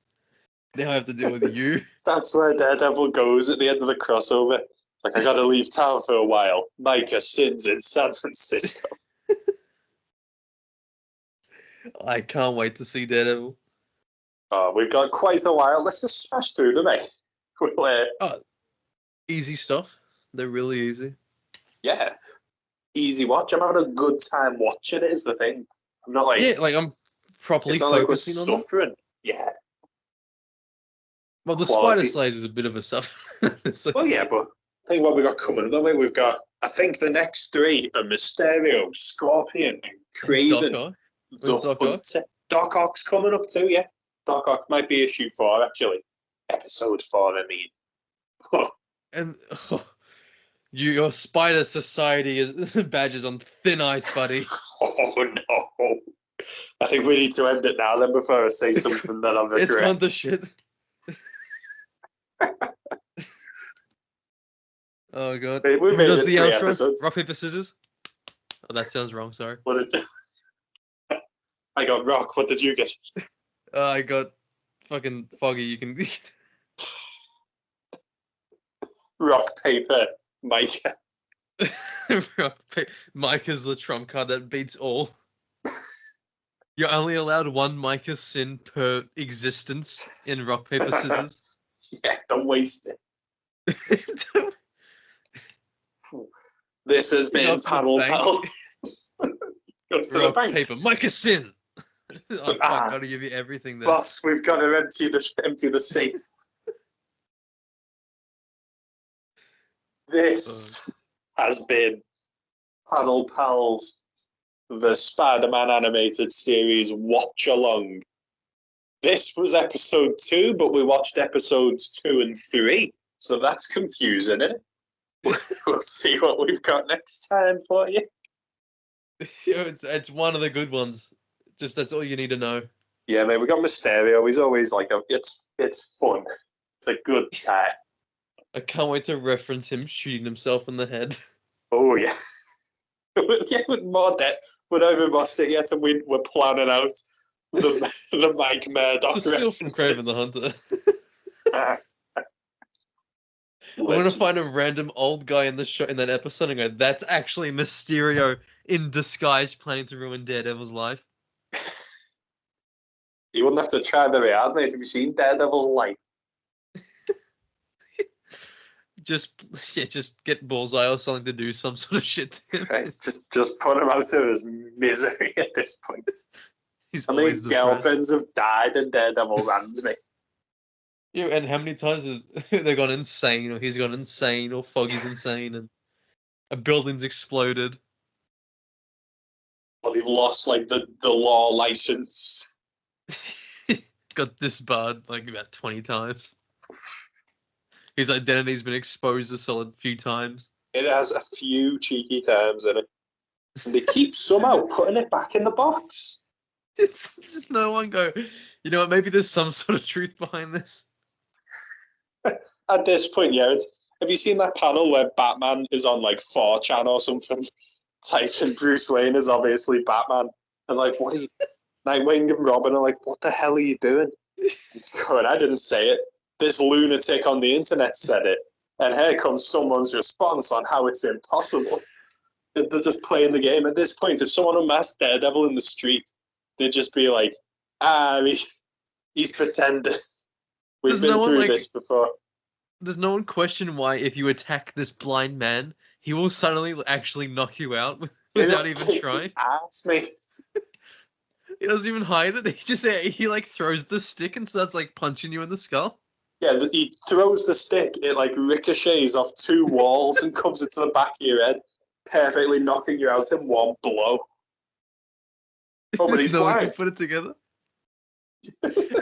[SPEAKER 2] Now I have to deal with you.
[SPEAKER 1] That's where Daredevil goes at the end of the crossover. Like, I gotta leave town for a while. Micah Sin's in San Francisco.
[SPEAKER 2] I can't wait to see Daredevil.
[SPEAKER 1] Oh, we've got quite a while. Let's just smash through them, eh?
[SPEAKER 2] Easy stuff. They're really easy.
[SPEAKER 1] Yeah. Easy watch. I'm having a good time watching it is the thing. I'm not like...
[SPEAKER 2] Yeah, like I'm properly focusing on it.
[SPEAKER 1] Suffering. Yeah.
[SPEAKER 2] Well, the Spider Slayers is a bit of a suffer.
[SPEAKER 1] Well, yeah, but think what we got coming up. We've got, I think the next three are Mysterio, Scorpion, and Kraven. Doc Ock's coming up too, yeah. Doc Ock might be issue 4, actually. Episode 4, I mean.
[SPEAKER 2] And your Spider Society badges on thin ice, buddy.
[SPEAKER 1] Oh, no. I think we need to end it now, then, before I say something that I'm regret.
[SPEAKER 2] It's gone to shit. Oh, God.
[SPEAKER 1] We made it 3 episodes.
[SPEAKER 2] Rock, paper, scissors? Oh, that sounds wrong, sorry.
[SPEAKER 1] What did I got rock. What did you get?
[SPEAKER 2] I got fucking Foggy. You can...
[SPEAKER 1] Rock, paper, Micah.
[SPEAKER 2] Micah's the trump card that beats all. You're only allowed one Micah Sin per existence in rock, paper, scissors.
[SPEAKER 1] Yeah, don't waste it. This has been Panel Pal. Goes to the bank.
[SPEAKER 2] Paper, Micah Sin. I've got to give you everything there.
[SPEAKER 1] Boss, we've got to empty the safe. This has been Panel Pals, the Spider-Man animated series Watchalong. This was episode 2, but we watched episodes 2 and 3, so that's confusing, isn't it? We'll see what we've got next time for you.
[SPEAKER 2] It's one of the good ones. Just that's all you need to know.
[SPEAKER 1] Yeah, mate, we got Mysterio. He's always like it's fun. It's a good time.
[SPEAKER 2] I can't wait to reference him shooting himself in the head.
[SPEAKER 1] Oh, yeah. Yeah, with more depth. We don't even watched it yet, and we're planning out the Mike Murdoch
[SPEAKER 2] It's still from Craven the
[SPEAKER 1] references.
[SPEAKER 2] Hunter. I'm gonna find a random old guy in the show in that episode and go, "That's actually Mysterio in disguise, planning to ruin Daredevil's life."
[SPEAKER 1] You wouldn't have to try very hard, mate. Have you seen Daredevil's life?
[SPEAKER 2] Just get Bullseye or something to do some sort of shit to him.
[SPEAKER 1] Christ, just put him out of his misery at this point. How many girlfriends have died in Daredevil's hands, mate?
[SPEAKER 2] Yeah, and how many times have they gone insane, or he's gone insane, or Foggy's insane, and a building's exploded.
[SPEAKER 1] Or they've lost like the law license.
[SPEAKER 2] Got disbarred like about 20 times. His identity's been exposed a solid few times.
[SPEAKER 1] It has a few cheeky times in it. And they keep somehow putting it back in the box.
[SPEAKER 2] It's no one go, you know what, maybe there's some sort of truth behind this.
[SPEAKER 1] At this point, yeah, have you seen that panel where Batman is on like 4chan or something, typing Bruce Wayne is obviously Batman, and like, what are you, Nightwing and Robin are like, what the hell are you doing? He's going, I didn't say it. This lunatic on the internet said it, and here comes someone's response on how it's impossible. They're just playing the game. At this point, if someone unmasked Daredevil in the street, they'd just be like, he's pretending. We've been through this before.
[SPEAKER 2] There's no one question why if you attack this blind man, he will suddenly actually knock you out without even trying.
[SPEAKER 1] Ass, mate.
[SPEAKER 2] He doesn't even hide it. He like throws the stick and starts like punching you in the skull.
[SPEAKER 1] Yeah, he throws the stick. It like ricochets off 2 walls and comes into the back of your head, perfectly knocking you out in one blow. Oh, but he's blind.
[SPEAKER 2] No one can put it together.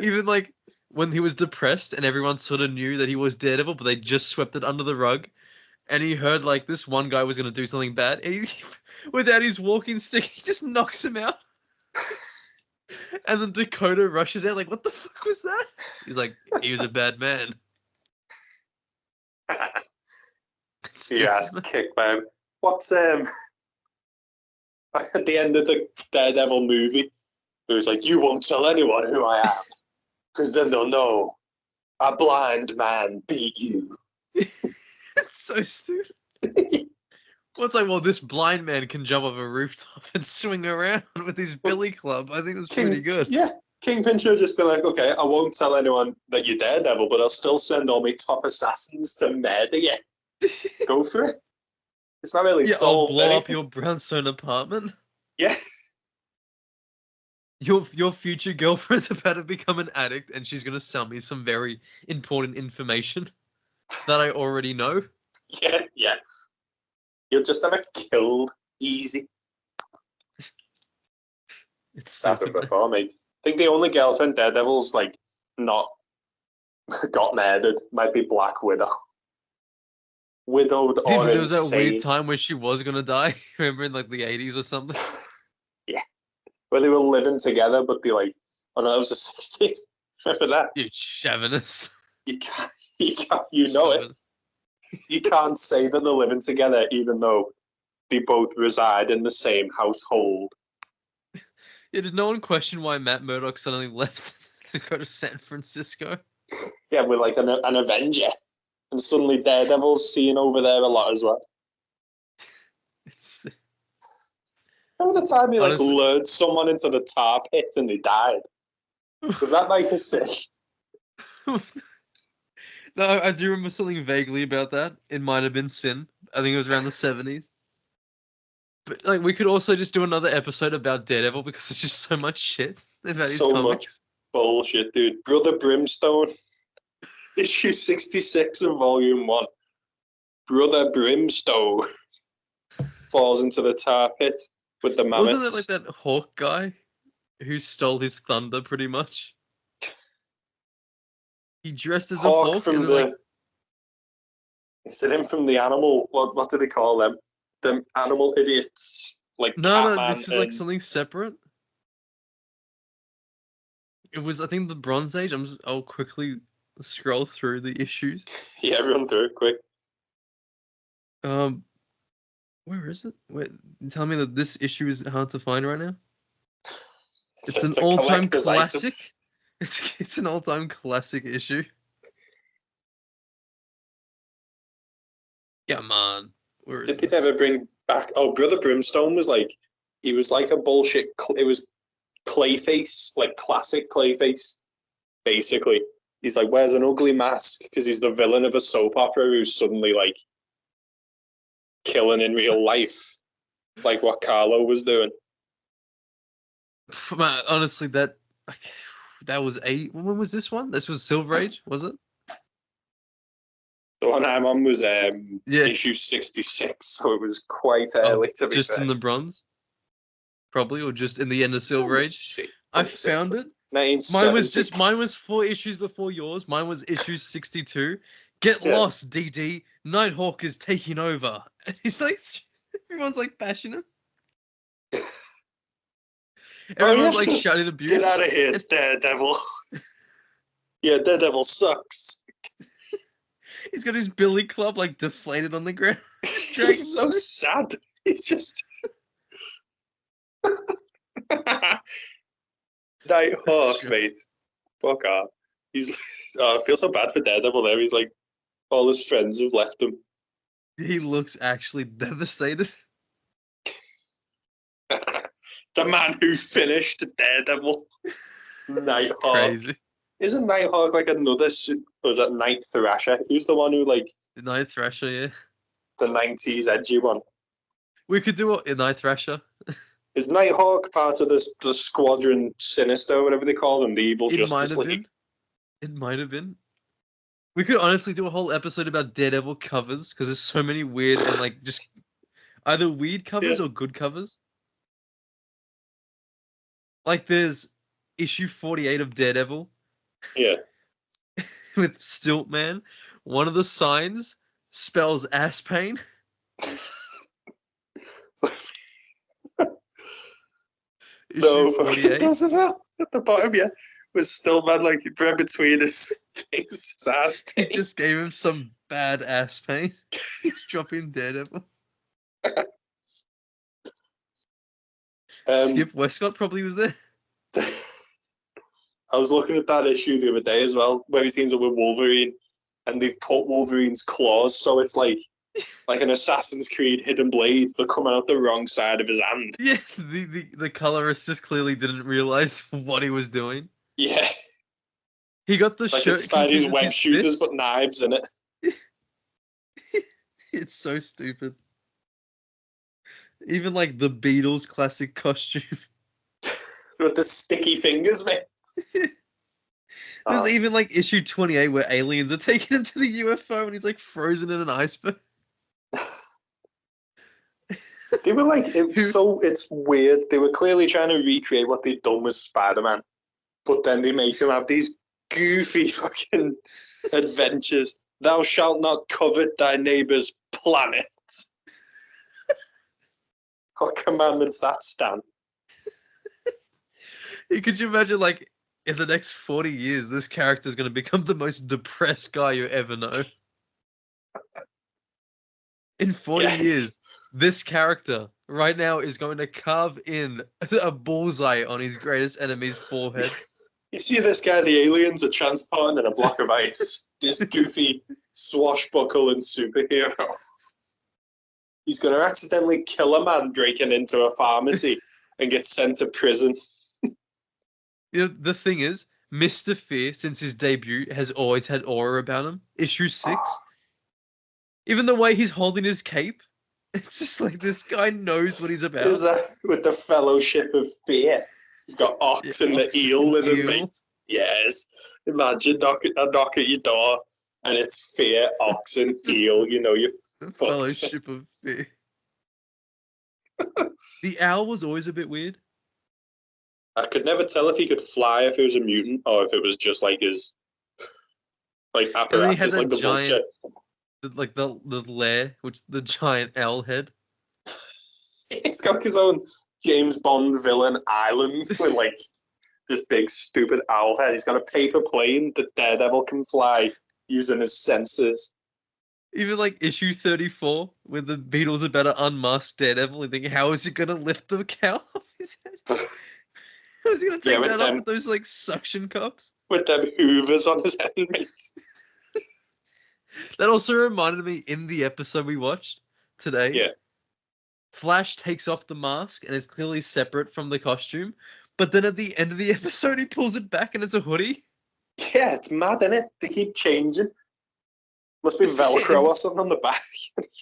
[SPEAKER 2] Even like when he was depressed and everyone sort of knew that he was Daredevil, but they just swept it under the rug, and he heard like this one guy was going to do something bad, and without his walking stick, he just knocks him out. And then Dakota rushes out like, what the fuck was that? He's like, he was a bad man.
[SPEAKER 1] Yeah, kick man. What's at the end of the Daredevil movie, it was like, you won't tell anyone who I am, because then they'll know a blind man beat you.
[SPEAKER 2] It's so stupid. Well, it's like, well, this blind man can jump off a rooftop and swing around with his billy club. I think that's pretty good.
[SPEAKER 1] Yeah, Kingpin should just be like, okay, I won't tell anyone that you're Daredevil, but I'll still send all my top assassins to murder you. Go for it. It's not really
[SPEAKER 2] I'll blow up your brownstone apartment.
[SPEAKER 1] Yeah.
[SPEAKER 2] Your future girlfriend's about to become an addict, and she's gonna sell me some very important information that I already know.
[SPEAKER 1] Yeah. You'll just have it killed easy.
[SPEAKER 2] It's happened
[SPEAKER 1] before, mate. I think the only girlfriend Daredevil's like not got murdered might be Black Widow. Widowed or insane.
[SPEAKER 2] There was that weird time where she was gonna die. Remember in like the 80s or something?
[SPEAKER 1] Yeah. Where they were living together, but they like, oh no, that was the 60s. Remember that?
[SPEAKER 2] You chauvinist.
[SPEAKER 1] You know it. You can't say that they're living together even though they both reside in the same household.
[SPEAKER 2] Yeah, did no one question why Matt Murdock suddenly left to go to San Francisco?
[SPEAKER 1] Yeah, with like an Avenger. And suddenly Daredevil's seen over there a lot as well. Remember the time he like lured someone into the tar pit and they died? Was that like a sin?
[SPEAKER 2] No, I do remember something vaguely about that. It might have been sin. I think it was around the 70s. But like, we could also just do another episode about Daredevil because there's just so much shit about his comics. So much
[SPEAKER 1] bullshit, dude. Brother Brimstone, issue 66 of volume 1. Brother Brimstone falls into the tar pit with the mammoths.
[SPEAKER 2] Wasn't it like that Hawk guy who stole his thunder pretty much? He dressed as a hawk
[SPEAKER 1] from the. Is it him from the animal? What do they call them? The animal idiots, like
[SPEAKER 2] no, this is like something separate. It was, I think, the Bronze Age. I'll quickly scroll through the issues.
[SPEAKER 1] Yeah, run through it quick.
[SPEAKER 2] Where is it? Wait, tell me that this issue is hard to find right now. It's an
[SPEAKER 1] a
[SPEAKER 2] all-time
[SPEAKER 1] collector's
[SPEAKER 2] classic.
[SPEAKER 1] item.
[SPEAKER 2] It's an all-time classic issue. Come on. Where is
[SPEAKER 1] Did they
[SPEAKER 2] this?
[SPEAKER 1] never bring back? Oh, Brother Brimstone was like, he was like a bullshit. It was Clayface, like classic Clayface, basically. He's like wears an ugly mask because he's the villain of a soap opera who's suddenly like killing in real life, like what Carlo was doing.
[SPEAKER 2] Man, honestly, that was 8. When was this one? This was Silver Age, was it?
[SPEAKER 1] The one I'm on was issue 66, so it was quite early to be
[SPEAKER 2] just
[SPEAKER 1] fair.
[SPEAKER 2] in the bronze, probably, or just in the end of Silver Age. I found it. Mine was 4 issues before yours. Mine was issue 62. Get lost, DD. Nighthawk is taking over. And he's like, everyone's like bashing him. Everyone's like shouting abuse.
[SPEAKER 1] Get out of here, Daredevil. Yeah, Daredevil sucks.
[SPEAKER 2] He's got his billy club like deflated on the ground.
[SPEAKER 1] He's so sad. He's just Nighthawk, mate. Fuck off. I feel so bad for Daredevil there. He's like, all his friends have left him.
[SPEAKER 2] He looks actually devastated.
[SPEAKER 1] The man who finished Daredevil. Nighthawk.
[SPEAKER 2] Crazy.
[SPEAKER 1] Isn't Nighthawk like another, or is that Night Thrasher? Who's the one who like...
[SPEAKER 2] The Night Thrasher, yeah.
[SPEAKER 1] The 90s edgy one.
[SPEAKER 2] We could do a Night Thrasher.
[SPEAKER 1] Is Nighthawk part of the Squadron Sinister, whatever they call them, the evil Justice League?
[SPEAKER 2] It might have been. We could honestly do a whole episode about Daredevil covers, because there's so many weird and like just either weird covers or good covers. Like there's issue 48 of Daredevil.
[SPEAKER 1] Yeah.
[SPEAKER 2] With Stiltman. One of the signs spells ass pain.
[SPEAKER 1] No, it does as well. At the bottom, yeah. With Stillman like right between his ass pain.
[SPEAKER 2] He just gave him some bad ass pain. He's dropping Daredevil. Skip Westcott probably was there.
[SPEAKER 1] I was looking at that issue the other day as well, where he teams up with Wolverine, and they've put Wolverine's claws, so it's like an Assassin's Creed hidden blades. They're coming out the wrong side of his hand.
[SPEAKER 2] Yeah, the colorist just clearly didn't realize what he was doing.
[SPEAKER 1] Yeah.
[SPEAKER 2] He got the
[SPEAKER 1] like
[SPEAKER 2] shirt.
[SPEAKER 1] It's Spidey's web shooters, but knives in it.
[SPEAKER 2] It's so stupid. Even like the Beatles classic costume.
[SPEAKER 1] With the sticky fingers, mate.
[SPEAKER 2] There's even like issue 28 where aliens are taking him to the UFO and he's like frozen in an iceberg.
[SPEAKER 1] They were like, it's weird. They were clearly trying to recreate what they'd done with Spider-Man, but then they make him have these goofy fucking adventures. Thou shalt not covet thy neighbour's planet. What commandments that stand?
[SPEAKER 2] Could you imagine, like, in the next 40 years, this character's going to become the most depressed guy you ever know? In 40 years, this character right now is going to carve in a bullseye on his greatest enemy's forehead.
[SPEAKER 1] You see this guy, the aliens are transporting in a block of ice. This goofy swashbuckling superhero. He's going to accidentally kill a man breaking into a pharmacy and get sent to prison.
[SPEAKER 2] You know, the thing is, Mr. Fear, since his debut, has always had aura about him. Issue 6. Even the way he's holding his cape, it's just like this guy knows what he's about.
[SPEAKER 1] Is that with the Fellowship of Fear? He's got Ox and the Eel with him, mate. Yes. Imagine a knock at your door and it's Fear, Ox and Eel. You know, you
[SPEAKER 2] Fellowship of Fear. The owl was always a bit weird.
[SPEAKER 1] I could never tell if he could fly, if he was a mutant, or if it was just like his apparatus, like the vulture.
[SPEAKER 2] Like the lair, which the giant owl head.
[SPEAKER 1] He's got his own James Bond villain island with like this big stupid owl head. He's got a paper plane that Daredevil can fly using his senses.
[SPEAKER 2] Even like issue 34, where the Beatles are about to unmask Daredevil and thinking, how is he gonna lift the cowl off his head? How is he gonna take that up with those like suction cups?
[SPEAKER 1] With them hoovers on his head, mate.
[SPEAKER 2] That also reminded me in the episode we watched today.
[SPEAKER 1] Yeah.
[SPEAKER 2] Flash takes off the mask and it's clearly separate from the costume, but then at the end of the episode he pulls it back and it's a hoodie.
[SPEAKER 1] Yeah, it's mad, isn't it? They keep changing. Must be Velcro or something on the back.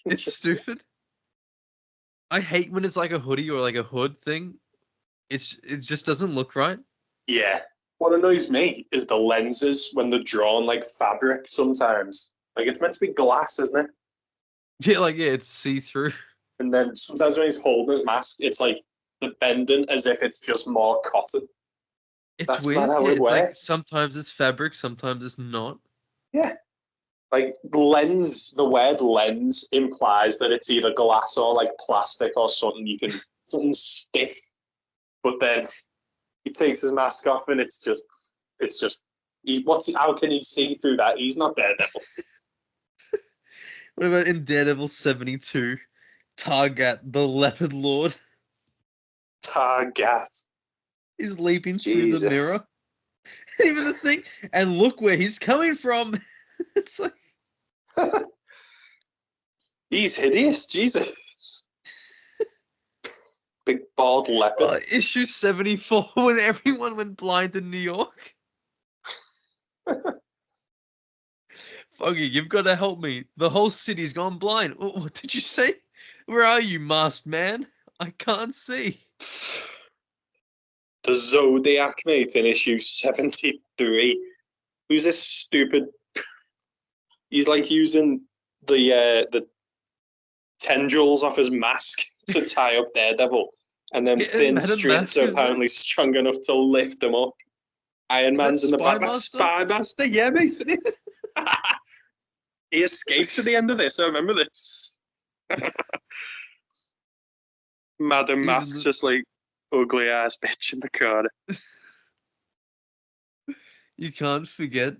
[SPEAKER 2] It's stupid. I hate when it's like a hoodie or like a hood thing. It just doesn't look right.
[SPEAKER 1] Yeah. What annoys me is the lenses when they're drawn like fabric sometimes. Like, it's meant to be glass, isn't it?
[SPEAKER 2] Yeah, it's see-through.
[SPEAKER 1] And then sometimes when he's holding his mask, it's like the bending as if it's just more cotton.
[SPEAKER 2] That's weird. Not how it works. Like sometimes it's fabric, sometimes it's not.
[SPEAKER 1] Yeah. Like, the word lens implies that it's either glass or like plastic or something something stiff. But then he takes his mask off and it's just how can he see through that? He's not Daredevil.
[SPEAKER 2] What about in Daredevil 72? Targat, the Leopard Lord.
[SPEAKER 1] Targat.
[SPEAKER 2] He's leaping through the mirror. Even the thing, and look where he's coming from. It's like
[SPEAKER 1] he's hideous, Jesus. Big bald leopard.
[SPEAKER 2] Issue 74 when everyone went blind in New York. Foggy, you've got to help me. The whole city's gone blind. What did you say? Where are you, masked man? I can't see.
[SPEAKER 1] The Zodiac, mate, in issue 73. Who's this stupid? He's like using the tendrils off his mask to tie up Daredevil, and then thin strips are apparently strong enough to lift him up. Iron Man's in the back. Spy Master, yeah, mate, it is. He escapes at the end of this. I remember this. Madam Mask just like ugly ass bitch in the corner.
[SPEAKER 2] You can't forget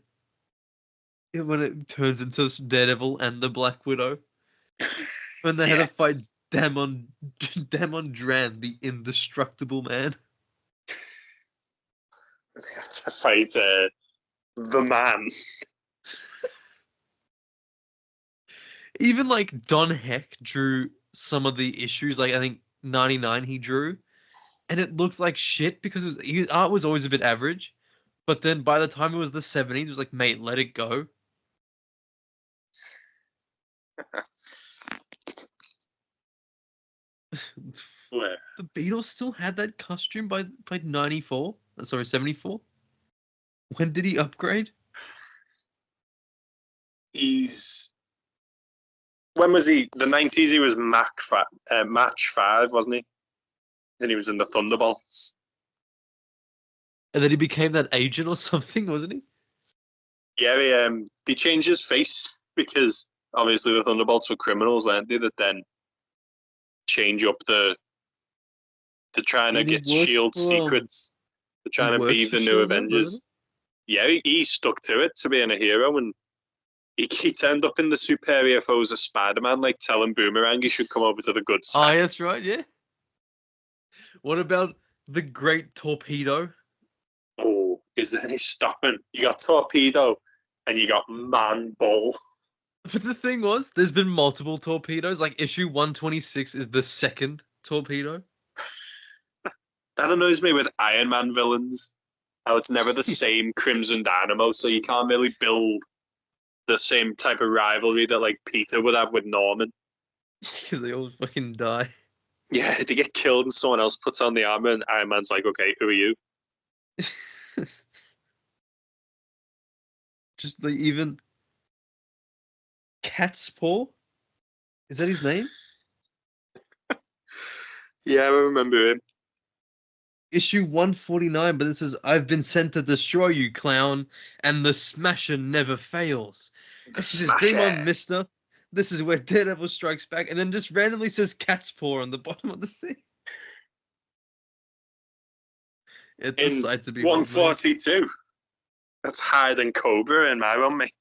[SPEAKER 2] when it turns into Daredevil and the Black Widow. When they had to fight Damon Dran, the indestructible man.
[SPEAKER 1] They have to fight the man.
[SPEAKER 2] Even like Don Heck drew some of the issues, like I think 99 he drew, and it looked like shit because his art was always a bit average. But then by the time it was the 70s, it was like, mate, let it go.
[SPEAKER 1] Where?
[SPEAKER 2] The Beatles still had that costume by 94? Sorry, 74? When did he upgrade?
[SPEAKER 1] When was he? The 90s, he was Match 5, wasn't he? And he was in the Thunderbolts.
[SPEAKER 2] And then he became that agent or something, wasn't he?
[SPEAKER 1] Yeah, they changed his face because obviously the Thunderbolts were criminals, weren't they? That then change up they're trying to get S.H.I.E.L.D. secrets. They're trying to be the new Avengers. Yeah, he stuck to it, to being a hero, and he turned up in the superior foes of Spider-Man, like telling Boomerang he should come over to the good side.
[SPEAKER 2] Oh, that's right, yeah. What about the Great Torpedo?
[SPEAKER 1] Oh, is there any stopping? You got Torpedo, and you got Man Bull.
[SPEAKER 2] But the thing was, there's been multiple torpedoes. Like, issue 126 is the second torpedo.
[SPEAKER 1] That annoys me with Iron Man villains. How it's never the same Crimson Dynamo, so you can't really build the same type of rivalry that like Peter would have with Norman.
[SPEAKER 2] Because they all fucking die.
[SPEAKER 1] Yeah, they get killed and someone else puts on the armor and Iron Man's like, okay, who are you?
[SPEAKER 2] Just like even Cat's Paw? Is that his name?
[SPEAKER 1] Yeah, I remember him.
[SPEAKER 2] Issue 149, but this is I've been sent to destroy you, clown, and the smasher never fails. And she says, dream on, mister. This is where Daredevil strikes back, and then just randomly says Cat's Paw on the bottom of the thing. It's a sight to behold.
[SPEAKER 1] 142. That's higher than Cobra in my one, mate.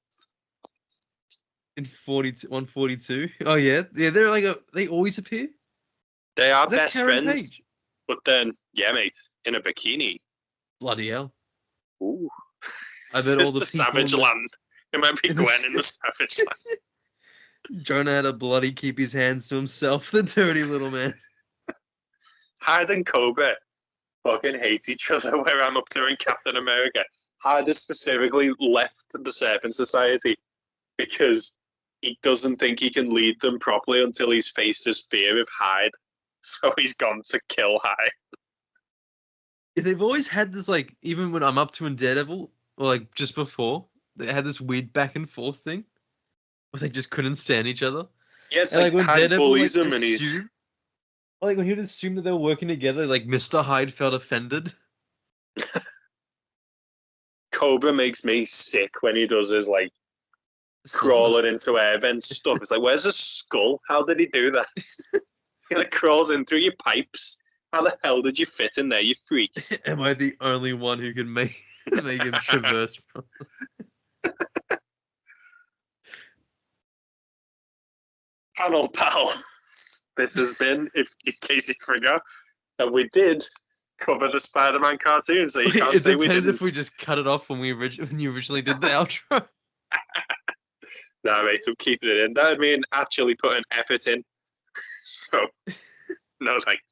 [SPEAKER 2] In 142. Oh yeah, They're like they always appear.
[SPEAKER 1] They are best friends, but then mate, in a bikini.
[SPEAKER 2] Bloody hell!
[SPEAKER 1] Ooh,
[SPEAKER 2] I bet all the
[SPEAKER 1] Savage Land. It might be Gwen in the Savage Land.
[SPEAKER 2] Jonah had to bloody keep his hands to himself. The dirty little man.
[SPEAKER 1] Hyde and Cobra fucking hate each other. Where I'm up to in Captain America. Hyde has specifically left the Serpent Society because he doesn't think he can lead them properly until he's faced his fear of Hyde. So he's gone to kill Hyde.
[SPEAKER 2] They've always had this, like, even when I'm up to in Daredevil, or like just before, they had this weird back and forth thing where they just couldn't stand each other.
[SPEAKER 1] Yeah, it's like when Hyde bullies him and he's...
[SPEAKER 2] Like, when he would assume that they were working together, like, Mr. Hyde felt offended.
[SPEAKER 1] Cobra makes me sick when he does his, like, crawling into air vents stuff. It's like, where's his skull? How did he do that? He, like, crawls in through your pipes. How the hell did you fit in there, you freak?
[SPEAKER 2] Am I the only one who can make him traverse from...
[SPEAKER 1] Panel pals. This has been, in case you forgot, that we did cover the Spider-Man cartoon, so you can't say we didn't. It depends
[SPEAKER 2] if we just cut it off when you originally did the outro.
[SPEAKER 1] Nah, mate, I'm keeping it in. That would mean actually putting effort in. So, no thanks.